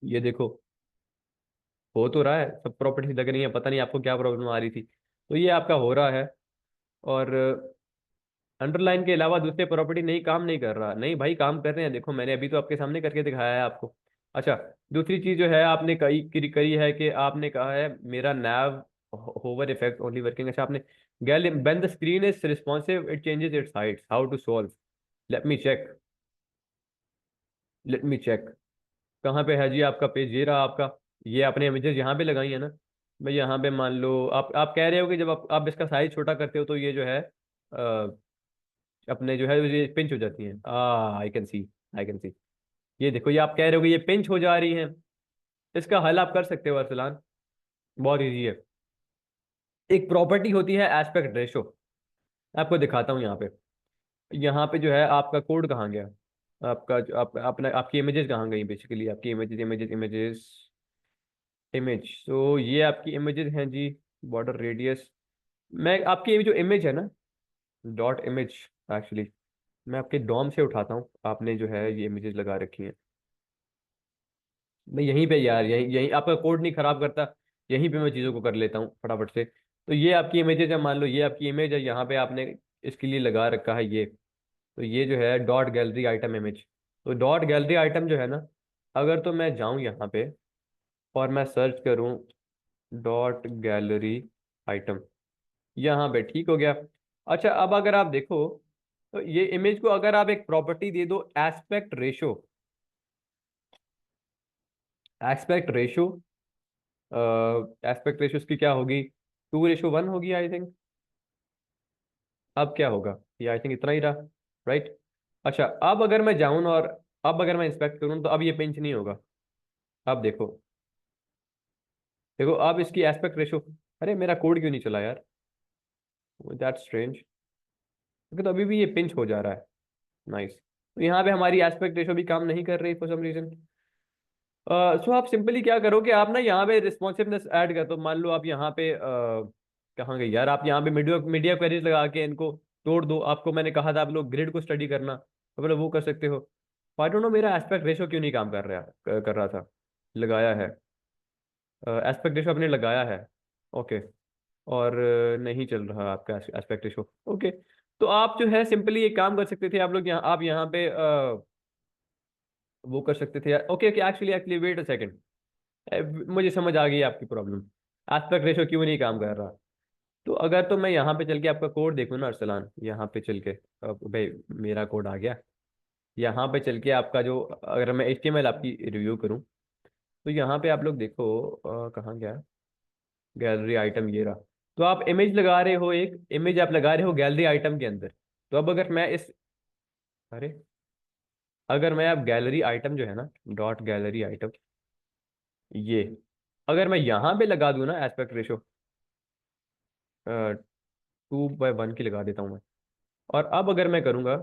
Speaker 2: ये देखो हो तो रहा है, सब प्रॉपर्टी लग रही है, पता नहीं आपको क्या प्रॉब्लम आ रही थी। तो ये आपका हो रहा है। और अंडरलाइन के अलावा दूसरे प्रॉपर्टी नहीं काम नहीं कर रहा? नहीं भाई, काम कर रहे हैं, देखो मैंने अभी तो आपके सामने करके दिखाया है आपको। अच्छा, दूसरी चीज जो है आपने करी है कि आपने कहा है मेरा nav hover effect only working. अच्छा, आपने गैल when the screen is responsive it changes its height, how to solve? Let me check, let me check. कहाँ पे है जी आपका पेज? ये रहा आपका। ये आपने इमेजेस यहाँ पे लगाई है ना? भाई यहाँ पे मान लो आप कह रहे हो कि जब आप इसका साइज छोटा करते हो तो ये जो है अपने जो है ये पिंच हो जाती हैं। I can see, I can see. ये देखो, ये आप कह रहे हो कि ये पिंच हो जा रही हैं। इसका हल आप कर सकते हो अरसलान, बहुत इजी है। एक प्रॉपर्टी होती है एस्पेक्ट रेशो, आपको दिखाता हूँ यहाँ पे। यहाँ पे जो है आपका कोड कहाँ गया? आपका जो अपना आपकी इमेजेस कहाँ गई? बेसिकली आपकी इमेजेस इमेजेस इमेजेस इमेज, तो ये आपकी इमेजेस हैं जी। बॉर्डर रेडियस, मैं आपकी ये जो इमेज है ना, डॉट इमेज, एक्चुअली मैं आपके डॉम से उठाता हूँ। आपने जो है ये इमेजेस लगा रखी हैं, मैं यहीं पे यार, यहीं यहीं आपका कोड नहीं खराब करता, यहीं पे मैं चीज़ों को कर लेता हूँ फटाफट से। तो ये आपकी इमेजेस है, मान लो ये आपकी इमेज है, यहाँ पे आपने इसके लिए लगा रखा है ये। तो ये जो है डॉट गैलरी आइटम इमेज। तो डॉट गैलरी आइटम जो है ना, अगर तो मैं जाऊँ यहाँ पे और मैं सर्च करूँ डॉट गैलरी आइटम, यहाँ पे ठीक हो गया। अच्छा, अब अगर आप देखो तो ये इमेज को अगर आप एक प्रॉपर्टी दे दो aspect ratio, aspect ratio aspect ratio इसकी क्या होगी? 2:1 होगी आई थिंक। अब क्या होगा? ये आई थिंक इतना ही रहा, राइट। अच्छा, अब अगर मैं जाऊं और अब अगर मैं इंस्पेक्ट करूं तो अब ये पिंच नहीं होगा। अब देखो, देखो अब इसकी एस्पेक्ट रेशो, अरे मेरा कोड क्यों नहीं चला यार? दैट्स स्ट्रेंज, क्योंकि तो अभी भी ये पिंच हो जा रहा है। नाइस। तो यहाँ पे हमारी एस्पेक्ट रेशो भी काम नहीं कर रही फॉर सम रीजन। सो आप सिंपली क्या करो कि आप ना यहाँ पे रिस्पॉन्सिवनेस ऐड कर दो। मान लो आप यहाँ पे कहाँ गए यार? आप यहाँ पे मीडिया मीडिया क्वेरीज लगा के इनको तोड़ दो। आपको मैंने कहा था आप लोग ग्रिड को स्टडी करना, तो मतलब वो कर सकते हो। आई डोंट नो मेरा एस्पेक्ट रेशो क्यों नहीं काम कर रहा था, लगाया है। एस्पेक्ट रेशो आपने लगाया है, ओके, और नहीं चल रहा आपका एस्पेक्ट रेशो, ओके। तो आप जो है सिंपली एक काम कर सकते थे, आप लोग यहाँ, आप यहाँ पे वो कर सकते थे, okay okay, actually actually wait a second, मुझे समझ आ गई आपकी प्रॉब्लम, एस्पेक्ट रेशो क्यों नहीं काम कर रहा। तो अगर तो मैं यहाँ पे चल के आपका कोड देखूँ ना अरसलान, यहाँ पे चल के, अब भाई मेरा कोड आ गया, यहाँ पे चल के आपका जो, अगर मैं HTML आपकी रिव्यू करूँ, तो यहाँ पे आप लोग देखो, कहाँ गया, गैलरी आइटम ये रहा। तो आप इमेज लगा रहे हो, एक इमेज आप लगा रहे हो गैलरी आइटम के अंदर। तो अब अगर मैं इस, अरे, अगर मैं अब गैलरी आइटम जो है ना, डॉट गैलरी आइटम, ये अगर मैं यहाँ पे लगा दूँ ना एस्पेक्ट रेशो 2:1 की लगा देता हूँ मैं, और अब अगर मैं करूँगा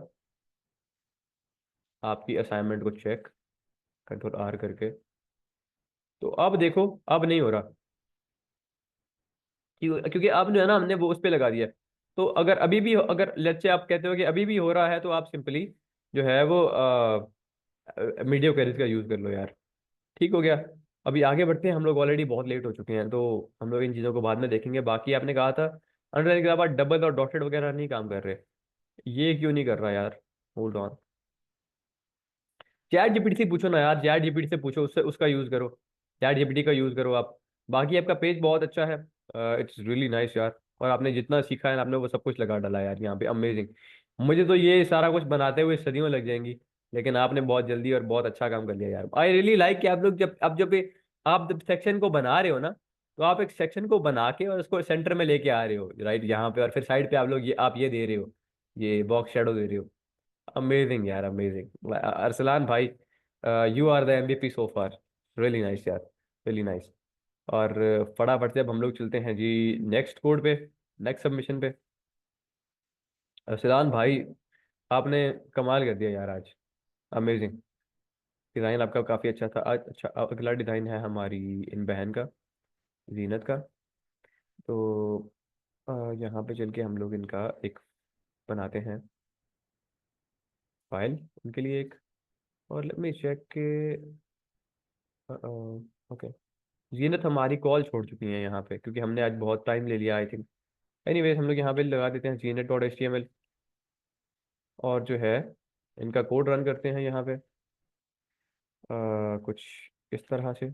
Speaker 2: आपकी असाइनमेंट को चेक, Ctrl+R करके, तो अब देखो, अब नहीं हो रहा, क्योंकि अब जो है ना हमने वो उस पे लगा दिया है। तो अगर अभी भी अगर लेट्स से आप कहते हो कि अभी भी हो रहा है, तो आप सिंपली जो है वो मीडियो क्वेरीज का यूज कर लो यार। ठीक हो गया। अभी आगे बढ़ते हैं, हम लोग ऑलरेडी बहुत लेट हो चुके हैं, तो हम लोग इन चीज़ों को बाद में देखेंगे। बाकी आपने कहा था अंडरलाइन के बाद डबल और डॉटेड वगैरह नहीं काम कर रहे, ये क्यों नहीं कर रहा यार, होल्ड ऑन। चैट जीपीटी से पूछो ना यार, चैट जीपीटी से पूछो, उससे उसका यूज करो, चैट जीपीटी का यूज करो आप। बाकी आपका पेज बहुत अच्छा है, इट्स रियली नाइस यार, और आपने जितना सीखा है आपने वो सब कुछ लगा डाला यार यहाँ पे, अमेजिंग। मुझे तो ये सारा कुछ बनाते हुए सदियों लग जाएंगी, लेकिन आपने बहुत जल्दी और बहुत अच्छा काम कर लिया यार। आई रियली लाइक कि आप लोग जब सेक्शन को बना रहे हो ना, तो आप एक सेक्शन को बना के और उसको सेंटर में लेके आ रहे हो राइट यहाँ पे, और फिर साइड पे आप लोग ये, आप ये दे रहे हो, ये बॉक्स शेडो दे रहे हो। अमेजिंग यार, अमेजिंग अरसलान भाई, you are the MVP so far, really nice यार, रियली नाइस। और फटाफट से अब हम लोग चलते हैं जी नेक्स्ट कोड पे, नेक्स्ट सबमिशन पे। अरसलान भाई, आपने कमाल कर दिया यार आज, अमेजिंग। डिज़ाइन आपका काफ़ी अच्छा था आज। अच्छा, अगला डिज़ाइन है हमारी इन बहन का, जीनत का। तो यहाँ पे चल के हम लोग इनका एक बनाते हैं फाइल उनके लिए एक, और लेट मी चेक के, ओके, जीनत हमारी कॉल छोड़ चुकी है यहाँ पे, क्योंकि हमने आज बहुत टाइम ले लिया आई थिंक। एनीवेज हम लोग यहाँ पे लगा देते हैं जीनत.html, और जो है इनका कोड रन करते हैं यहाँ पे, कुछ इस तरह से।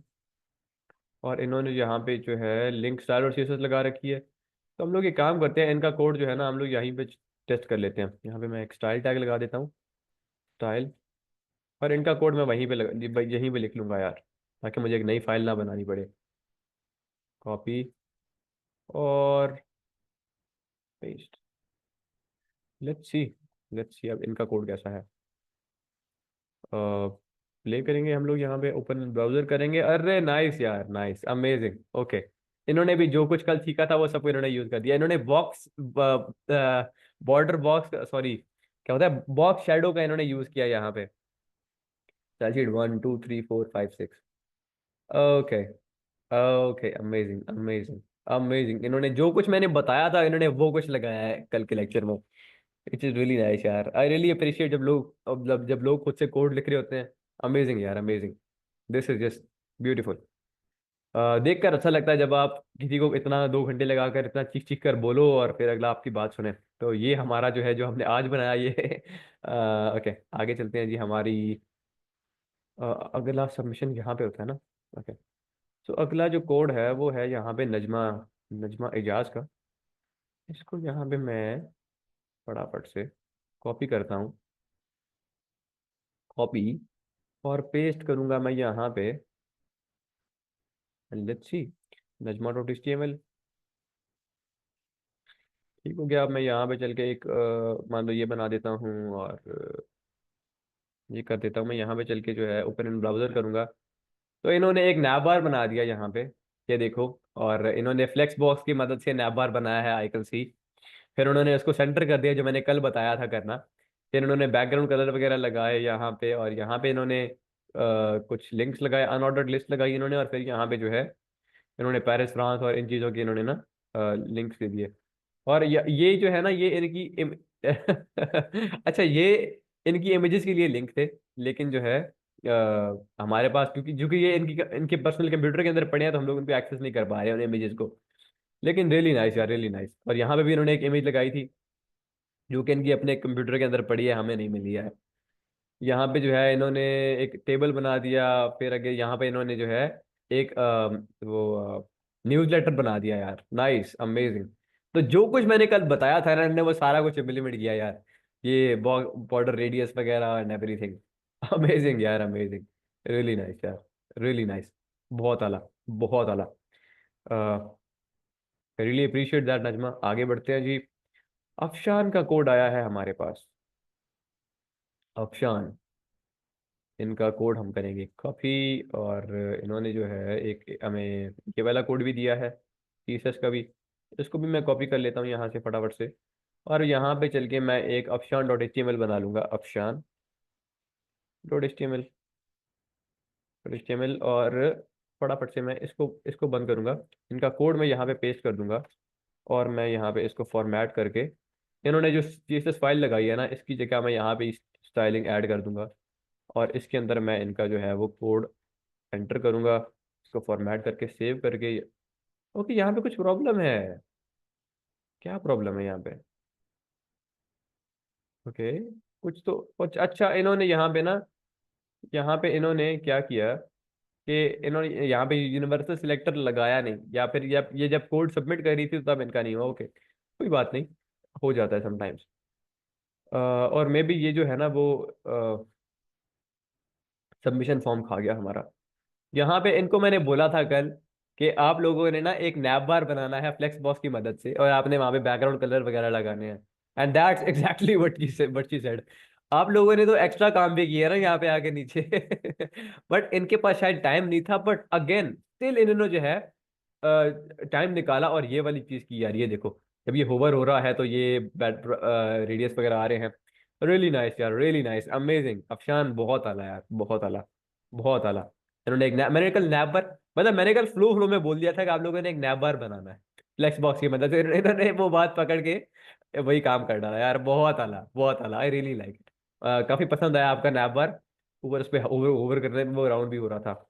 Speaker 2: और इन्होंने यहाँ पे जो है लिंक स्टाइल और CSS लगा रखी है। तो हम लोग ये काम करते हैं, इनका कोड जो है ना हम लोग यहीं पे टेस्ट कर लेते हैं। यहाँ पे मैं एक स्टाइल टैग लगा देता हूँ, स्टाइल, और इनका कोड मैं वहीं पे यहीं पे लिख लूँगा यार, ताकि मुझे एक नई फाइल ना बनानी पड़े। कॉपी और paste, let's see, let's see अब इनका कोड कैसा है। प्ले करेंगे हम लोग, यहाँ पे ओपन ब्राउजर करेंगे। अरे नाइस यार, नाइस, अमेजिंग, ओके। इन्होंने भी जो कुछ कल सीखा था वो सब इन्होंने यूज कर दिया। इन्होंने बॉक्स, बॉर्डर बॉक्स, सॉरी क्या होता है, बॉक्स शेडो का इन्होंने यूज किया यहाँ पे। चलिए 1 2 3 4 5 6, okay, okay, amazing amazing amazing. इन्होंने जो कुछ मैंने बताया था इन्होंने वो कुछ लगाया है कल के लेक्चर में। इट इज रियली नाइस यार, आई रियली अप्रिशिएट जब लोग, जब लोग खुद से कोड लिख रहे होते हैं। अमेजिंग यार, amazing, this is just beautiful. देख कर अच्छा लगता है जब आप किसी को इतना 2 घंटे लगाकर इतना चीख चीख कर बोलो और फिर अगला आपकी बात सुने। तो ये हमारा जो है, जो हमने आज बनाया ये ओके, आगे चलते हैं जी। हमारी अगला सबमिशन यहाँ पे होता है ना, ओके। तो अगला जो कोड है वो है यहाँ पे नजमा, नजमा एजाज का। इसको यहाँ पे मैं फटाफट से कॉपी करता हूँ, कॉपी, और पेस्ट करूंगा मैं यहाँ पे, लेट्स सी, नजमा.html। ठीक हो गया। अब मैं यहाँ पे चल के एक मान लो ये बना देता हूँ, और ये कर देता हूँ मैं यहाँ पे चल के, जो है ओपन इन ब्राउजर करूंगा। तो इन्होंने एक नैब बार बना दिया यहाँ पे, ये देखो। और इन्होंने फ्लेक्स बॉक्स की मदद से नैब बार बनाया है, आई कैन सी। फिर उन्होंने उसको सेंटर कर दिया जो मैंने कल बताया था करना। फिर इन्होंने बैकग्राउंड कलर वगैरह लगाए यहाँ पे, और यहाँ पे इन्होंने कुछ लिंक्स लगाए, अनऑर्डर्ड लिस्ट लगाई इन्होंने, और फिर यहाँ पे जो है इन्होंने पेरिस फ्रांस और इन चीज़ों की इन्होंने ना लिंक्स दे दिए। और ये जो है ना, ये इनकी अच्छा, ये इनकी इमेजेस के लिए लिंक थे, लेकिन जो है हमारे पास, क्योंकि ये इनकी इनके पर्सनल कंप्यूटर के अंदर पड़े हैं, तो हम लोग उन पे एक्सेस नहीं कर पा रहे हैं उन इमेजेस को। लेकिन रियली नाइस यार, रियली नाइस। और यहाँ पे भी इन्होंने एक इमेज लगाई थी जो कि इनकी अपने कंप्यूटर के अंदर पड़ी है, हमें नहीं मिली है। यहाँ पे जो है इन्होंने एक टेबल बना दिया। फिर आगे यहाँ पे इन्होंने जो है एक वो न्यूज़लेटर बना दिया यार। Nice, amazing. तो जो कुछ मैंने कल बताया था ना, इन्होंने वो सारा कुछ इम्प्लीमेंट किया यार। ये बॉर्डर रेडियस वगैरह एंड एवरीथिंग। अमेजिंग यार, अमेजिंग। रियली नाइस यार, रियली नाइस। बहुत आला, बहुत आला। Really appreciate that Najma. आगे बढ़ते हैं जी। अफशान का कोड आया है हमारे पास। अफशान, इनका कोड हम करेंगे कॉपी। और इन्होंने जो है एक हमें ये वाला कोड भी दिया है, सीएसएस का भी। इसको भी मैं कॉपी कर लेता हूँ यहाँ से फटाफट से। और यहाँ पे चल के मैं एक Afshan dot H T M L बना लूंगा। Afshan dot H T M L, dot H T M L. और फटाफट से मैं इसको इसको बंद करूंगा। इनका कोड मैं यहाँ पे पेस्ट कर दूंगा। और मैं यहाँ पे इसको फॉर्मेट करके, इन्होंने जो सीएसएस फाइल लगाई है ना, इसकी जगह मैं यहाँ पे स्टाइलिंग ऐड कर दूंगा। और इसके अंदर मैं इनका जो है वो कोड एंटर करूंगा, इसको फॉर्मेट करके सेव करके। ओके, यहाँ पे कुछ प्रॉब्लम है। क्या प्रॉब्लम है यहाँ पे? ओके, कुछ अच्छा इन्होंने यहाँ पे ना, यहाँ पे इन्होंने क्या किया कि इन्होंने यहाँ पे यूनिवर्सल सिलेक्टर लगाया नहीं, या फिर ये जब कोड सबमिट कर रही थी तब इनका नहीं हुआ। ओके, कोई बात नहीं, हो जाता है समटाइम्स। और मे बी ये जो है ना वो सबमिशन फॉर्म खा गया हमारा। यहाँ पे इनको मैंने बोला था कल कि आप लोगों ने ना एक नैप बार बनाना है फ्लेक्स बॉक्स की मदद से, और आपने वहां पे बैकग्राउंड कलर वगैरह लगाने हैं। And that's exactly what she said. आप लोगों ने तो एक्स्ट्रा काम भी किया ना यहाँ पे आके नीचे। बट इनके पास शायद टाइम नहीं था, बट अगेन स्टिल इन्होंने जो है टाइम निकाला और ये वाली चीज की यार। ये देखो, जब ये होवर हो रहा है तो ये रेडियस वगैरह आ रहे हैं। रियली नाइस यार, रियली नाइस, अमेजिंग। अफशान बहुत आला यार, बहुत आला, बहुत आला। इन्होंने मैंने कल नैप बार, मतलब मैंने कल फ्लो फ्लो में बोल दिया था कि आप लोगों ने एक नैप बार बनाना है फ्लेक्स बॉक्स की मदद से। इन्होंने वो बात पकड़ के वही काम कर डाला यार। बहुत आला, बहुत आला। I really like it. काफी पसंद आया आपका नैप बार। ऊपर उस पर ओवर ओवर करने में वो राउंड भी हो रहा था।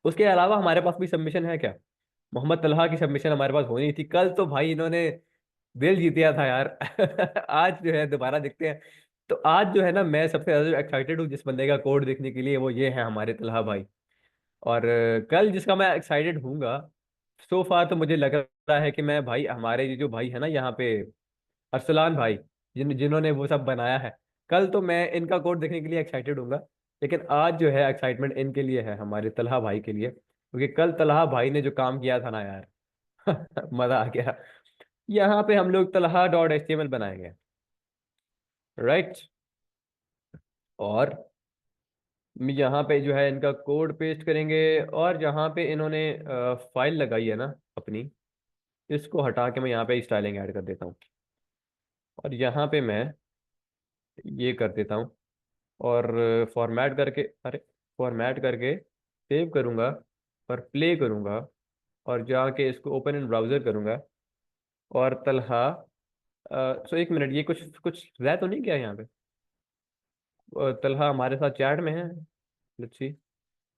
Speaker 2: उसके अलावा हमारे पास भी सबमिशन है क्या? मोहम्मद तलहा की सबमिशन हमारे पास होनी थी कल, तो भाई इन्होंने दिल जीत दिया था यार। आज जो है दोबारा देखते हैं। तो आज जो है ना, मैं सबसे ज्यादा एक्साइटेड हूँ जिस बंदे का कोड देखने के लिए, वो ये है हमारे तलहा भाई। और कल जिसका मैं एक्साइटेड हूँगा, सो फार तो मुझे लग रहा है कि मैं भाई, हमारे ये जो भाई है ना यहाँ पे, अरसलान भाई, जिन्होंने वो सब बनाया है। कल तो मैं इनका कोड देखने के लिए एक्साइटेड हूँगा। लेकिन आज जो है एक्साइटमेंट इनके लिए है, हमारे तलहा भाई के लिए, क्योंकि कल तलहा भाई ने जो काम किया था ना यार, मजा आ गया। यहाँ पे हम लोग Talha dot H T M L बनाएंगे, राइट। और यहाँ पे जो है इनका कोड पेस्ट करेंगे। और यहाँ पे इन्होंने फाइल लगाई है ना अपनी, इसको हटा के मैं यहाँ पे स्टाइलिंग ऐड कर देता हूँ। और यहाँ पे मैं ये कर देता हूँ। और फॉर्मेट करके, अरे, फॉर्मेट करके सेव करूँगा और प्ले करूँगा। और जाके इसको ओपन इन ब्राउज़र करूँगा। और तलहा, सो एक मिनट, ये कुछ कुछ रह तो नहीं गया यहाँ पे? तलहा हमारे साथ चैट में है। Let's see.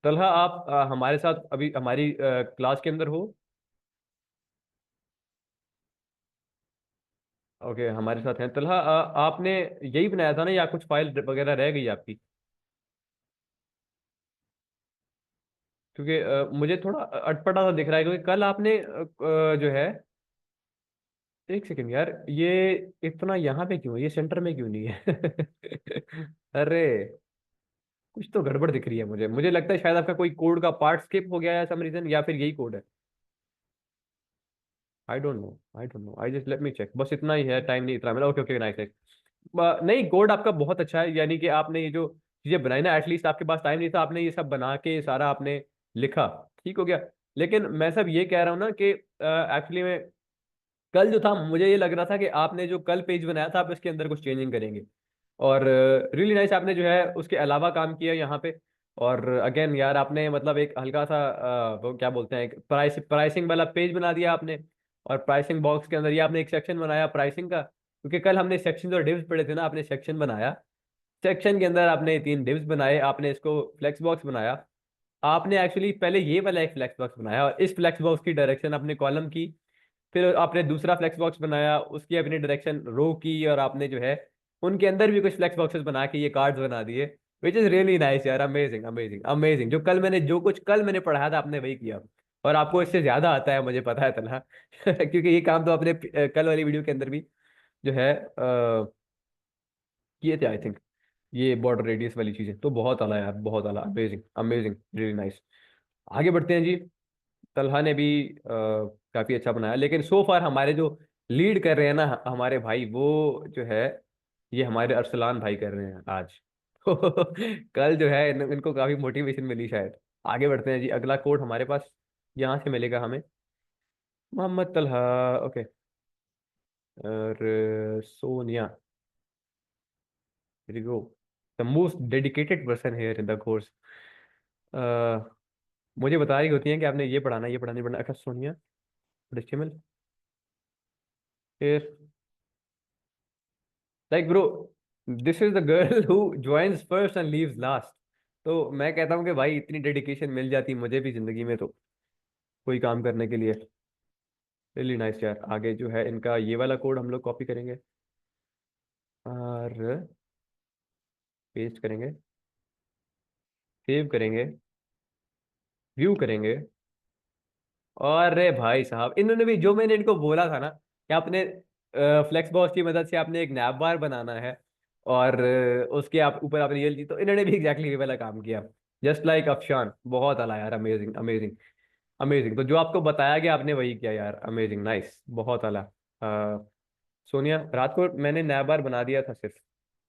Speaker 2: तलहा आप हमारे साथ अभी हमारी क्लास के अंदर हो? ओके, हमारे साथ हैं तलहा। आपने यही बनाया था ना, या कुछ फाइल वगैरह रह गई आपकी? क्योंकि मुझे थोड़ा अटपटा सा दिख रहा है, क्योंकि कल आपने जो है, एक सेकंड यार, ये इतना यहाँ पे क्यों है? ये सेंटर में क्यों नहीं है? अरे, कुछ तो गड़बड़ दिख रही है मुझे। मुझे लगता है शायद आपका कोई कोड का पार्ट स्किप हो गया है सम रीजन, या फिर यही कोड है। I don't know, I don't know, I just let me check. बस इतना ही है, टाइम नहीं इतना मिला। Okay okay, nice. नहीं, कोड आपका बहुत अच्छा है, यानी कि आपने ये जो चीजें बनाई ना, एटलीस्ट आपके पास टाइम नहीं था, आपने ये सब बना के सारा आपने लिखा, ठीक हो गया। लेकिन मैं सब ये कह रहा हूँ ना कि एक्चुअली में कल जो था, मुझे ये लग रहा था कि आपने जो कल पेज बनाया था, आप इसके अंदर कुछ चेंजिंग करेंगे। और रियली नाइस, आपने जो है उसके अलावा काम किया यहाँ पे। और अगेन यार, आपने मतलब एक हल्का सा वो क्या बोलते हैं, प्राइसिंग वाला पेज बना दिया आपने। और प्राइसिंग बॉक्स के अंदर ये आपने एक सेक्शन बनाया प्राइसिंग का, क्योंकि कल हमने सेक्शन और डिव्स पढ़े थे ना, आपने सेक्शन बनाया। सेक्शन के अंदर आपने 3 डिव्स बनाए, आपने इसको फ्लेक्स बॉक्स बनाया। आपने एक्चुअली पहले ये वाला एक फ्लेक्स बॉक्स बनाया और इस फ्लेक्स बॉक्स की डायरेक्शन आपने कॉलम की। फिर आपने दूसरा फ्लेक्स बॉक्स बनाया, उसकी अपनी डायरेक्शन रो की, और आपने जो है उनके अंदर भी कुछ फ्लेक्स बॉक्सेस बना के ये कार्ड्स बना दिए। विच इज रियली नाइस यार, अमेजिंग अमेजिंग अमेजिंग। जो कुछ कल मैंने पढ़ाया था आपने वही किया, और आपको इससे ज्यादा आता है मुझे पता है तनहा क्योंकि ये काम तो आपने कल वाली वीडियो के अंदर भी जो है किए थे आई थिंक। ये बॉर्डर रेडियस वाली चीजें तो बहुत आला यार, बहुत आला, अमेजिंग अमेजिंग, रियली नाइस। आगे बढ़ते हैं जी। तलहा ने भी काफी अच्छा बनाया, लेकिन सो फार हमारे जो लीड कर रहे हैं ना हमारे भाई, वो जो है ये हमारे अरसलान भाई कर रहे हैं आज कल जो है इनको काफी मोटिवेशन मिली शायद। आगे बढ़ते हैं जी। अगला कोड हमारे पास यहाँ से मिलेगा हमें, मोहम्मद तलहा। ओके। और Sonia, very go, the most dedicated person here in the course. मुझे बता रही होती हैं कि आपने ये पढ़ाना, ये पढ़ाना, ये पढ़ाना। अच्छा सोनिया, HTML, फिर like bro, this is the girl who joins first and leaves last. तो मैं कहता हूँ कि भाई इतनी डेडिकेशन मिल जाती मुझे भी जिंदगी में तो कोई काम करने के लिए। रियली नाइस यार। आगे जो है इनका ये वाला कोड हम लोग कॉपी करेंगे और पेस्ट करेंगे, सेव करेंगे, व्यू करेंगे। अरे भाई साहब, इन्होंने भी जो मैंने इनको बोला था ना कि आपने फ्लेक्स बॉक्स की मदद से आपने एक नैप बार बनाना है, और उसके आप ऊपर आपने ये तो इन्होंने भी एग्जैक्टली ये वाला काम किया। जस्ट लाइक अफशान, बहुत आला यार, अमेजिंग अमेजिंग अमेजिंग। तो जो आपको बताया गया आपने वही किया यार, अमेजिंग नाइस, बहुत आला। सोनिया, रात को मैंने नैप बार बना दिया था सिर्फ।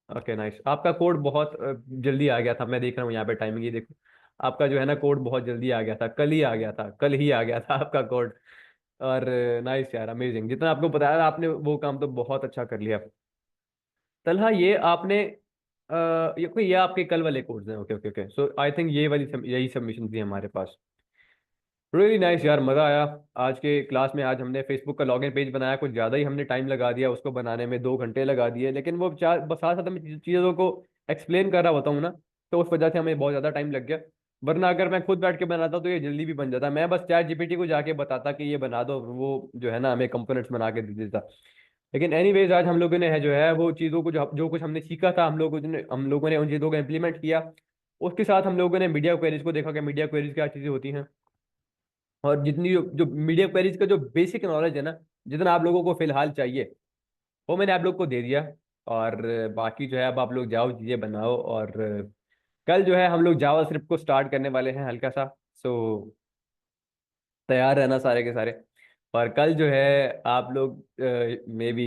Speaker 2: Okay nice. आपका कोड बहुत जल्दी आ गया था, मैं देख रहा हूँ यहाँ पे टाइमिंग, ये देखो आपका जो है ना कोड बहुत जल्दी आ गया था, कल ही आ गया था, कल ही आ गया था आपका कोड। और नाइस यार, अमेजिंग। जितना आपको बताया आपने वो काम तो बहुत अच्छा कर लिया। तलहा ये आपने ये आपके कल वाले कोड्स हैं। Okay okay okay, so I think ये वाली यही सबमिशन थी हमारे पास। रियली नाइस यार, मजा आया आज के क्लास में। आज हमने फेसबुक का लॉगिन पेज बनाया, कुछ ज्यादा ही हमने टाइम लगा दिया उसको बनाने में, 2 घंटे लगा दिए, लेकिन वो चार बस साथ साथ में चीजों को एक्सप्लेन कर रहा होता हूँ ना, तो उस वजह से हमें बहुत ज्यादा टाइम लग गया। वरना अगर मैं खुद बैठ के बनाता तो ये जल्दी भी बन जाता। मैं बस चैट जीपीटी को जाके बताता कि ये बना दो, वो जो है ना हमें कंपोनेंट्स बना के दे देता। लेकिन एनीवेज आज हम लोगों ने है जो है वो चीज़ों को जो जो कुछ हमने सीखा था, हम लोगों ने उन चीज़ों को इम्प्लीमेंट किया। उसके साथ हम लोगों ने मीडिया क्वेरीज को देखा कि मीडिया क्वेरीज क्या चीज़ें होती हैं, और जितनी जो मीडिया क्वेरीज का जो बेसिक नॉलेज है ना, जितना आप लोगों को फिलहाल चाहिए वो मैंने आप लोग को दे दिया। और बाकी जो है अब आप लोग जाओ चीज़ें बनाओ, और कल जो है हम लोग जावा स्क्रिप्ट को स्टार्ट करने वाले हैं हल्का सा। सो तैयार रहना सारे के सारे। और कल जो है आप लोग मे बी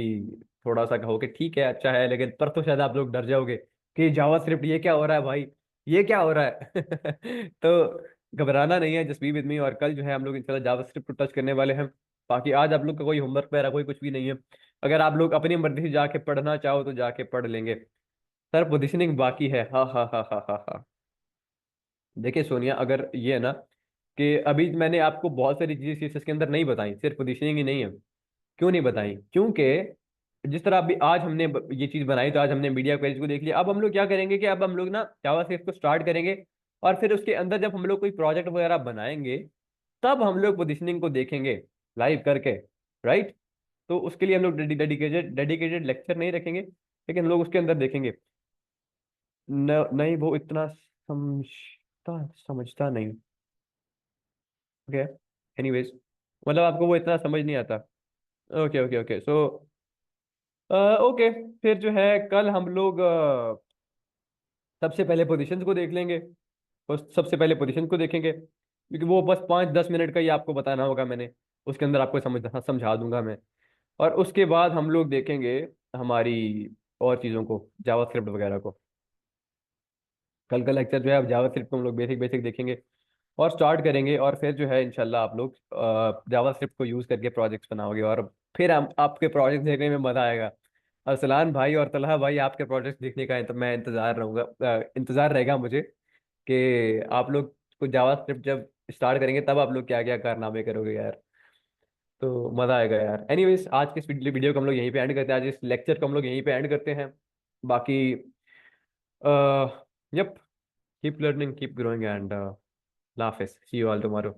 Speaker 2: थोड़ा सा कहोगे ठीक है अच्छा है, लेकिन पर तो शायद आप लोग डर जाओगे कि जावा स्क्रिप्ट ये क्या हो रहा है भाई, ये क्या हो रहा है तो घबराना नहीं है, जस्ट बी विद मी। और कल जो है हम लोग इंशाल्लाह जावा स्क्रिप्ट को टच करने वाले हैं। बाकी आज आप लोग का कोई होमवर्क वगैरह कोई कुछ भी नहीं है। अगर आप लोग अपनी मर्जी से जाके पढ़ना चाहो तो जाके पढ़ लेंगे। सर पोजिशनिंग बाकी है, हाँ हाँ हाँ हाँ हाँ हाँ। देखिए सोनिया, अगर ये है ना कि अभी मैंने आपको बहुत सारी चीजें सीएसएस के अंदर नहीं बताई, सिर्फ पोजीशनिंग ही नहीं है। क्यों नहीं बताई? क्योंकि जिस तरह अभी आज हमने ये चीज बनाई, तो आज हमने मीडिया क्वेरीज को देख लिया। अब हम लोग क्या करेंगे कि अब हम लोग ना जावास्क्रिप्ट को स्टार्ट करेंगे, और फिर उसके अंदर जब हम लोग कोई प्रोजेक्ट वगैरह बनाएंगे तब हम लोग पोजीशनिंग को देखेंगे लाइव करके, राइट। तो उसके लिए हम लोग डेडिकेटेड डेडिकेटेड लेक्चर नहीं रखेंगे, लेकिन हम लोग उसके अंदर देखेंगे। नहीं, वो इतना समझता समझता नहीं। ओके, एनीवेज, मतलब आपको वो इतना समझ नहीं आता। Okay okay okay, so okay. फिर जो है कल हम लोग सबसे पहले पोजीशंस को देख लेंगे। सबसे पहले पोजीशन को देखेंगे, क्योंकि वो बस 5-10 मिनट का ही आपको बताना होगा मैंने, उसके अंदर आपको समझा दूंगा मैं। और उसके बाद हम लोग देखेंगे हमारी और चीज़ों को, जावास्क्रिप्ट वगैरह को। कल का लेक्चर जो है अब जावास्क्रिप्ट को हम लोग बेसिक बेसिक देखेंगे और स्टार्ट करेंगे, और फिर जो है इंशाल्लाह आप लोग जावास्क्रिप्ट को यूज़ करके प्रोजेक्ट्स बनाओगे, और फिर हम आपके प्रोजेक्ट देखने में मज़ा आएगा। अरसलान भाई और तलहा भाई, आपके प्रोजेक्ट देखने का मैं इंतज़ार रहूंगा, इंतज़ार रहेगा मुझे कि आप लोग को जावास्क्रिप्ट जब स्टार्ट करेंगे तब आप लोग क्या क्या कारनामे करोगे यार। तो मज़ा आएगा यार। एनीवेज, आज के इस वीडियो को हम लोग यहीं पे एंड करते हैं, आज इस लेक्चर को हम लोग यहीं पे एंड करते हैं। बाकी yup, keep learning, keep growing and laugh, see you all tomorrow.